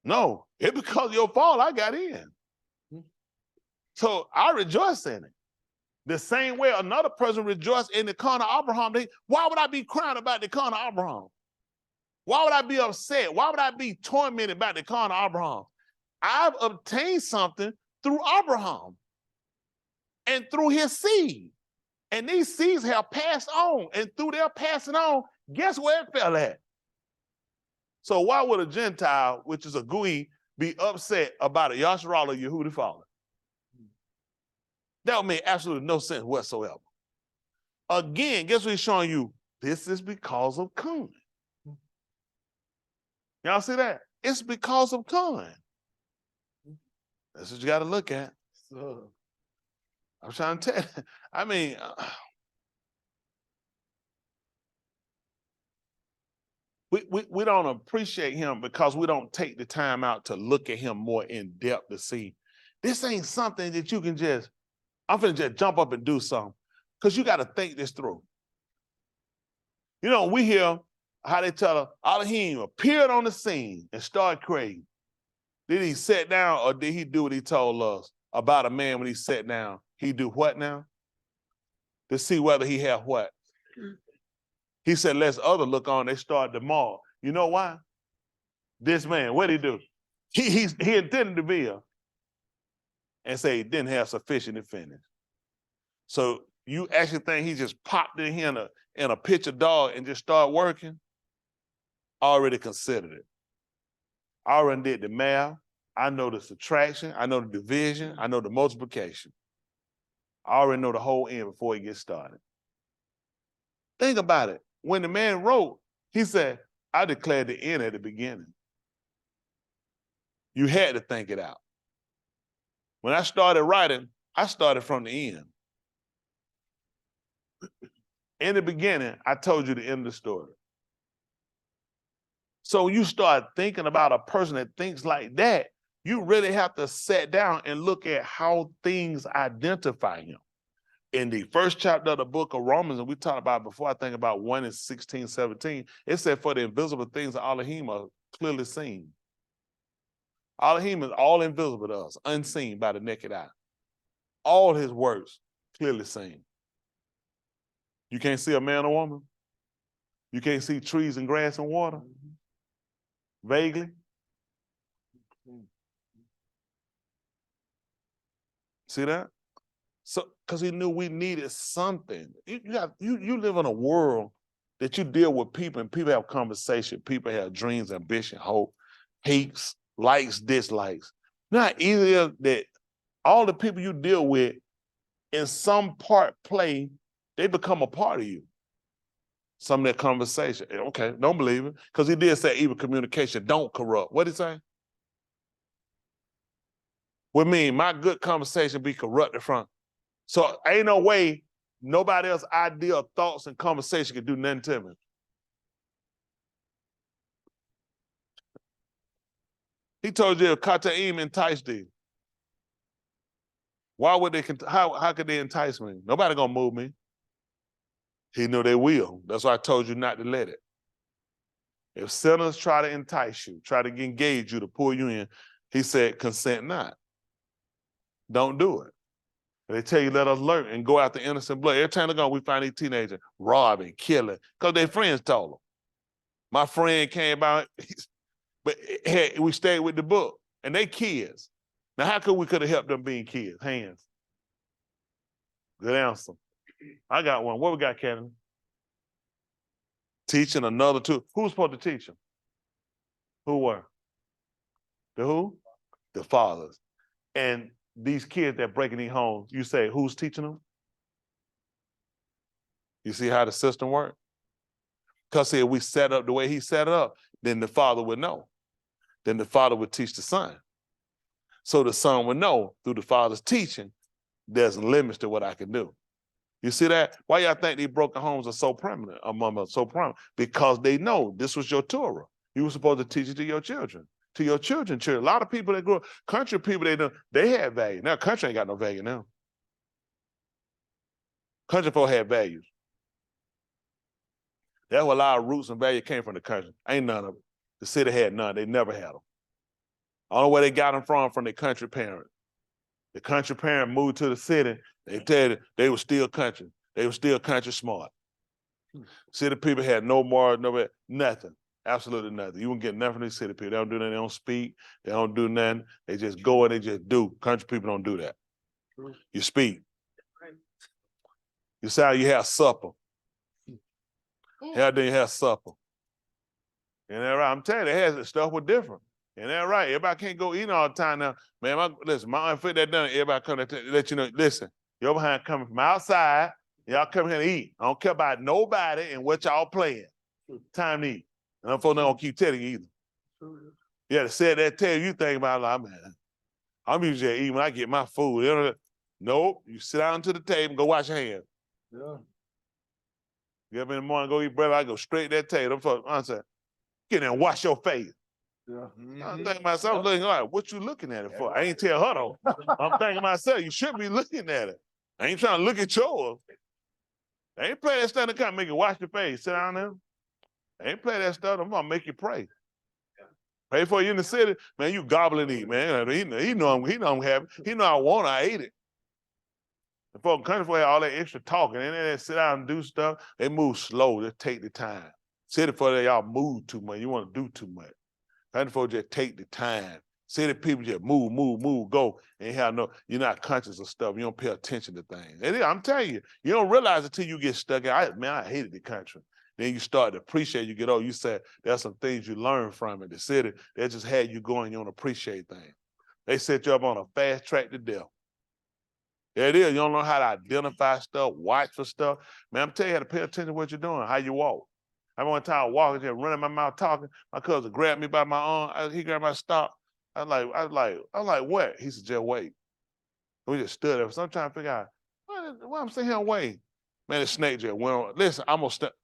No, it's because of your fall I got in. So I rejoice in it. The same way another person rejoiced in the Khan of Abraham. Why would I be crying about the Khan of Abraham? Why would I be upset? Why would I be tormented about the Khan of Abraham? I've obtained something through Abraham and through his seed. And these seeds have passed on. And through their passing on, guess where it fell at? So why would a Gentile, which is a Gui, be upset about a Yahshua or Yehudi falling? That would make absolutely no sense whatsoever. Again, guess what he's showing you? This is because of Cain. Y'all see that? It's because of Cain. That's what you got to look at. So, I'm trying to tell you. I mean, we don't appreciate him because we don't take the time out to look at him more in depth to see. This ain't something that you can just, I'm finna just jump up and do something. Because you got to think this through. You know, we hear how they tell her, Alahym appeared on the scene and started creating. Did he sit down or did he do what he told us about a man when he sat down? He do what now? To see whether he had what? He said, let's other look on. They start tomorrow. You know why? This man, what did he do? He intended to be and say he didn't have sufficient to finish. So you actually think he just popped in here in a picture dog and just started working? Already considered it. I already did the math. I know the subtraction. I know the division. I know the multiplication. I already know the whole end before he gets started. Think about it. When the man wrote, he said, I declared the end at the beginning. You had to think it out. When I started writing, I started from the end. In the beginning, I told you the end of the story. So you start thinking about a person that thinks like that, you really have to sit down and look at how things identify him. In the first chapter of the book of Romans, and we talked about before, I think about 1 and 16, 17, it said, for the invisible things of Alahym are clearly seen. Alahym is all invisible to us, unseen by the naked eye. All his works clearly seen. You can't see a man or woman? You can't see trees and grass and water? Vaguely? See that? So, because he knew we needed something. You live in a world that you deal with people and people have conversation, people have dreams, ambition, hope, hates, likes, dislikes. Not easier that all the people you deal with in some part play, they become a part of you. Some of that conversation. Okay, don't believe it. Because he did say evil communication don't corrupt. What did he say? What mean my good conversation be corrupted from? So ain't no way nobody else's idea, thoughts, and conversation can do nothing to me. He told you if Kataim enticed thee. Why would they, how could they entice me? Nobody gonna move me. He knew they will. That's why I told you not to let it. If sinners try to entice you, try to engage you, to pull you in, he said, consent not. Don't do it. They tell you, let us learn and go after innocent blood. Every time they go, we find these teenagers robbing, killing, because their friends told them. My friend came by, but we stayed with the book, and they kids. Now, how could we could have helped them being kids? Hands. Good answer. I got one. What we got, Kevin? Teaching another two. Who's supposed to teach them? Who were? The who? The fathers. And these kids that break in these homes, you say, who's teaching them? You see how the system works? Because if we set up the way he set it up, then the father would know. Then the father would teach the son. So the son would know through the father's teaching, there's limits to what I can do. You see that? Why y'all think these broken homes are so prominent among us, so prominent? Because they know this was your Torah. You were supposed to teach it to your children. To your children. A lot of people that grew up, country people, they had value. Now, country ain't got no value now. Country folk had values. That's where a lot of roots and value came from the country. Ain't none of it. The city had none. They never had them. I don't know where they got them from their country parents. The country parent moved to the city. They tell you they were still country. They were still country smart. City people had no more, nothing. Absolutely nothing. You won't get nothing from these city people. They don't do nothing. They don't speak. They don't do nothing. They just go and they just do. Country people don't do that. You speak. You say how you have supper. How do you have supper? Ain't that right? I'm telling you, the stuff was different. Ain't that right? Everybody can't go eating all the time now. Man, listen, my aunt fit that done. Everybody come to let you know, listen, your behind coming from outside, Y'all come here and eat. I don't care about nobody and what y'all playing. Time to eat. And them folks not gonna keep telling you either. Yeah, to say that tell you think about like, man, I'm usually eating when I get my food. You know, nope, you sit down to the table and go wash your hands. Yeah. Get up in the morning, go eat breakfast, I go straight to that table. Them folks, I say, get in there and wash your face. Yeah. I'm thinking myself, looking like, what you looking at it for? I ain't tell her though. I'm thinking myself, you should be looking at it. I ain't trying to look at yours. I ain't play that stuff to come make you wash your face. Sit down there. I ain't play that stuff. I'm gonna make you pray. Pray for you in the city, man. You gobble and eat, man. He know I'm happy. He know I want it. I ate it. The folk country for all that extra talking, and then they sit down and do stuff. They move slow. Just take the time. City for that y'all move too much. You want to do too much. Country for just take the time. City people just move, go. And you're not conscious of stuff. You don't pay attention to things. And I'm telling you, you don't realize it until you get stuck. I hated the country. Then you start to appreciate. You get old. You said there's some things you learn from it. The city, they just had you going. You don't appreciate things. They set you up on a fast track to death. There it is. You don't know how to identify stuff, watch for stuff. Man, I'm telling you how to pay attention to what you're doing, how you walk. I remember one time I was walking, just running my mouth talking. My cousin grabbed me by my arm. He grabbed my stop. I was like, what? He said, just wait. We just stood there. So I'm trying to figure out why I'm sitting here and wait. Man, the snake just went on.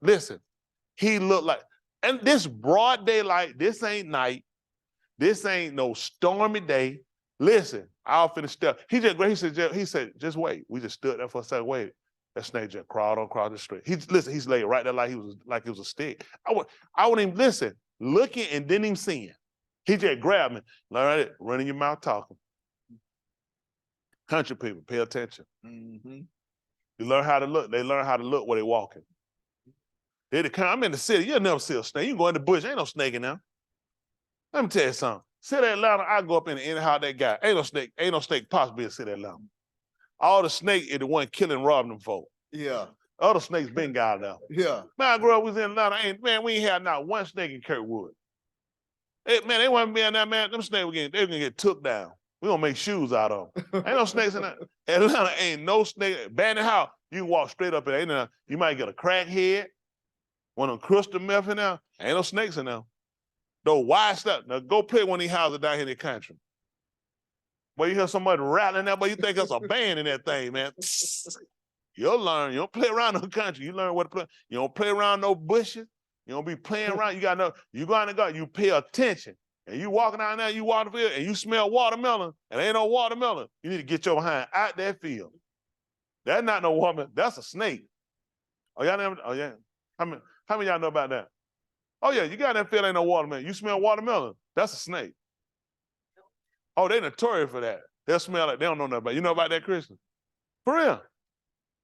Listen, he looked like, and this broad daylight, this ain't night. This ain't no stormy day. Listen, I'll finish step. He said, just wait. We just stood there for a second, wait. That snake just crawled across the street. He's laid right there like it was a stick. I wouldn't even listen, looking and didn't even see him. He just grabbed me, learn it, running your mouth talking. Country people, pay attention. Mm-hmm. You learn how to look. They learn how to look where they're walking. I'm in the city. You'll never see a snake. You can go in the bush. Ain't no snake in there. Let me tell you something. City of Atlanta, I go up in any house that guy. Ain't no snake possibly in City of Atlanta. All the snake is the one killing, robbing them folk. Yeah. Other snakes been got out. Yeah. Man, I grew up, was in Atlanta. We ain't had not one snake in Kirkwood. Hey, man, they wasn't being that, man. Them snakes they were gonna get took down. We gonna make shoes out of them. Ain't no snakes in that. Atlanta ain't no snake. Bandit house, you can walk straight up in there. You might get a crackhead, one of them crystal meth in there. Ain't no snakes in there. Though wide stuff. Now go play one of these houses down here in the country. Boy, you hear somebody rattling that, but you think there's a band in that thing, man. You'll learn. You don't play around in the country. You learn what to play. You don't play around no bushes. You don't be playing around. You go out and go. You pay attention. And you walking down there, you walk the field, and you smell watermelon, and ain't no watermelon. You need to get your behind out that field. That's not no watermelon. That's a snake. Oh, y'all never? Oh, yeah. How many of y'all know about that? Oh, yeah, you got that field, ain't no watermelon. You smell watermelon. That's a snake. Oh, they notorious for that. They'll smell like they don't know nothing about it. You know about that, Christian? For real?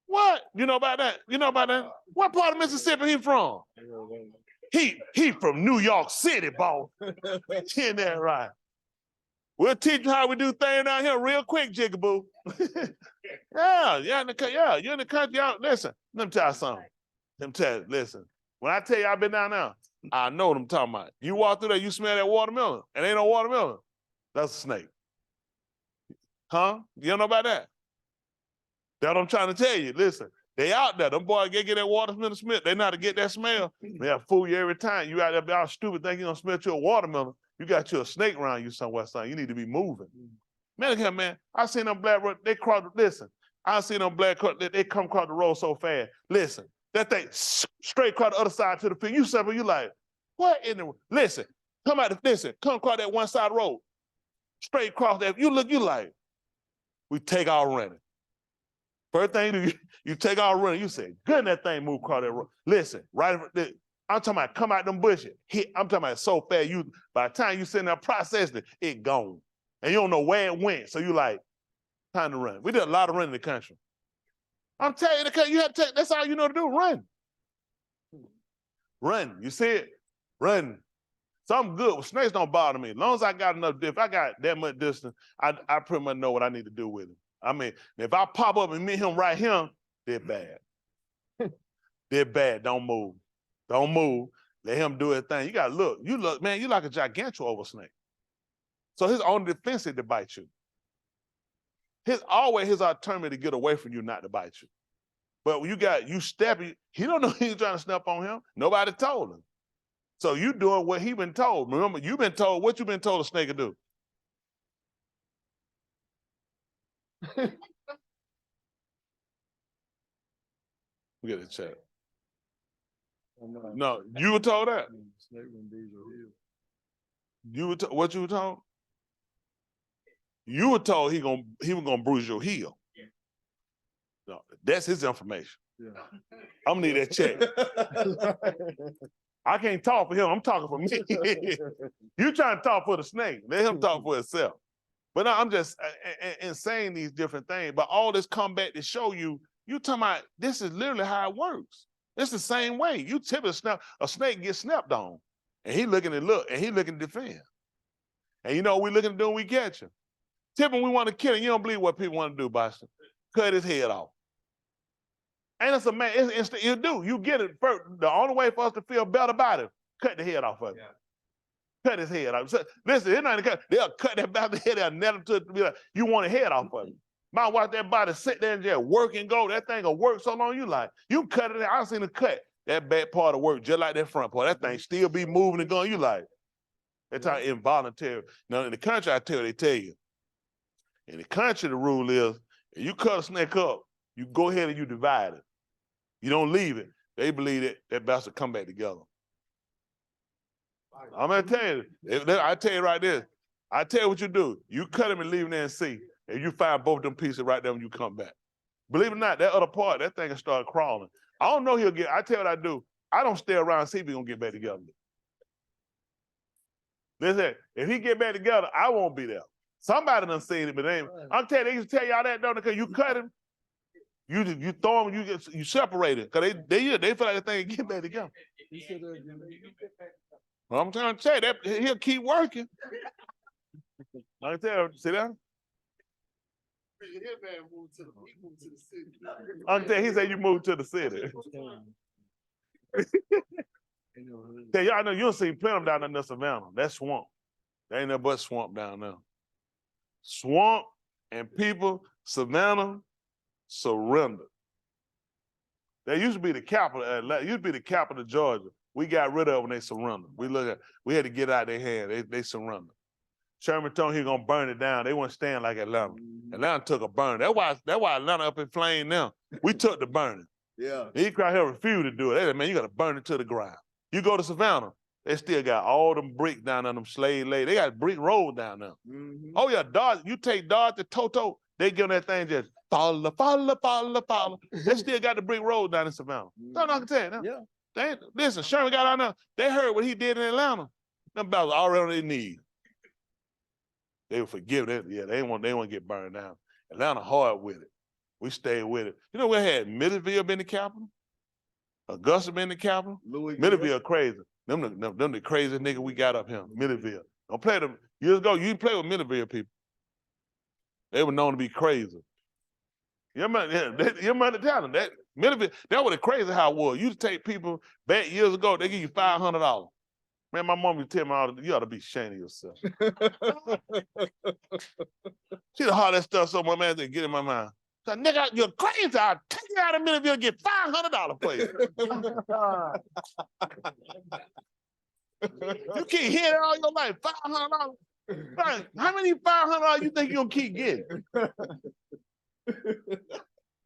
What? You know about that? You know about that? What part of Mississippi he from? He from New York City, boy. In there, right? We'll teach you how we do things down here real quick, Jigaboo. Yeah, you're in the country. Listen, let me tell you something. Listen. When I tell you I've been down there, I know what I'm talking about. You walk through there, you smell that watermelon, and ain't no watermelon. That's a snake. Huh? You don't know about that? That's what I'm trying to tell you. Listen, they out there. Them boys get that watermelon smell. They know how to get that smell. They'll fool you every time. You out there be all stupid thinking you're going to smell you a watermelon. You got you a snake around you somewhere, son. You need to be moving. Man, I seen them black, they cross, listen. I seen them black, they come across the road so fast. Listen, that thing straight across the other side to the field. You like, what in the, listen, come across that one side road. Straight across that, you like, we take our running. First thing you take our running, you say, good, that thing move across that road. Listen, I'm talking about come out them bushes. I'm talking about so fast, by the time you sitting there processing it gone. And you don't know where it went. So you like, time to run. We did a lot of running in the country. I'm telling you, you have to take, that's all you know to do, run. Run, you see it? Run. So I'm good. Well, snakes don't bother me. As long as I got enough, if I got that much distance, I pretty much know what I need to do with him. I mean, if I pop up and meet him right here, they're bad. They're bad. Don't move. Don't move. Let him do his thing. You got to look. You look, man, you like a gigantic over snake. So his only defense is to bite you. His alternative to get away from you, not to bite you. But when you stepping, he don't know he's trying to step on him. Nobody told him. So you doing what he been told. Remember, you've been told, what you been told a snake to do? We get a check. No, you were told that. You were what you were told? You were told he was gonna bruise your heel. No, that's his information. Yeah. I'm gonna need that check. I can't talk for him. I'm talking for me. You trying to talk for the snake. Let him talk for himself. But no, I'm just saying these different things. But all this come back to show you talking about this is literally how it works. It's the same way. You tip a snake gets snapped on. And he looking to look, and he looking to defend. And you know what we looking to do when we catch him? Tip him, we want to kill him. You don't believe what people want to do, Boston. Cut his head off. And it's a man, it's you do. You get it first. The only way for us to feel better about it, cut the head off of him. Yeah. Cut his head off. So, listen, they'll cut that back of the head, they'll net him to be like, you want a head off of him. Might watch that body sit there and just work and go. That thing will work so long you like. You cut it, I've seen it cut. That back part of work, just like that front part. That thing still be moving and going. You like, that's how involuntary. Now, in the country, they tell you. In the country, the rule is, if you cut a snake up, you go ahead and you divide it. You don't leave it. They believe that bastard come back together. I'm gonna tell you, I tell you right there, I tell you what you do. You cut him and leave him there and see. And you find both them pieces right there when you come back. Believe it or not, that other part, that thing will start crawling. I don't know I tell you what I do. I don't stay around and see if he's gonna get back together. Listen, if he get back together, I won't be there. Somebody done seen it, but they ain't. I'm telling you, they used to tell y'all that, don't they? Because you cut him, you throw him, you separate it. Because they feel like the thing get back together. Well, I'm trying to tell you, that he'll keep working. I can tell you, see that? I can tell you, he said you moved to the city. Tell you, I know you don't see plenty of them down in the Savannah. That's swamp. There ain't nothing but swamp down there. Swamp and people, Savannah, surrender. That used to be the capital. Used to be the capital of Georgia. We got rid of it when they surrendered. We had to get out of their hand. They surrendered. Sherman told him he was gonna burn it down. They weren't staying like Atlanta. Atlanta took a burn. That's why Atlanta up in flame now. We took the burning. Yeah. He cried here refused to do it. They said, man, you gotta burn it to the ground. You go to Savannah, they still got all them bricks down there, them slave lay. They got brick roads down there. Mm-hmm. Oh yeah, Dodge, you take Dodge to Toto, they give them that thing just follow. They still got the brick road down in Savannah. Don't know I can tell you now. Yeah. Listen, Sherman got out there. They heard what he did in Atlanta. Them about already on their knees. They were forgiven. Yeah, they want to get burned down. Atlanta hard with it. We stayed with it. You know, we had Milledgeville been the capital, Augusta been the capital. Milledgeville crazy. Them the crazy nigga we got up here. Milledgeville. Don't play them. Years ago, you didn't play with Milledgeville people. They were known to be crazy. You're the talent. That Milledgeville, that was the crazy how it was. You take people back years ago, they give you $500. Man, my mom would tell me, you ought to be ashamed of yourself. She'd haul that stuff so my man didn't get in my mind. So, nigga, you're crazy. I'll take you out of Milledgeville and get $500 for you. You keep hearing all your life, $500. Right. How many $500 you think you're going to keep getting?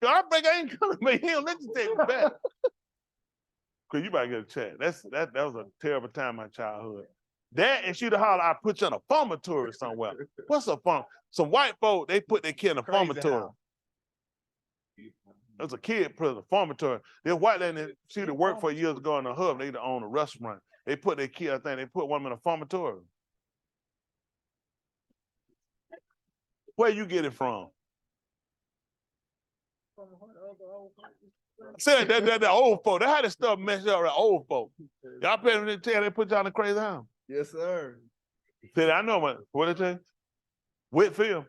I think I ain't coming, but he don't let you take it back. Because you might get a check. That was a terrible time in my childhood. That and she'd holler, I put you in a formatory somewhere. What's a form? Some white folk, they put their kid in a formatory. There was a kid put in a formatory. This white lady, she had worked for years ago in the hub. They used to own a restaurant. They put their kid, I think they put one in a formatory. Where you get it from? Said that old folk. That's how this stuff messed up with old folk. Y'all pay them to tell they put y'all in a crazy house. Yes, sir. Said I know what they say? Whitfield,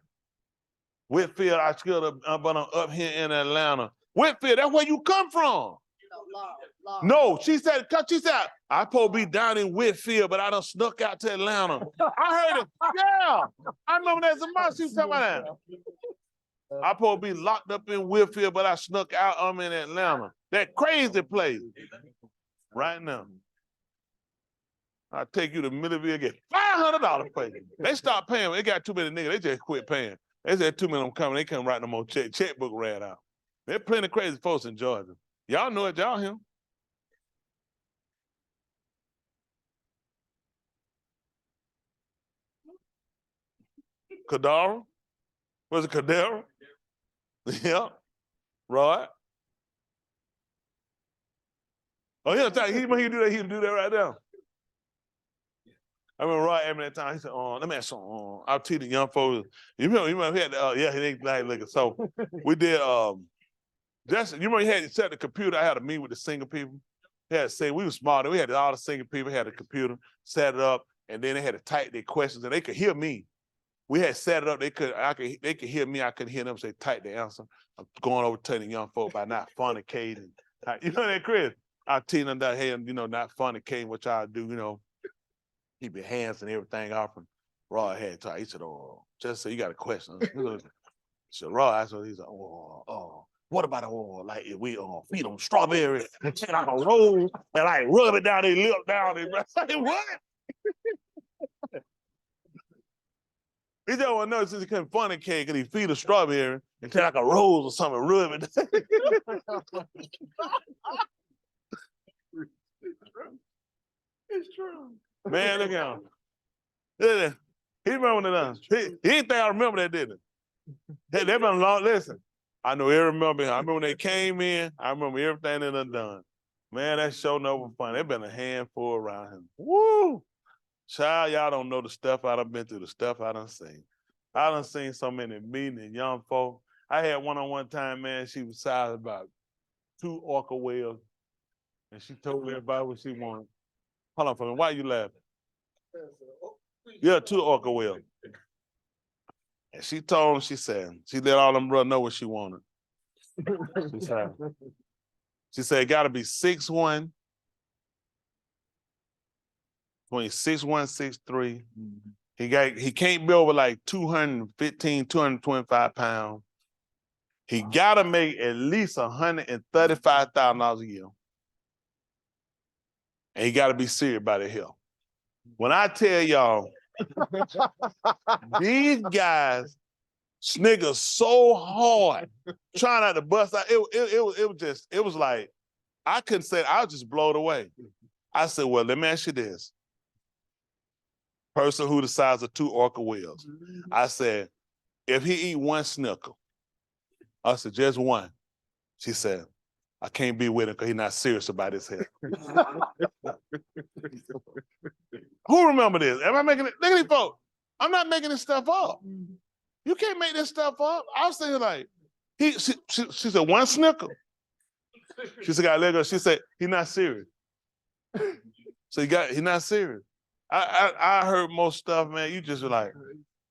I skilled up here in Atlanta. Whitfield, that's where you come from. No, she said, I supposed to be down in Whitfield, but I done snuck out to Atlanta. I heard it. Yeah. I remember that some months she was talking about that. I'm supposed to be locked up in Whitfield, but I snuck out. I'm in Atlanta. That crazy place. Right now. I'll take you to Millville, get $500 for you. They stopped paying. They got too many niggas. They just quit paying. They said too many of them coming. They couldn't write no more check. Checkbook ran out. There's plenty of crazy folks in Georgia. Y'all know it. Y'all him. Kadara? Was it Kadara? Yeah. Right. Oh, he do that. He'll do that right now. I remember Roy asked me that time. He said, let me ask you, I'll teach the young folks. You remember he had, yeah, he ain't like looking. So we did, you remember he had set the computer. I had a meeting with the single people. He had to say, we were smart. We had all the single people, had a computer, set it up, and then they had to type their questions, and they could hear me. We had set it up. They could hear me. I couldn't hear them say, type the answer. I'm going over telling the young folk by not fornicating. You know that, Chris? I'll tell them that, hey, not fornicating, what y'all do, keep your hands and everything off. And Raw had to. He said, just so you got a question. So Raw asked him, he said, what about like if we feed them strawberry and take like a roll and like rub it down their lip down their breath? I said, what? He said, well, no, since he couldn't fornicate, could he feed a strawberry and take like a rose or something, rub it? It's true. Man, look at him. He remember that. He didn't think I remember that, didn't he? They been a long, listen. I know every member. I remember when they came in, I remember everything they done. Man, that show never fun. They been a handful around him. Woo! Child, y'all don't know the stuff I done been through, the stuff I done seen. I done seen so many meetings and young folk. I had one time, man, she was silent about 2 orca whales, and she told everybody what she wanted. Hold on for me. Why you laughing? Yeah, 2 orca whales. And she told him, she let all them brothers know what she wanted. She said it gotta be 6'1", between 6'1", 6'3". He can't be over like 215, 225 pounds. He gotta make at least $135,000 a year. And he gotta be serious about it here. When I tell y'all, these guys snigger so hard, trying not to bust out. It was like, I couldn't say it. I was just blown away. I said, well, let me ask you this. Person who the size of 2 orca whales. I said, if he eat 1 snicker, I said, just 1. She said, I can't be with him because he's not serious about his health. Who remember this? Am I making it? Look at these folks. I'm not making this stuff up. You can't make this stuff up. I was thinking like, she said 1 snicker. She said, got let go. She said, he's not serious. So he's not serious. I heard most stuff, man. You just were like,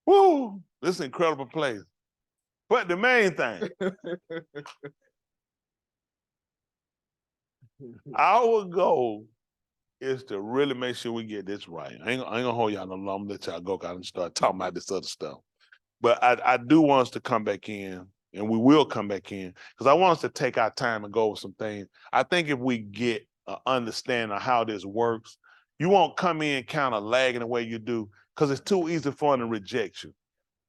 whoo, this is an incredible place. But the main thing, our goal is to really make sure we get this right. I ain't gonna hold y'all no longer. I'm gonna let y'all go out and start talking about this other stuff. But I do want us to come back in, and we will come back in, because I want us to take our time and go over some things. I think if we get an understanding of how this works, you won't come in kind of lagging the way you do, because it's too easy for them to reject you.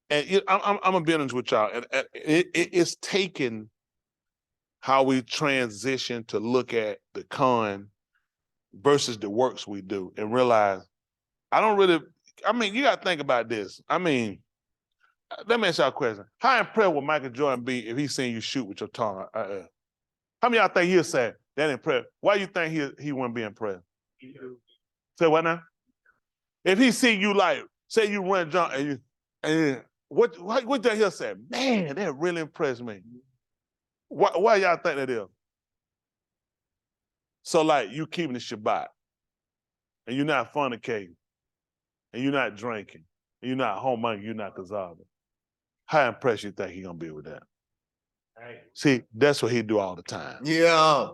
And I'm gonna be honest with y'all. It's taken how we transition to look at the con versus the works we do and realize, you gotta think about this. Let me ask y'all a question. How impressed would Michael Jordan be if he seen you shoot with your tongue? How many of y'all think he'll say that impressed? Why you think he wouldn't be impressed? Say what now? If he see you like, say you run jump and what that he'll say? Man, that really impressed me. Why y'all think that is? So like you keeping the Shabbat, and you're not fornicating, and you're not drinking, and you're not homemonger, you're not kazaba. How impressed you think he gonna be with that? Right. See, that's what he do all the time. Yeah.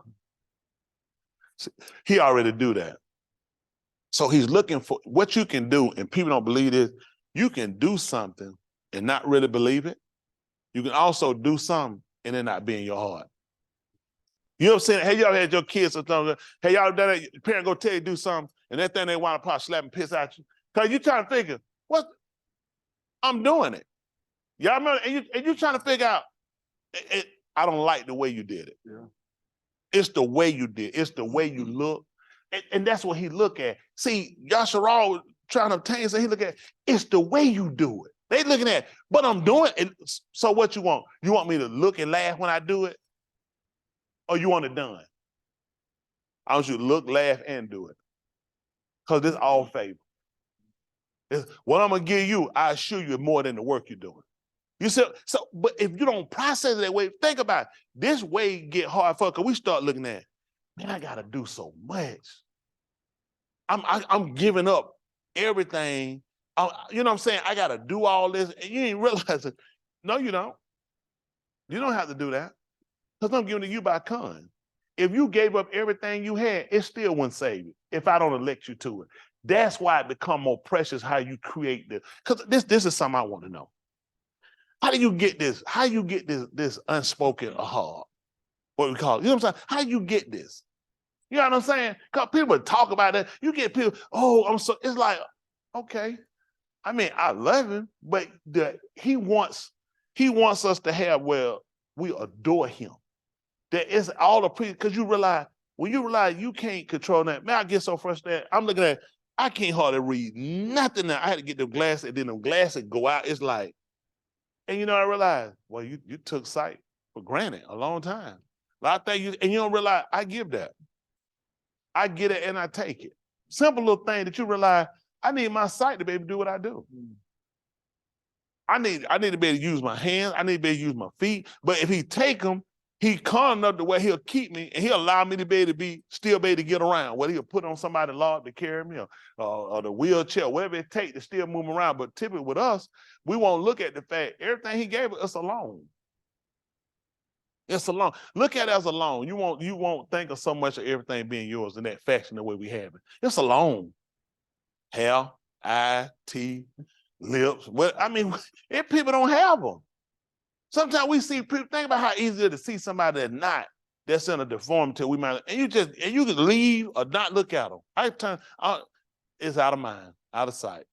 See, he already do that. So he's looking for what you can do, and people don't believe this. You can do something and not really believe it, You can also do something and it not be in your heart. You know what I'm saying? Hey, y'all had your kids or something. Hey, y'all done that, your parent go tell you to do something, and that thing they want to probably slap and piss at you. Because you trying to figure, what? I'm doing it. Y'all remember? And you trying to figure out, I don't like the way you did it. Yeah. It's the way you did. It's the way you look. And that's what he look at. See, Yahusha trying to obtain, so he look at, it's the way you do it. They looking at, but I'm doing it. So what you want? You want me to look and laugh when I do it? Or you want it done? I want you to look, laugh, and do it. Because this all favor. What I'm going to give you, I assure you, is more than the work you're doing. You said, so, but if you don't process it that way, think about it. This way get hard for, because we start looking at, man, I got to do so much. I'm giving up everything. You know what I'm saying? I got to do all this. And you ain't realizing, no, you don't. You don't have to do that. Because I'm giving it to you by con. If you gave up everything you had, it still wouldn't save you if I don't elect you to it. That's why it become more precious how you create this. Because this is something I want to know. How do you get this? How you get this unspoken ahab? What we call it. You know what I'm saying? How you get this? You know what I'm saying? Because people talk about that. You get people, it's like, okay. I mean, I love him, but he wants us to have where we adore him. That is all the because when you realize you can't control that, man, I get so frustrated. I'm looking at, I can't hardly read nothing now. I had to get them glasses, and then them glasses go out. It's like, and you know, I realized, well, you took sight for granted a long time. A lot of things and you don't realize I give that. I get it and I take it. Simple little thing that you realize, I need my sight to be able to do what I do. I need to be able to use my hands. I need to be able to use my feet. But if he take them, he calm enough the way he'll keep me and he'll allow me to be able to still be able to get around. Whether he'll put on somebody's log to carry me or the wheelchair, whatever it takes to still move around. But typically with us, we won't look at the fact everything he gave us alone. It's a loan. Look at it as a loan. You won't think of so much of everything being yours in that fashion the way we have it. It's a loan. Hair, eye, teeth, lips. Well, I mean, if people don't have them. Sometimes we see people, think about how easy it is to see somebody that's in a deformity. And you can leave or not look at them. It's out of mind, out of sight.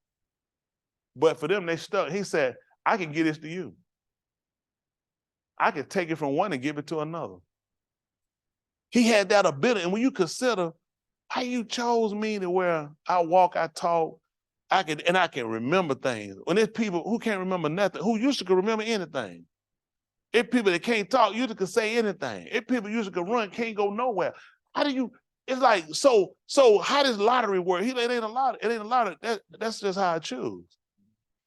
But for them, they stuck. He said, I can give this to you. I can take it from one and give it to another. He had that ability. And when you consider how you chose me to where I walk, I talk, I can remember things. When there's people who can't remember nothing, who used to remember anything. If people that can't talk, used to say anything. If people used to run, can't go nowhere. It's like, so how does lottery work? It ain't a lottery. That's just how I choose.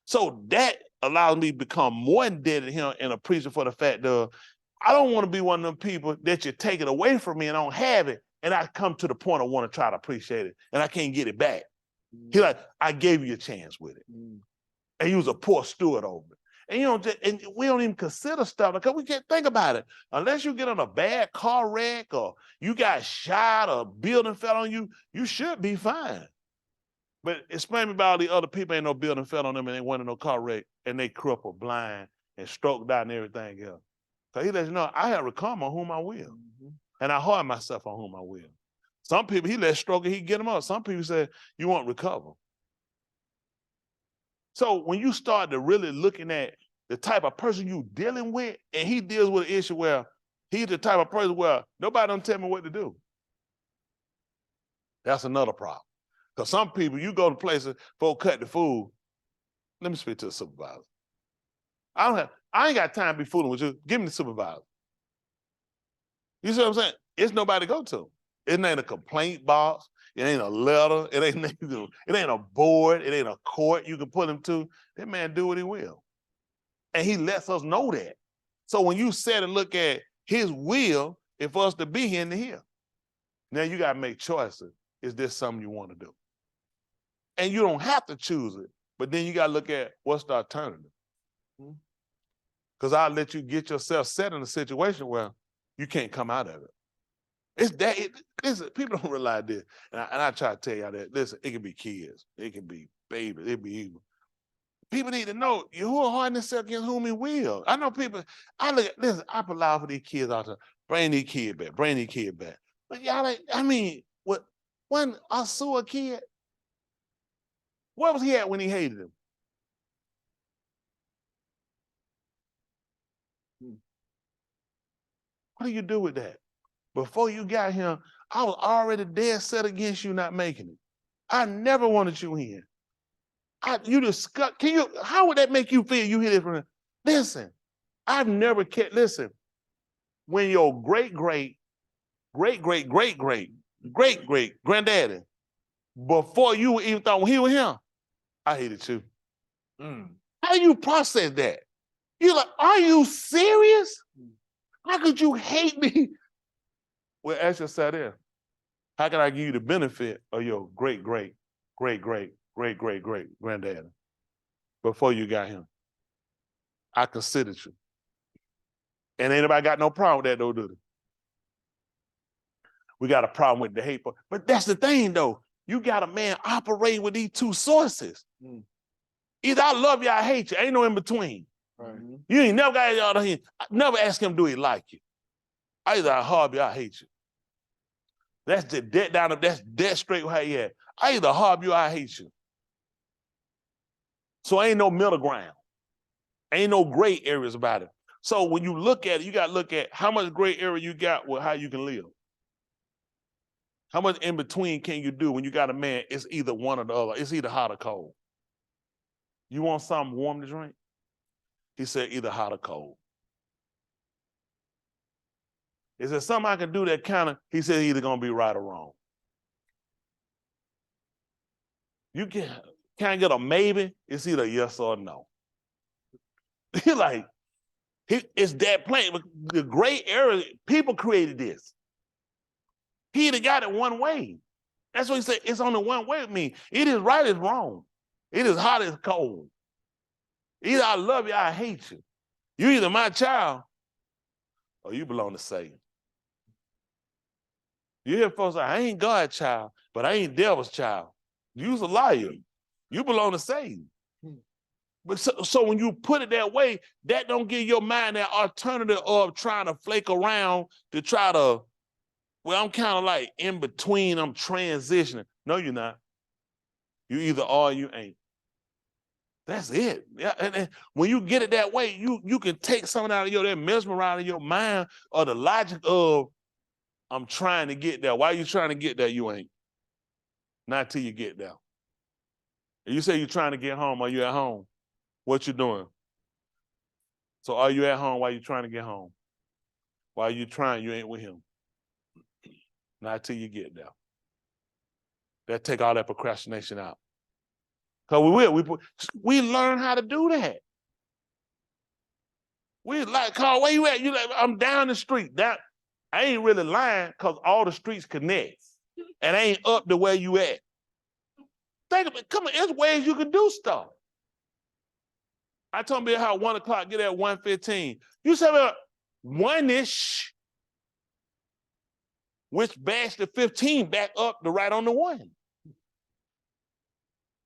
So that allows me to become more indebted to him and appreciate for the fact that I don't want to be one of them people that you take it away from me and I don't have it. And I come to the point I want to try to appreciate it and I can't get it back. He's like, I gave you a chance with it. And you was a poor steward over it. And we don't even consider stuff because we can't think about it. Unless you get in a bad car wreck or you got shot or a building fell on you, you should be fine. But explain me about all the other people, ain't no building fell on them and they went in no car wreck and they crippled, blind, and stroked out and everything else. So he lets you know, I have recovered on whom I will. And I harden myself on whom I will. Some people, he let stroke it, he get them up. Some people say, you won't recover. So when you start to really looking at the type of person you dealing with, and he deals with an issue where he's the type of person where nobody don't tell me what to do. That's another problem. Because some people, you go to places, folks cut the food. Let me speak to the supervisor. I ain't got time to be fooling with you. Give me the supervisor. You see what I'm saying? It's nobody to go to. It ain't a complaint box. It ain't a letter. It ain't a board. It ain't a court you can put him to. That man do what he will. And he lets us know that. So when you sit and look at his will, is for us to be here and to here. Now you got to make choices. Is this something you want to do? And you don't have to choose it, but then you got to look at what's the alternative. Because I'll let you get yourself set in a situation where you can't come out of it. Listen, people don't realize this. And I try to tell y'all that, listen, it can be kids. It can be babies. It can be evil. People need to know Yahuah harden himself against whom he will. I know people, listen, I allow for these kids out there. Bring these kids back, bring these kids back. But y'all, when I saw a kid, where was he at when he hated him? What do you do with that? Before you got him, I was already dead set against you not making it. I never wanted you in. How would that make you feel? You hear this from him? Listen, I've never kept, listen, when your great granddaddy, before you even thought when he was him, I hated you. How do you process that? You're like, are you serious? How could you hate me? Well, ask yourself there. How can I give you the benefit of your great granddaddy before you got him? I considered you. And ain't nobody got no problem with that though, do they? We got a problem with the hate. But that's the thing though. You got a man operating with these two sources. Either I love you or I hate you. Ain't no in between. Right. You ain't never got out of him. Never ask him, do he like you? Either I harbor you or I hate you. That's the dead down of that's dead straight how he at. I either harbor you or I hate you. So ain't no middle ground. Ain't no gray areas about it. So when you look at it, you got to look at how much gray area you got with how you can live. How much in between can you do when you got a man? It's either one or the other. It's either hot or cold. You want something warm to drink? He said either hot or cold. Is there something I can do that kind of, he said either going to be right or wrong. You can't get a maybe, it's either yes or no. You're like, it's that plain. The gray area, people created this. He either got it one way. That's what he said, it's only one way with me. It is right, it's wrong. It is hot, it's cold. Either I love you or I hate you. You either my child or you belong to Satan. You hear folks say, I ain't God's child, but I ain't devil's child. You's a liar. You belong to Satan. But so when you put it that way, that don't give your mind that alternative of trying to flake around to try to, well, I'm kind of like in between, I'm transitioning. No, you're not. You either are or you ain't. That's it. Yeah, and when you get it that way, you can take something out of that mesmerize in your mind or the logic of, I'm trying to get there. Why are you trying to get there? You ain't. Not till you get there. And you say you're trying to get home. Are you at home? What you doing? So are you at home while you trying to get home? While you trying, you ain't with him. Not till you get there. That take all that procrastination out. Because we learn how to do that. We like, Carl, where you at? You like, I'm down the street. I ain't really lying because all the streets connect. And I ain't up to where you at. Think of it. Come on, there's ways you can do stuff. I told you how 1 o'clock get at 1:15. You said about 1-ish, which bashed the 15 back up to right on the 1.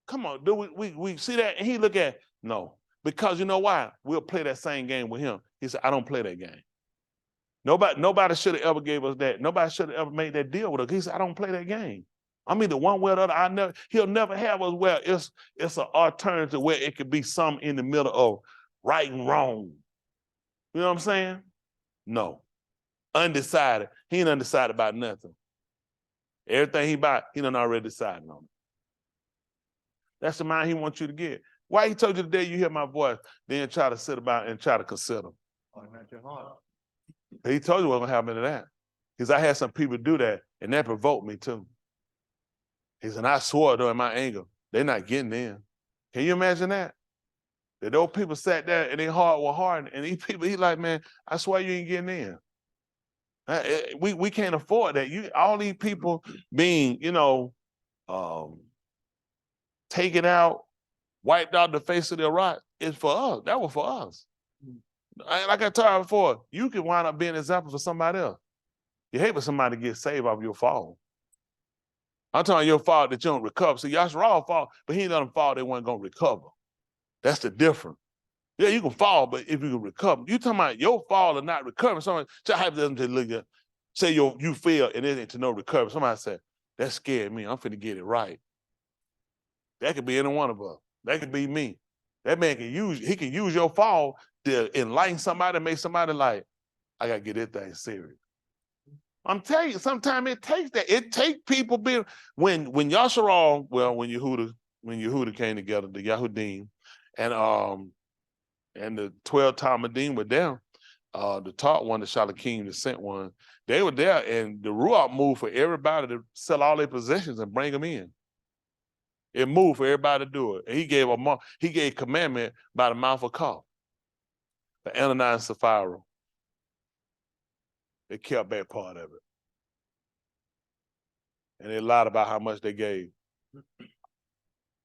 Come on, do we see that? And he look at, no. Because you know why? We'll play that same game with him. He said, I don't play that game. Nobody should have ever gave us that. Nobody should have ever made that deal with us. He said, I don't play that game. I'm either one way or the other. He'll never have us where it's an alternative where it could be something in the middle of right and wrong. You know what I'm saying? No. Undecided. He ain't undecided about nothing. Everything he bought, he done already decided on it. That's the mind he wants you to get. Why he told you today you hear my voice, then try to sit about and try to consider. Not your heart. He told you what was gonna happen to that. Because I had some people do that, and that provoked me too. He said, I swore though in my anger, they're not getting in. Can you imagine that? That those people sat there and their heart were hardened, and these people, he like, man, I swear you ain't getting in. We can't afford that. All these people being, taken out, wiped out the face of their rock is for us. That was for us. Like I told you before, you can wind up being an example for somebody else. You hate for somebody to get saved off your fall. I'm telling you your fault that you don't recover. See, Yahusha fall, but he ain't let them fall, they weren't going to recover. That's the difference. Yeah, you can fall, but if you can recover, you talking about your fall and not recovering. Somebody, hypothetically look at, say you fail and it ain't to no recovery. Somebody said, that scared me. I'm finna get it right. That could be any one of us. That could be me. That man he can use your fall to enlighten somebody, make somebody like, I gotta get this thing serious. I'm telling you, sometimes it takes that. It takes people being when Yahusha, well, when Yahudah came together, the Yahudym, and the 12 Talmudim were there. The taught one, the Shalakim, the sent one, they were there, and the Ruach moved for everybody to sell all their possessions and bring them in. It moved for everybody to do it. And he gave commandment by the mouth of God. The Ananias and Sapphira. They kept that part of it. And they lied about how much they gave.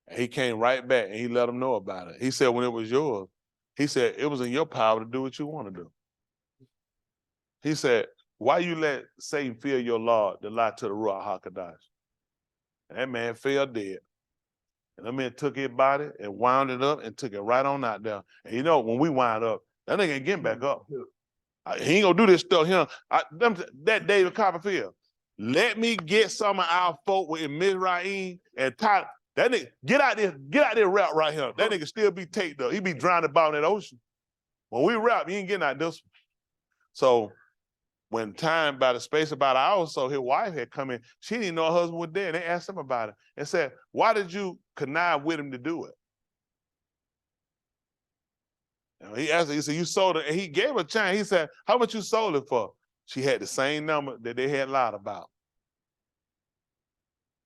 And he came right back and he let them know about it. He said when it was yours, he said it was in your power to do what you want to do. He said, why you let Satan fill your law to lie to the Ruach HaKodesh? And that man fell dead. And that man took his body and wound it up and took it right on out there. And you know, when we wind up, that nigga ain't getting back up. He ain't gonna do this stuff here. That David Copperfield, let me get some of our folk with Mizraim and Tyler. That nigga, get out there rap right here. That nigga still be taped up. He be drowning about in that ocean. When we rap, he ain't getting out this one. So when time, by the space of about an hour or so, his wife had come in. She didn't know her husband was dead. And they asked him about it and said, why did you connive with him to do it? And he asked her, he said, you sold it. And he gave her a chance. He said, how much you sold it for? She had the same number that they had lied about.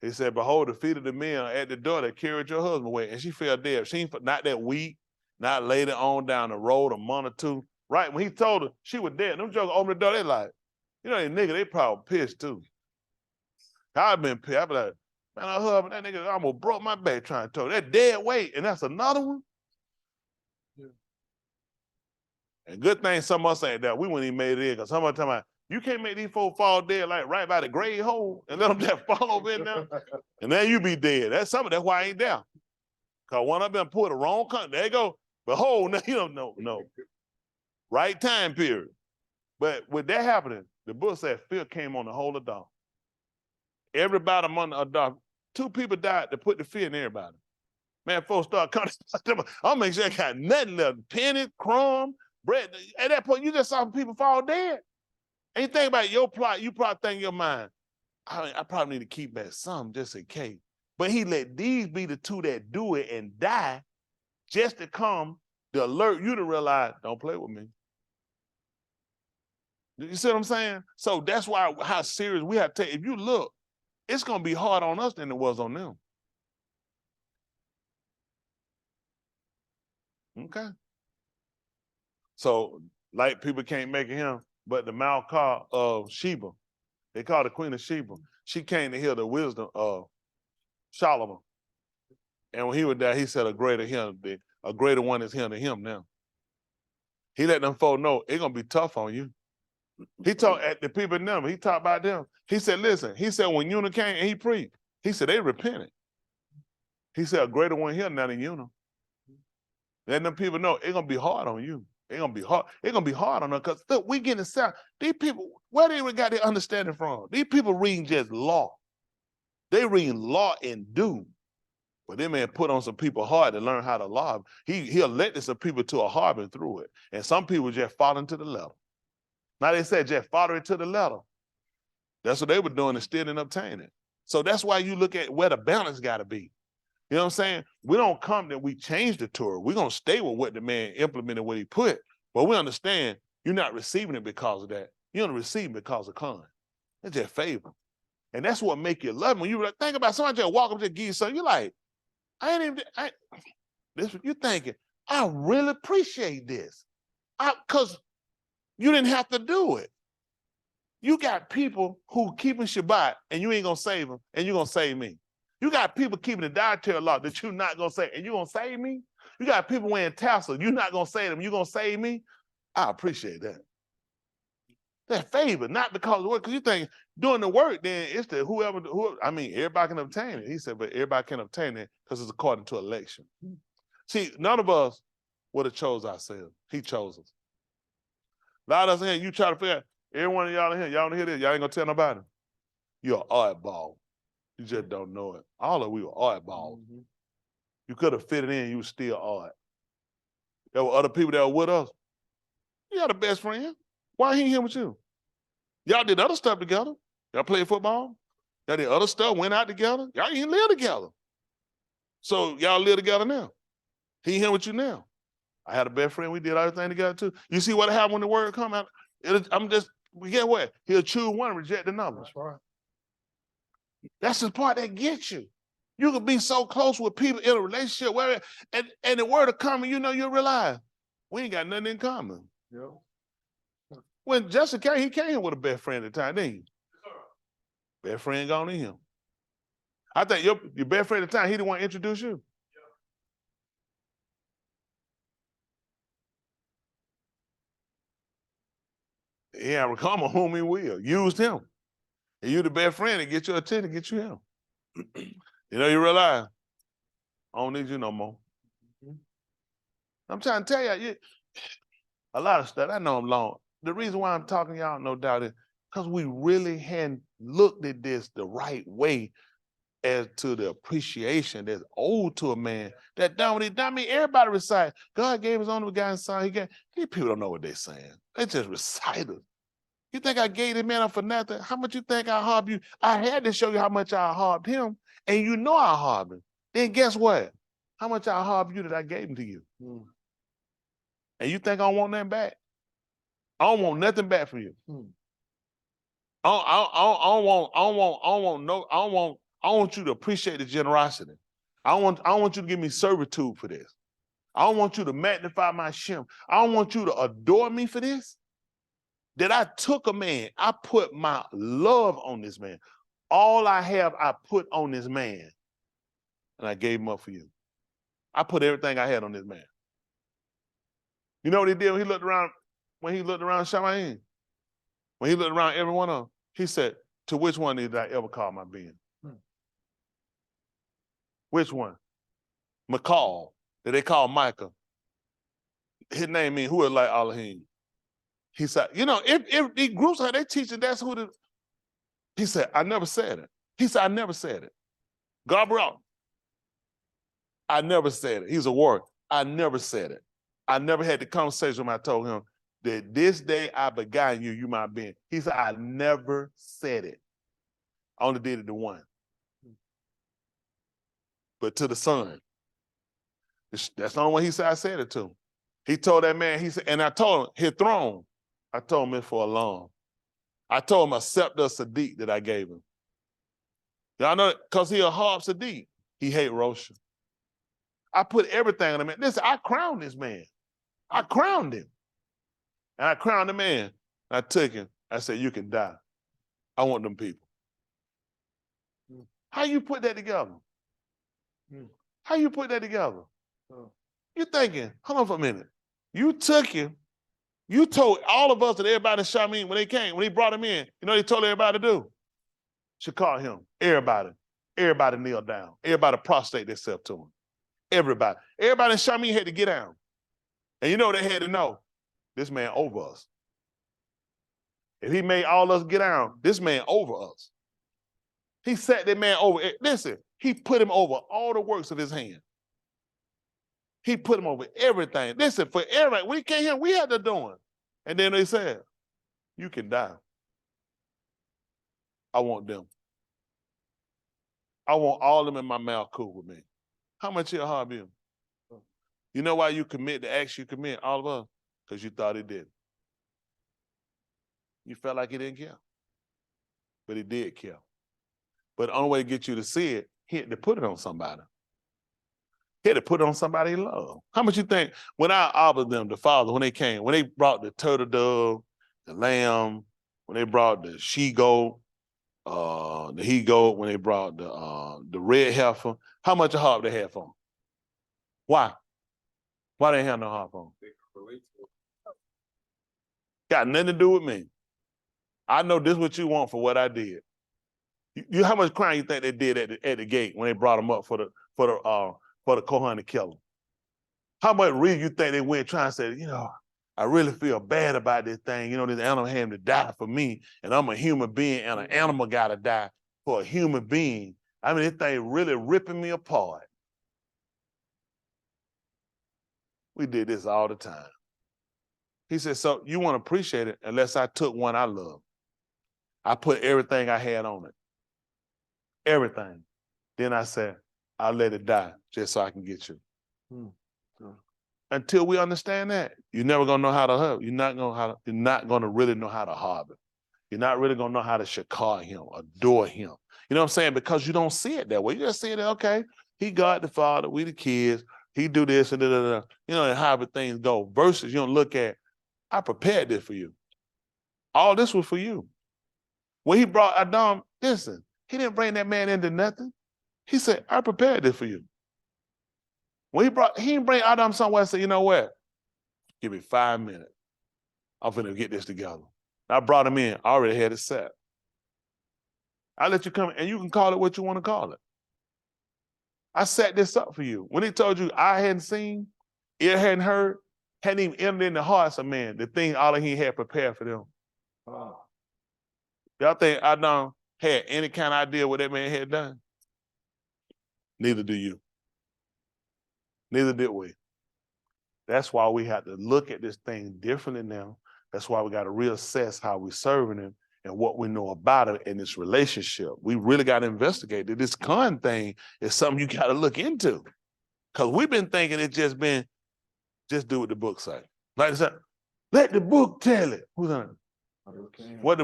He said, behold, the feet of the men at the door that carried your husband away. And she fell dead. She ain't not that week, not later on down the road, a month or two. Right, when he told her she was dead, them jokers opened the door, they like, you know, they nigga, they probably pissed too. I've been pissed. I be like, man, I husband, that nigga almost broke my back trying to tell her. That dead weight, and that's another one? Yeah. And good thing some of us ain't that. We wouldn't even made it in, because some of the time, you can't make these folks fall dead like right by the grave hole and let them just fall over in there. And then you be dead. That's why I ain't there. Because one of them put the wrong country. There you go. Behold, now you don't know. No. Right time period. But with that happening, the book said fear came on the whole of dog. Everybody among the dog, 2 people died to put the fear in everybody. Man, folks start coming. I'll make sure I got nothing left. Penny, crumb, bread. At that point, you just saw people fall dead. And you think about your plot, you probably think in your mind, I probably need to keep that some just in case. But he let these be the 2 that do it and die just to come to alert you to realize, don't play with me. You see what I'm saying? So that's why how serious we have to take. If you look, it's going to be hard on us than it was on them. Okay. So, like people can't make it him, but the Malkah of Sheba, they call the Queen of Sheba. She came to hear the wisdom of Solomon. And when he was there, he said a greater one is him than him now. He let them folk know it's going to be tough on you. He talked at the people in them. He talked about them. He said, listen, he said when Yuna came and he preached, he said they repented. He said a greater one here now than Yuna. Letting them people know it's going to be hard on you. It's going to be hard. It's going to be hard on us because look, we getting sound. These people, where they even got their understanding from? These people reading just law. They reading law and do. But they man put on some people hard to learn how to law. He elected some people to a harbor through it. And some people just fall into the letter. Now they said just follow it to the letter. That's what they were doing and still didn't obtain it. So that's why you look at where the balance got to be. You know what I'm saying? We don't come that we change the Torah. We're going to stay with what the man implemented, what he put. But we understand you're not receiving it because of that. You're going to receive it because of Khan. It's just favor. And that's what make you love him. When you think about somebody just walk up to give you something, you're like, this what you're thinking. I really appreciate this. Because you didn't have to do it. You got people who keeping Shabbat and you ain't going to save them and you're going to save me. You got people keeping the dietary law that you're not going to save and you're going to save me. You got people wearing tassels. You're not going to save them. You're going to save me. I appreciate that. That favor, not because of the work. Because you think doing the work, then it's the everybody can obtain it. He said, but everybody can obtain it because it's according to election. See, none of us would have chose ourselves. He chose us. A lot of us in here, you try to figure out, every one of y'all in here, y'all don't hear this, y'all ain't gonna tell nobody. You're an oddball. You just don't know it. All of we were oddballs. Mhm. You could have fit it in, you were still odd. There were other people that were with us. You got a best friend. Why he ain't here with you? Y'all did other stuff together. Y'all played football. Y'all did other stuff, went out together. Y'all ain't live together. So y'all live together now. He here with you now. I had a best friend. We did everything together too. You see what happened when the word come out? We get what? He'll choose one, reject another. That's right. That's the part that gets you. You can be so close with people in a relationship, where and the word will come and you'll realize we ain't got nothing in common. Yeah. When Justin came, he came here with a best friend at the time, didn't he? Best friend gone in him. I think your best friend at the time, he the one introduce you. Yeah, come on whom he will. Used him. And you the best friend to get your attention, get you him. You realize, I don't need you no more. I'm trying to tell you, a lot of stuff. I know I'm long. The reason why I'm talking to y'all, no doubt, is because we really hadn't looked at this the right way as to the appreciation that's owed to a man that done what he done. I mean, everybody recite, God gave his only begotten son. These people don't know what they're saying. They just reciters. You think I gave this man up for nothing? How much you think I harmed you? I had to show you how much I harmed him, and you know I harmed him. Then guess what? How much I harmed you that I gave him to you? And you think I don't want nothing back? I don't want nothing back from you. I want you to appreciate the generosity. I want you to give me servitude for this. I don't want you to magnify my Shem. I don't want you to adore me for this. That I took a man, I put my love on this man. All I have, I put on this man. And I gave him up for you. I put everything I had on this man. You know what he did when he looked around Shamayim? When he looked around every one of them, he said, to which one did I ever call my being? Which one? McCall, that they call Micah. His name means who is like Alahym. He said, if these groups are they teaching, that's who he said, I never said it. He said, I never said it. Gabriel, I never said it. He's a warrior. I never said it. I never had the conversation when I told him that this day I begot you, you my being. He said, I never said it. I only did it to one. But to the son. That's the only one he said I said it to. He told that man, he said, and I told him, his throne, I told him it for a long. I told him a scepter of Sadiq that I gave him. Y'all know, because he a ahabs Sadiq. He hate Rosha. I put everything on him. Listen, I crowned this man. I crowned him. And I crowned the man. I took him. I said, you can die. I want them people. How you put that together? How you put that together? You're thinking, hold on for a minute. You took him. You told all of us and everybody in Shamin when he brought him in, he told everybody to do? Should call him. Everybody kneel down. Everybody prostrate themselves to him. Everybody in Shamin had to get down. And they had to know, this man over us. If he made all us get down, this man over us. He set that man over. Listen, he put him over all the works of his hand. He put him over everything. Listen, for everybody, we came here, we had to do it. And then they said, you can die. I want them. I want all of them in my mouth cool with me. How much he'll harm you? You know why you commit the acts you commit, all of us? Because you thought he did. You felt like he didn't care. But he did care. But the only way to get you to see it, he had to put it on somebody. He had to put it on somebody he loved. How much you think when I offered them, the Father, when they came, when they brought the turtle dove, the lamb, when they brought the she-goat, the he-goat, when they brought the red heifer, how much a harp they had for them? Why? Why they have no harp on? Got nothing to do with me. I know this is what you want for what I did. You how much crime you think they did at the gate when they brought them up for the Kohan to kill them? How much real you think they went trying to say, you know, I really feel bad about this thing. You know, this animal had to die for me, and I'm a human being, and an animal got to die for a human being. I mean, this thing really ripping me apart. We did this all the time. He said, so you won't appreciate it unless I took one I love. I put everything I had on it. Everything. Then I said, I'll let it die just so I can get you. Until we understand that, you're never gonna know how to hug. You're not gonna really know how to harbor. You're not really gonna know how to shakar him, adore him. You know what I'm saying? Because you don't see it that way. You just see it, okay, he God the Father, we the kids, he do this and da. You know, and however things go. Versus you don't look at, I prepared this for you. All this was for you. When he brought Adam, listen, he didn't bring that man into nothing. He said, I prepared this for you. When he didn't bring Adam somewhere and say, you know what? Give me 5 minutes. I'm finna get this together. I brought him in. I already had it set. I let you come, and you can call it what you want to call it. I set this up for you. When he told you I hadn't seen, ear hadn't heard, hadn't even entered in the hearts of man, the thing Alahym had prepared for them. Y'all think Adam had any kind of idea what that man had done? Neither do you. Neither did we. That's why we have to look at this thing differently now. That's why we got to reassess how we're serving him and what we know about it in this relationship. We really got to investigate that this con thing is something you got to look into. Because we've been thinking it's just do what the book say. Like I said, let the book tell it. Who's on it? Let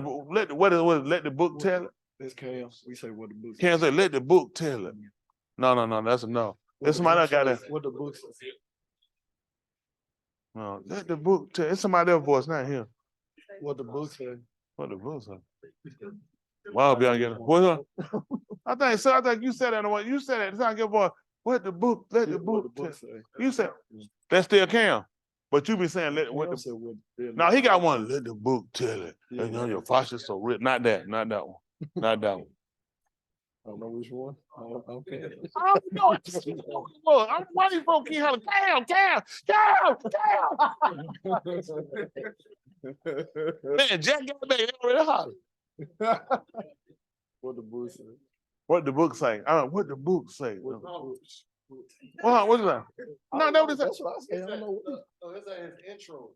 the book tell it? It's Cam. We say what the book Can't say let the book tell it. No, that's a no. There's somebody else got that. What the book says. No, let the book tell. It's somebody else's voice, not here. What the book says. What the book say? Wow, be on getting. I think you said that. You said that. It's not your voice. What the book? Let the book tell. You said that still Cam, but you be saying let what the. No, he got one. Let the book tell it. And you know your voice is so rich. Not that one. Not that one. I don't know which one. Okay. I don't know. I'm waiting for King Holler. Damn. Man, Jack got back already holler. What the book say? What the book say? What the book say? What What is that? No, that was that's what I say. I don't know. Oh, it's in his intro.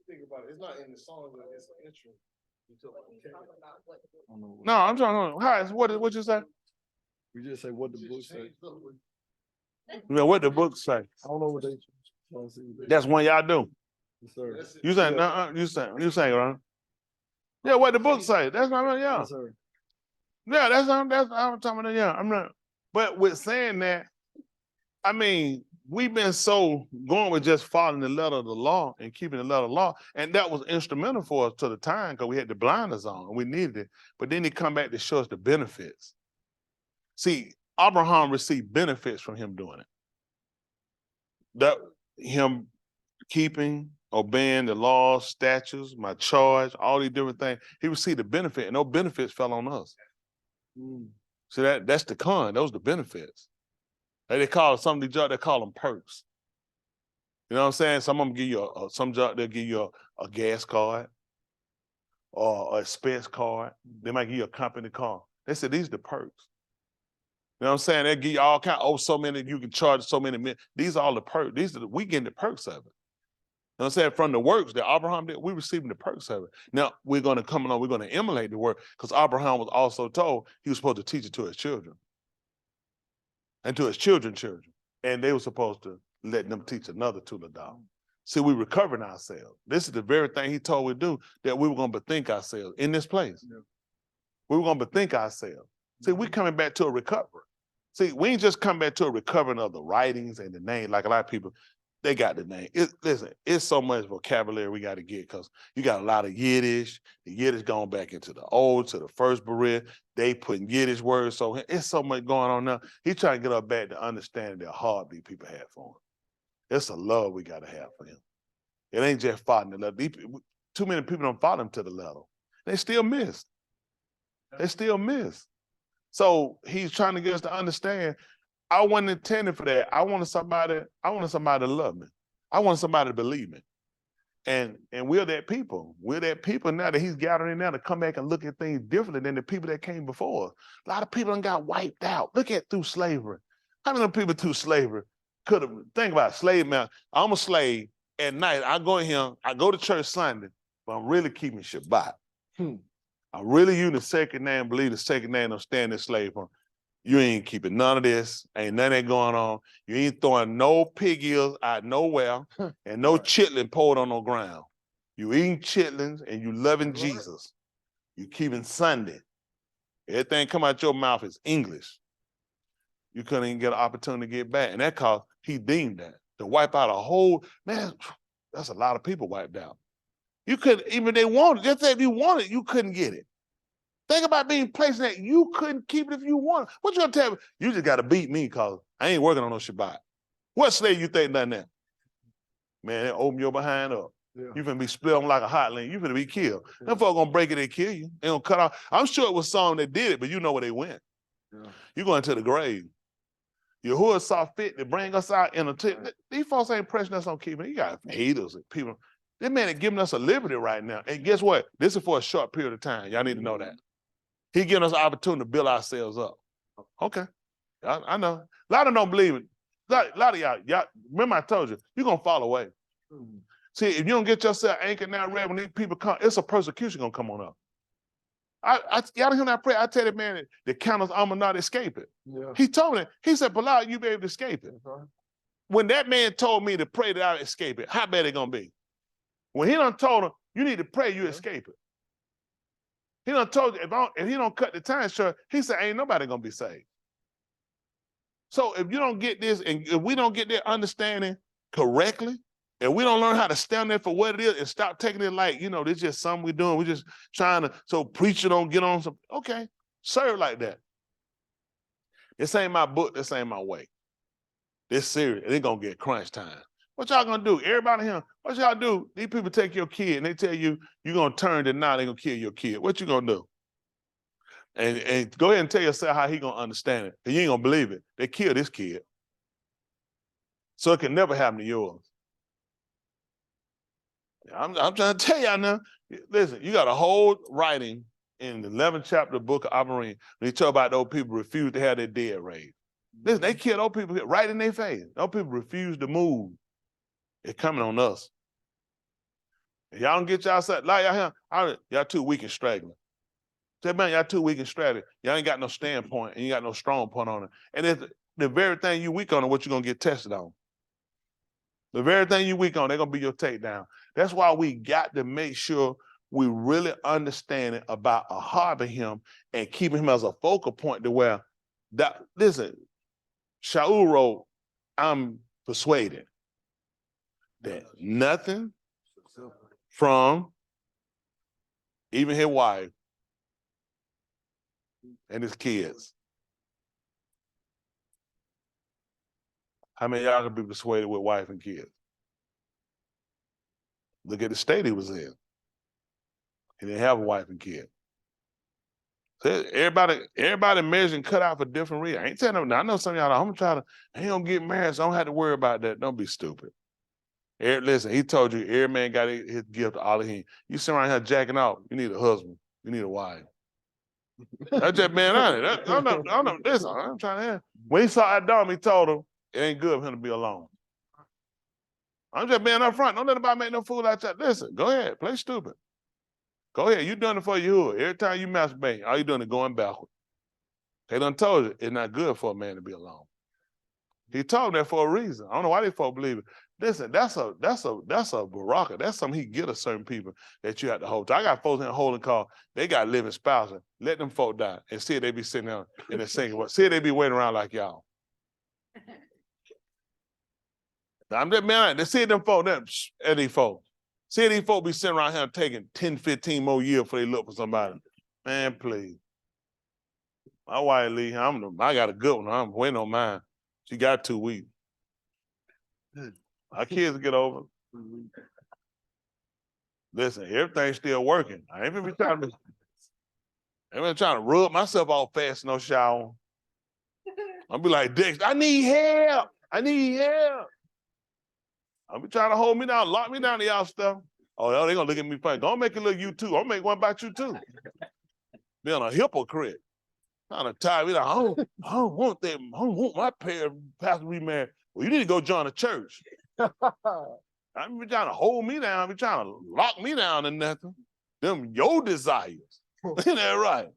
Think about it. It's not in the song, but it's the intro. No, I'm trying to know. How is what you say? We just say what the book say. Yeah, what the book say? I don't know what they. That's one y'all do. Yes, sir. You saying you saying right? Yeah, what the book say? That's not right. Yeah, Yes, sir. yeah. That's I'm talking about. Yeah, I'm not. But with saying that, I mean, we've been so going with just following the letter of the law and keeping the letter of the law, and that was instrumental for us to the time because we had the blinders on and we needed it. But then he come back to show us the benefits. See, Abraham received benefits from him doing it. That him keeping, obeying the laws, statutes, my charge, all these different things. He received the benefit, and those benefits fell on us. So that's the con. Those are the benefits. They call some of the judges, they call them perks. You know what I'm saying? Some of them give you some judge, they'll give you a gas card or an expense card. They might give you a company card. They said these are the perks. You know what I'm saying? They give you all kind of, so many, you can charge so many. These are all the perks. We getting the perks of it. You know what I'm saying? From the works that Abraham did, we receiving the perks of it. Now we're going to come along, we're going to emulate the work because Abraham was also told he was supposed to teach it to his children. And to his children. And they were supposed to let them teach another to the dog. See, we recovering ourselves. This is the very thing he told we do, that we were going to bethink ourselves in this place. Yeah. We were going to bethink ourselves. See, we coming back to a recovery. See, we ain't just come back to a recovering of the writings and the name, like a lot of people, they got the name. Listen, it's so much vocabulary we got to get because you got a lot of Yiddish. The Yiddish going back into the old, to the first Berea. They putting Yiddish words. So it's so much going on now. He trying to get us back to understanding the heartbeat people had for him. It's a love we got to have for him. It ain't just following the letter. Too many people don't follow him to the letter. They still miss. They still miss. So he's trying to get us to understand I wasn't intended for that. I wanted somebody to love me. I wanted somebody to believe me. And we're that people. We're that people now that he's gathering now to come back and look at things differently than the people that came before. A lot of people done got wiped out. Look at through slavery. How many people through slavery could have, think about it, slave man. I'm a slave. At night, I go in here, I go to church Sunday, but I'm really keeping Shabbat. I really use the sacred name, believe the sacred name I'm standing slave on. You ain't keeping none of this, ain't none of that going on. You ain't throwing no pig ears out nowhere and no chitlin poured on no ground. You eating chitlins and you loving Jesus. You keeping Sunday. Everything come out your mouth is English. You couldn't even get an opportunity to get back. And that cause he deemed that. To wipe out a whole, man, that's a lot of people wiped out. You couldn't, even if they wanted, just say if you wanted, you couldn't get it. Think about being placed in that. You couldn't keep it if you wanted. What you gonna tell me? You just gotta beat me because I ain't working on no Shabbat. What slave you think done that? Man, they open your behind up. Yeah. You finna be split on like a hot link. You finna be killed. Yeah. Them folks gonna break it and kill you. They gonna cut off. I'm sure it was some that did it, but you know where they went. Yeah. You going to the grave. Yahuah saw fit to bring us out in a these folks ain't pressing us on keeping. You got haters and people. This man is giving us a liberty right now. And guess what? This is for a short period of time. Y'all need to know that. He giving us an opportunity to build ourselves up. Okay. I know. A lot of them don't believe it. A lot of y'all, remember I told you, you're going to fall away. See, if you don't get yourself anchored now, ready, when these people come, it's a persecution going to come on up. Y'all hear that prayer? I tell that man, the counters, I'm going to not escape it. Yeah. He told me, he said, Bilal, you be able to escape it. When that man told me to pray that I escape it, how bad it going to be? When he done told him, you need to pray, you escape it. He done told you, if he don't cut the time short, he said, ain't nobody gonna be saved. So if you don't get this, and if we don't get that understanding correctly, and we don't learn how to stand there for what it is and stop taking it like, you know, this is just something we're doing. We're just trying to, so preacher don't get on some, okay, serve like that. This ain't my book, this ain't my way. This serious, it gonna get crunch time. What y'all gonna do? Everybody here, what y'all do? These people take your kid and they tell you, you're gonna turn to now, they're gonna kill your kid. What you gonna do? And go ahead and tell yourself how he gonna understand it. And you ain't gonna believe it. They killed this kid. So it can never happen to yours. I'm trying to tell y'all now, listen, you got a whole writing in the 11th chapter of the book of Abarim when he talk about those people refuse to have their dead raised. Listen, they killed those people right in their face. Those people refuse to move. It's coming on us. If y'all don't get y'all set, like y'all too weak and straggling. Tell me, y'all too weak and straggling. Y'all ain't got no standpoint and you got no strong point on it. And it's the very thing you weak on is what you're gonna get tested on. The very thing you weak on, they're gonna be your takedown. That's why we got to make sure we really understand it about Alahym and keeping him as a focal point to where that, listen, Shaul wrote, I'm persuaded that nothing from even his wife and his kids. How many of y'all can be persuaded with wife and kids? Look at the state he was in. He didn't have a wife and kid. So everybody measuring cut out for different reasons. I ain't telling them, I know some of y'all, I'm trying to, I ain't gonna get married, so I don't have to worry about that. Don't be stupid. Listen, he told you every man got his gift to Alahym. You sit around here jacking out, you need a husband, you need a wife. That's just being honest. Listen, I'm trying to hear. When he saw Adam, he told him, it ain't good for him to be alone. I'm just being up front. Don't let anybody make no fool out there. Listen, go ahead, play stupid. Go ahead, you doing it for Yahuah. Every time you masturbate, all you doing is going backward. They done told you it's not good for a man to be alone. He told them that for a reason. I don't know why they folks believe it. Listen, that's a baraka. That's something he get to certain people that you have to hold to. I got folks in a holding call, they got living spouses. Let them folk die and see if they be sitting there in the single. See if they be waiting around like y'all. I'm just man, they see them folk, these folks. See these folks be sitting around here taking 10, 15 more years before they look for somebody. Man, please. My wife, Lee, I got a good one. I'm waiting on mine. She got 2 weeks. Our kids get over. Listen, everything's still working. I ain't been trying to rub myself all fast, no shower. I'll be like, Dexter, I need help. I need help. I'll be trying to hold me down, lock me down to y'all stuff. Oh, they're going to look at me funny. Don't make it look you too. I'll make one about you too. Being a hypocrite. Trying to tie me down. I don't want that. I don't want my pastor to be married. Well, you need to go join a church. I be trying to hold me down. I be trying to lock me down and nothing. Them your desires. Isn't that right?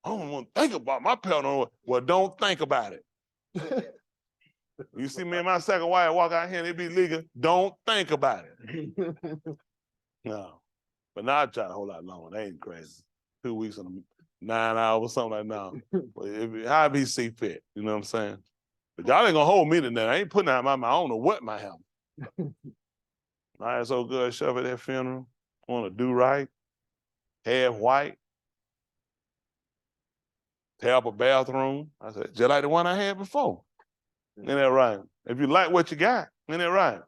I don't want to think about my pastor. Well, don't think about it. You see me and my second wife walk out here and it be legal. Don't think about it. No. But now I try to hold out longer. They ain't crazy. 2 weeks and 9 hours, something like that. But how he see fit, you know what I'm saying? But y'all ain't gonna hold me to that. I ain't putting out my mouth. I don't know what might happen. I had so good show at that funeral. Want to do right. Hair white. Tear up a bathroom. I said, just like the one I had before. Ain't that right? If you like what you got, ain't that right?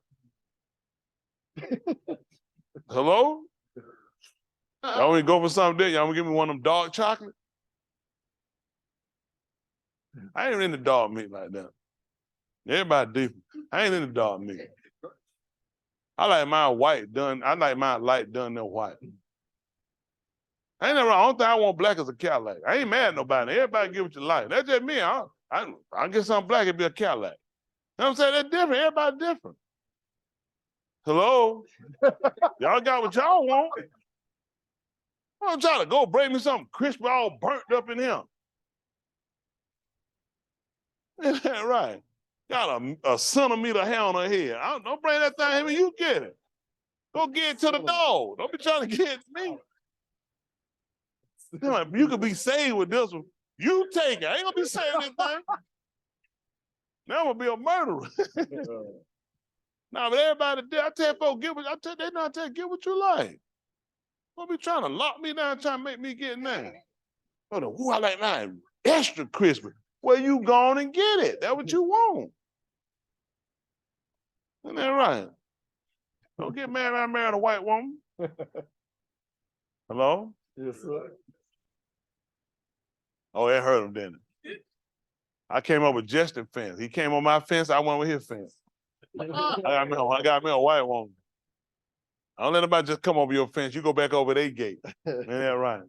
Hello? Y'all want to go for something there? Y'all want to give me one of them dark chocolate? I ain't into dark meat like that. Everybody different. I ain't into dark meat. I like mine white done. I like mine light done than white. Ain't that wrong? Only thing I want black is a Cadillac. I ain't mad at nobody. Everybody get what you like. That's just me. I get something black, it'd be a Cadillac. You know what I'm saying? That's different. Everybody different. Hello? Y'all got what y'all want. I'm trying to go bring me something crispy, all burnt up in here. Isn't that right? Got a centimeter hair on her head. Don't bring that thing to me. You get it. Go get it to the dog. Don't be trying to get it to me. You could be saved with this one. You take it. I ain't gonna be saved this thing. Now I'm gonna be a murderer. Nah, but everybody, I tell folks, get what you like. Don't be trying to lock me down, trying to make me get mad. Oh, I like mine extra crispy. Well, you go on and get it. That's what you want. Isn't that right? Don't get mad when I married a white woman. Hello? Yes, sir. Oh, it hurt him, didn't it? I came up with Justin's fence. He came on my fence, I went with his fence. I got me a white woman. I don't let nobody just come over your fence. You go back over their gate. Ain't that right?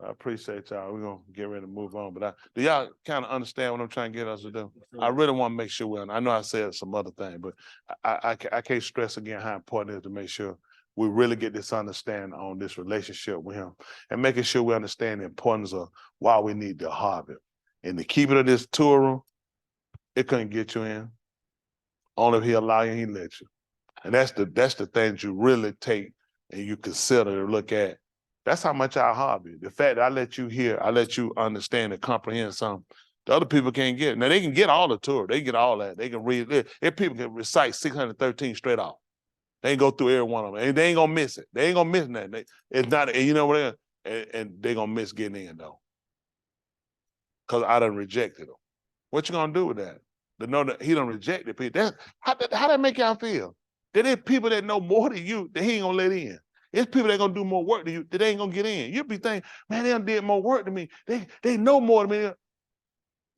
I appreciate y'all. We're going to get ready to move on. But do y'all kind of understand what I'm trying to get us to do? I really want to make sure I know I said some other thing, but I can't stress again how important it is to make sure we really get this understanding on this relationship with him and making sure we understand the importance of why we need the ahabs. And the keeping of this Torah, it couldn't get you in. Only if he allow you, he let you. And that's the things you really take and you consider to look at. That's how much our hobby. The fact that I let you hear, I let you understand and comprehend something the other people can't get. Now they can get all the Torah, they get all that. They can read it. If people can recite 613 straight off, they can go through every one of them, and they ain't gonna miss it. They ain't gonna miss nothing. It's not, and you know what? And they gonna miss getting in though, because I done rejected them. What you gonna do with that? To know that he done rejected people. How that make y'all feel? That there's people that know more than you that he ain't gonna let in. It's people that gonna do more work than you that they ain't gonna get in. You'll be thinking, man, they done did more work than me. They know more than me.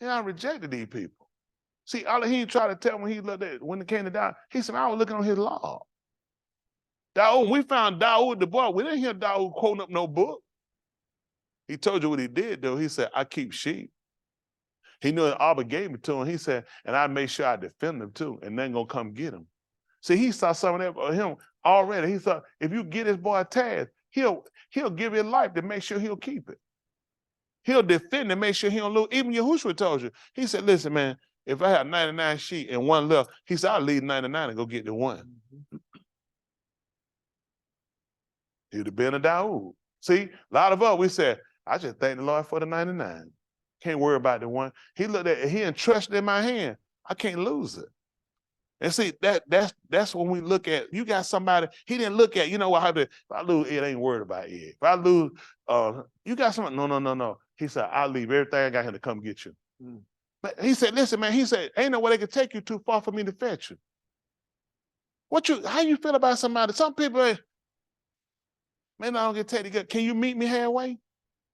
They done rejected these people. See, Alahym tried to tell when he looked at when it came to Daud, he said, I was looking on his law. Daud, we found Daud the boy. We didn't hear Daud quoting up no book. He told you what he did, though. He said, I keep sheep. He knew that Abba gave it to him. He said, and I made sure I defend them too, and then gonna come get him. See, he saw some of that for him already. He thought, if you get this boy a task, he'll give his life to make sure he'll keep it. He'll defend and make sure he don't lose. Even Yahusha told you. He said, listen, man, if I have 99 sheep and one left, he said, I'll leave 99 and go get the one. He'd have been a Daud. See, a lot of us, we said, I just thank the Lord for the 99. Can't worry about the one. He looked at it, he entrusted in my hand. I can't lose it. And see, that's when we look at, you got somebody, he didn't look at, you know what happened, if I lose Ed, I ain't worried about Ed. If I lose, you got something, no. He said, I'll leave everything I got here to come get you. But he said, listen, man, he said, ain't no way they can take you too far for me to fetch you. How you feel about somebody? Some people, man, I don't get taken. Can you meet me halfway?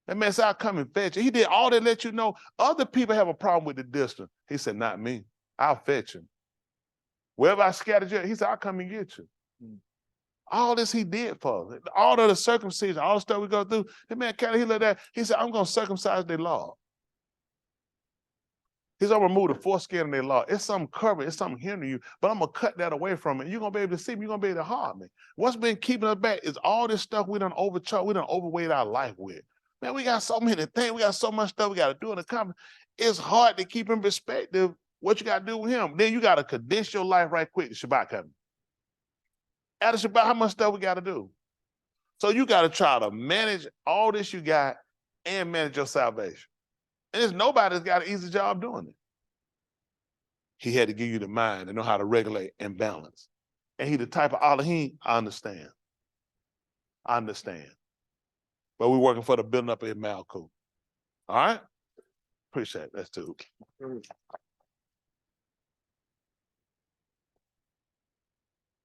That man said, I'll come and fetch you. He did all that, let you know other people have a problem with the distance. He said, not me. I'll fetch him. Wherever I scattered you, he said, I'll come and get you. All this he did for us. All of the circumcision, all the stuff we go through. That man, he looked at, he said, I'm going to circumcise their law. He's going to remove the foreskin in their law. It's something covering, it's something hindering you, but I'm going to cut that away from it. You're going to be able to see me. You're going to be able to harm me. What's been keeping us back is all this stuff we done overcharged, we done overweight our life with. Man, we got so many things. We got so much stuff we got to do in the company. It's hard to keep in perspective what you got to do with him. Then you got to condense your life right quick. The Shabbat coming. After Shabbat, how much stuff we got to do? So you got to try to manage all this you got and manage your salvation. And there's nobody that's got an easy job doing it. He had to give you the mind and know how to regulate and balance. And he the type of alahyms, I understand. I understand. But we're working for the building up of Malakym. All right? Appreciate it. That's too.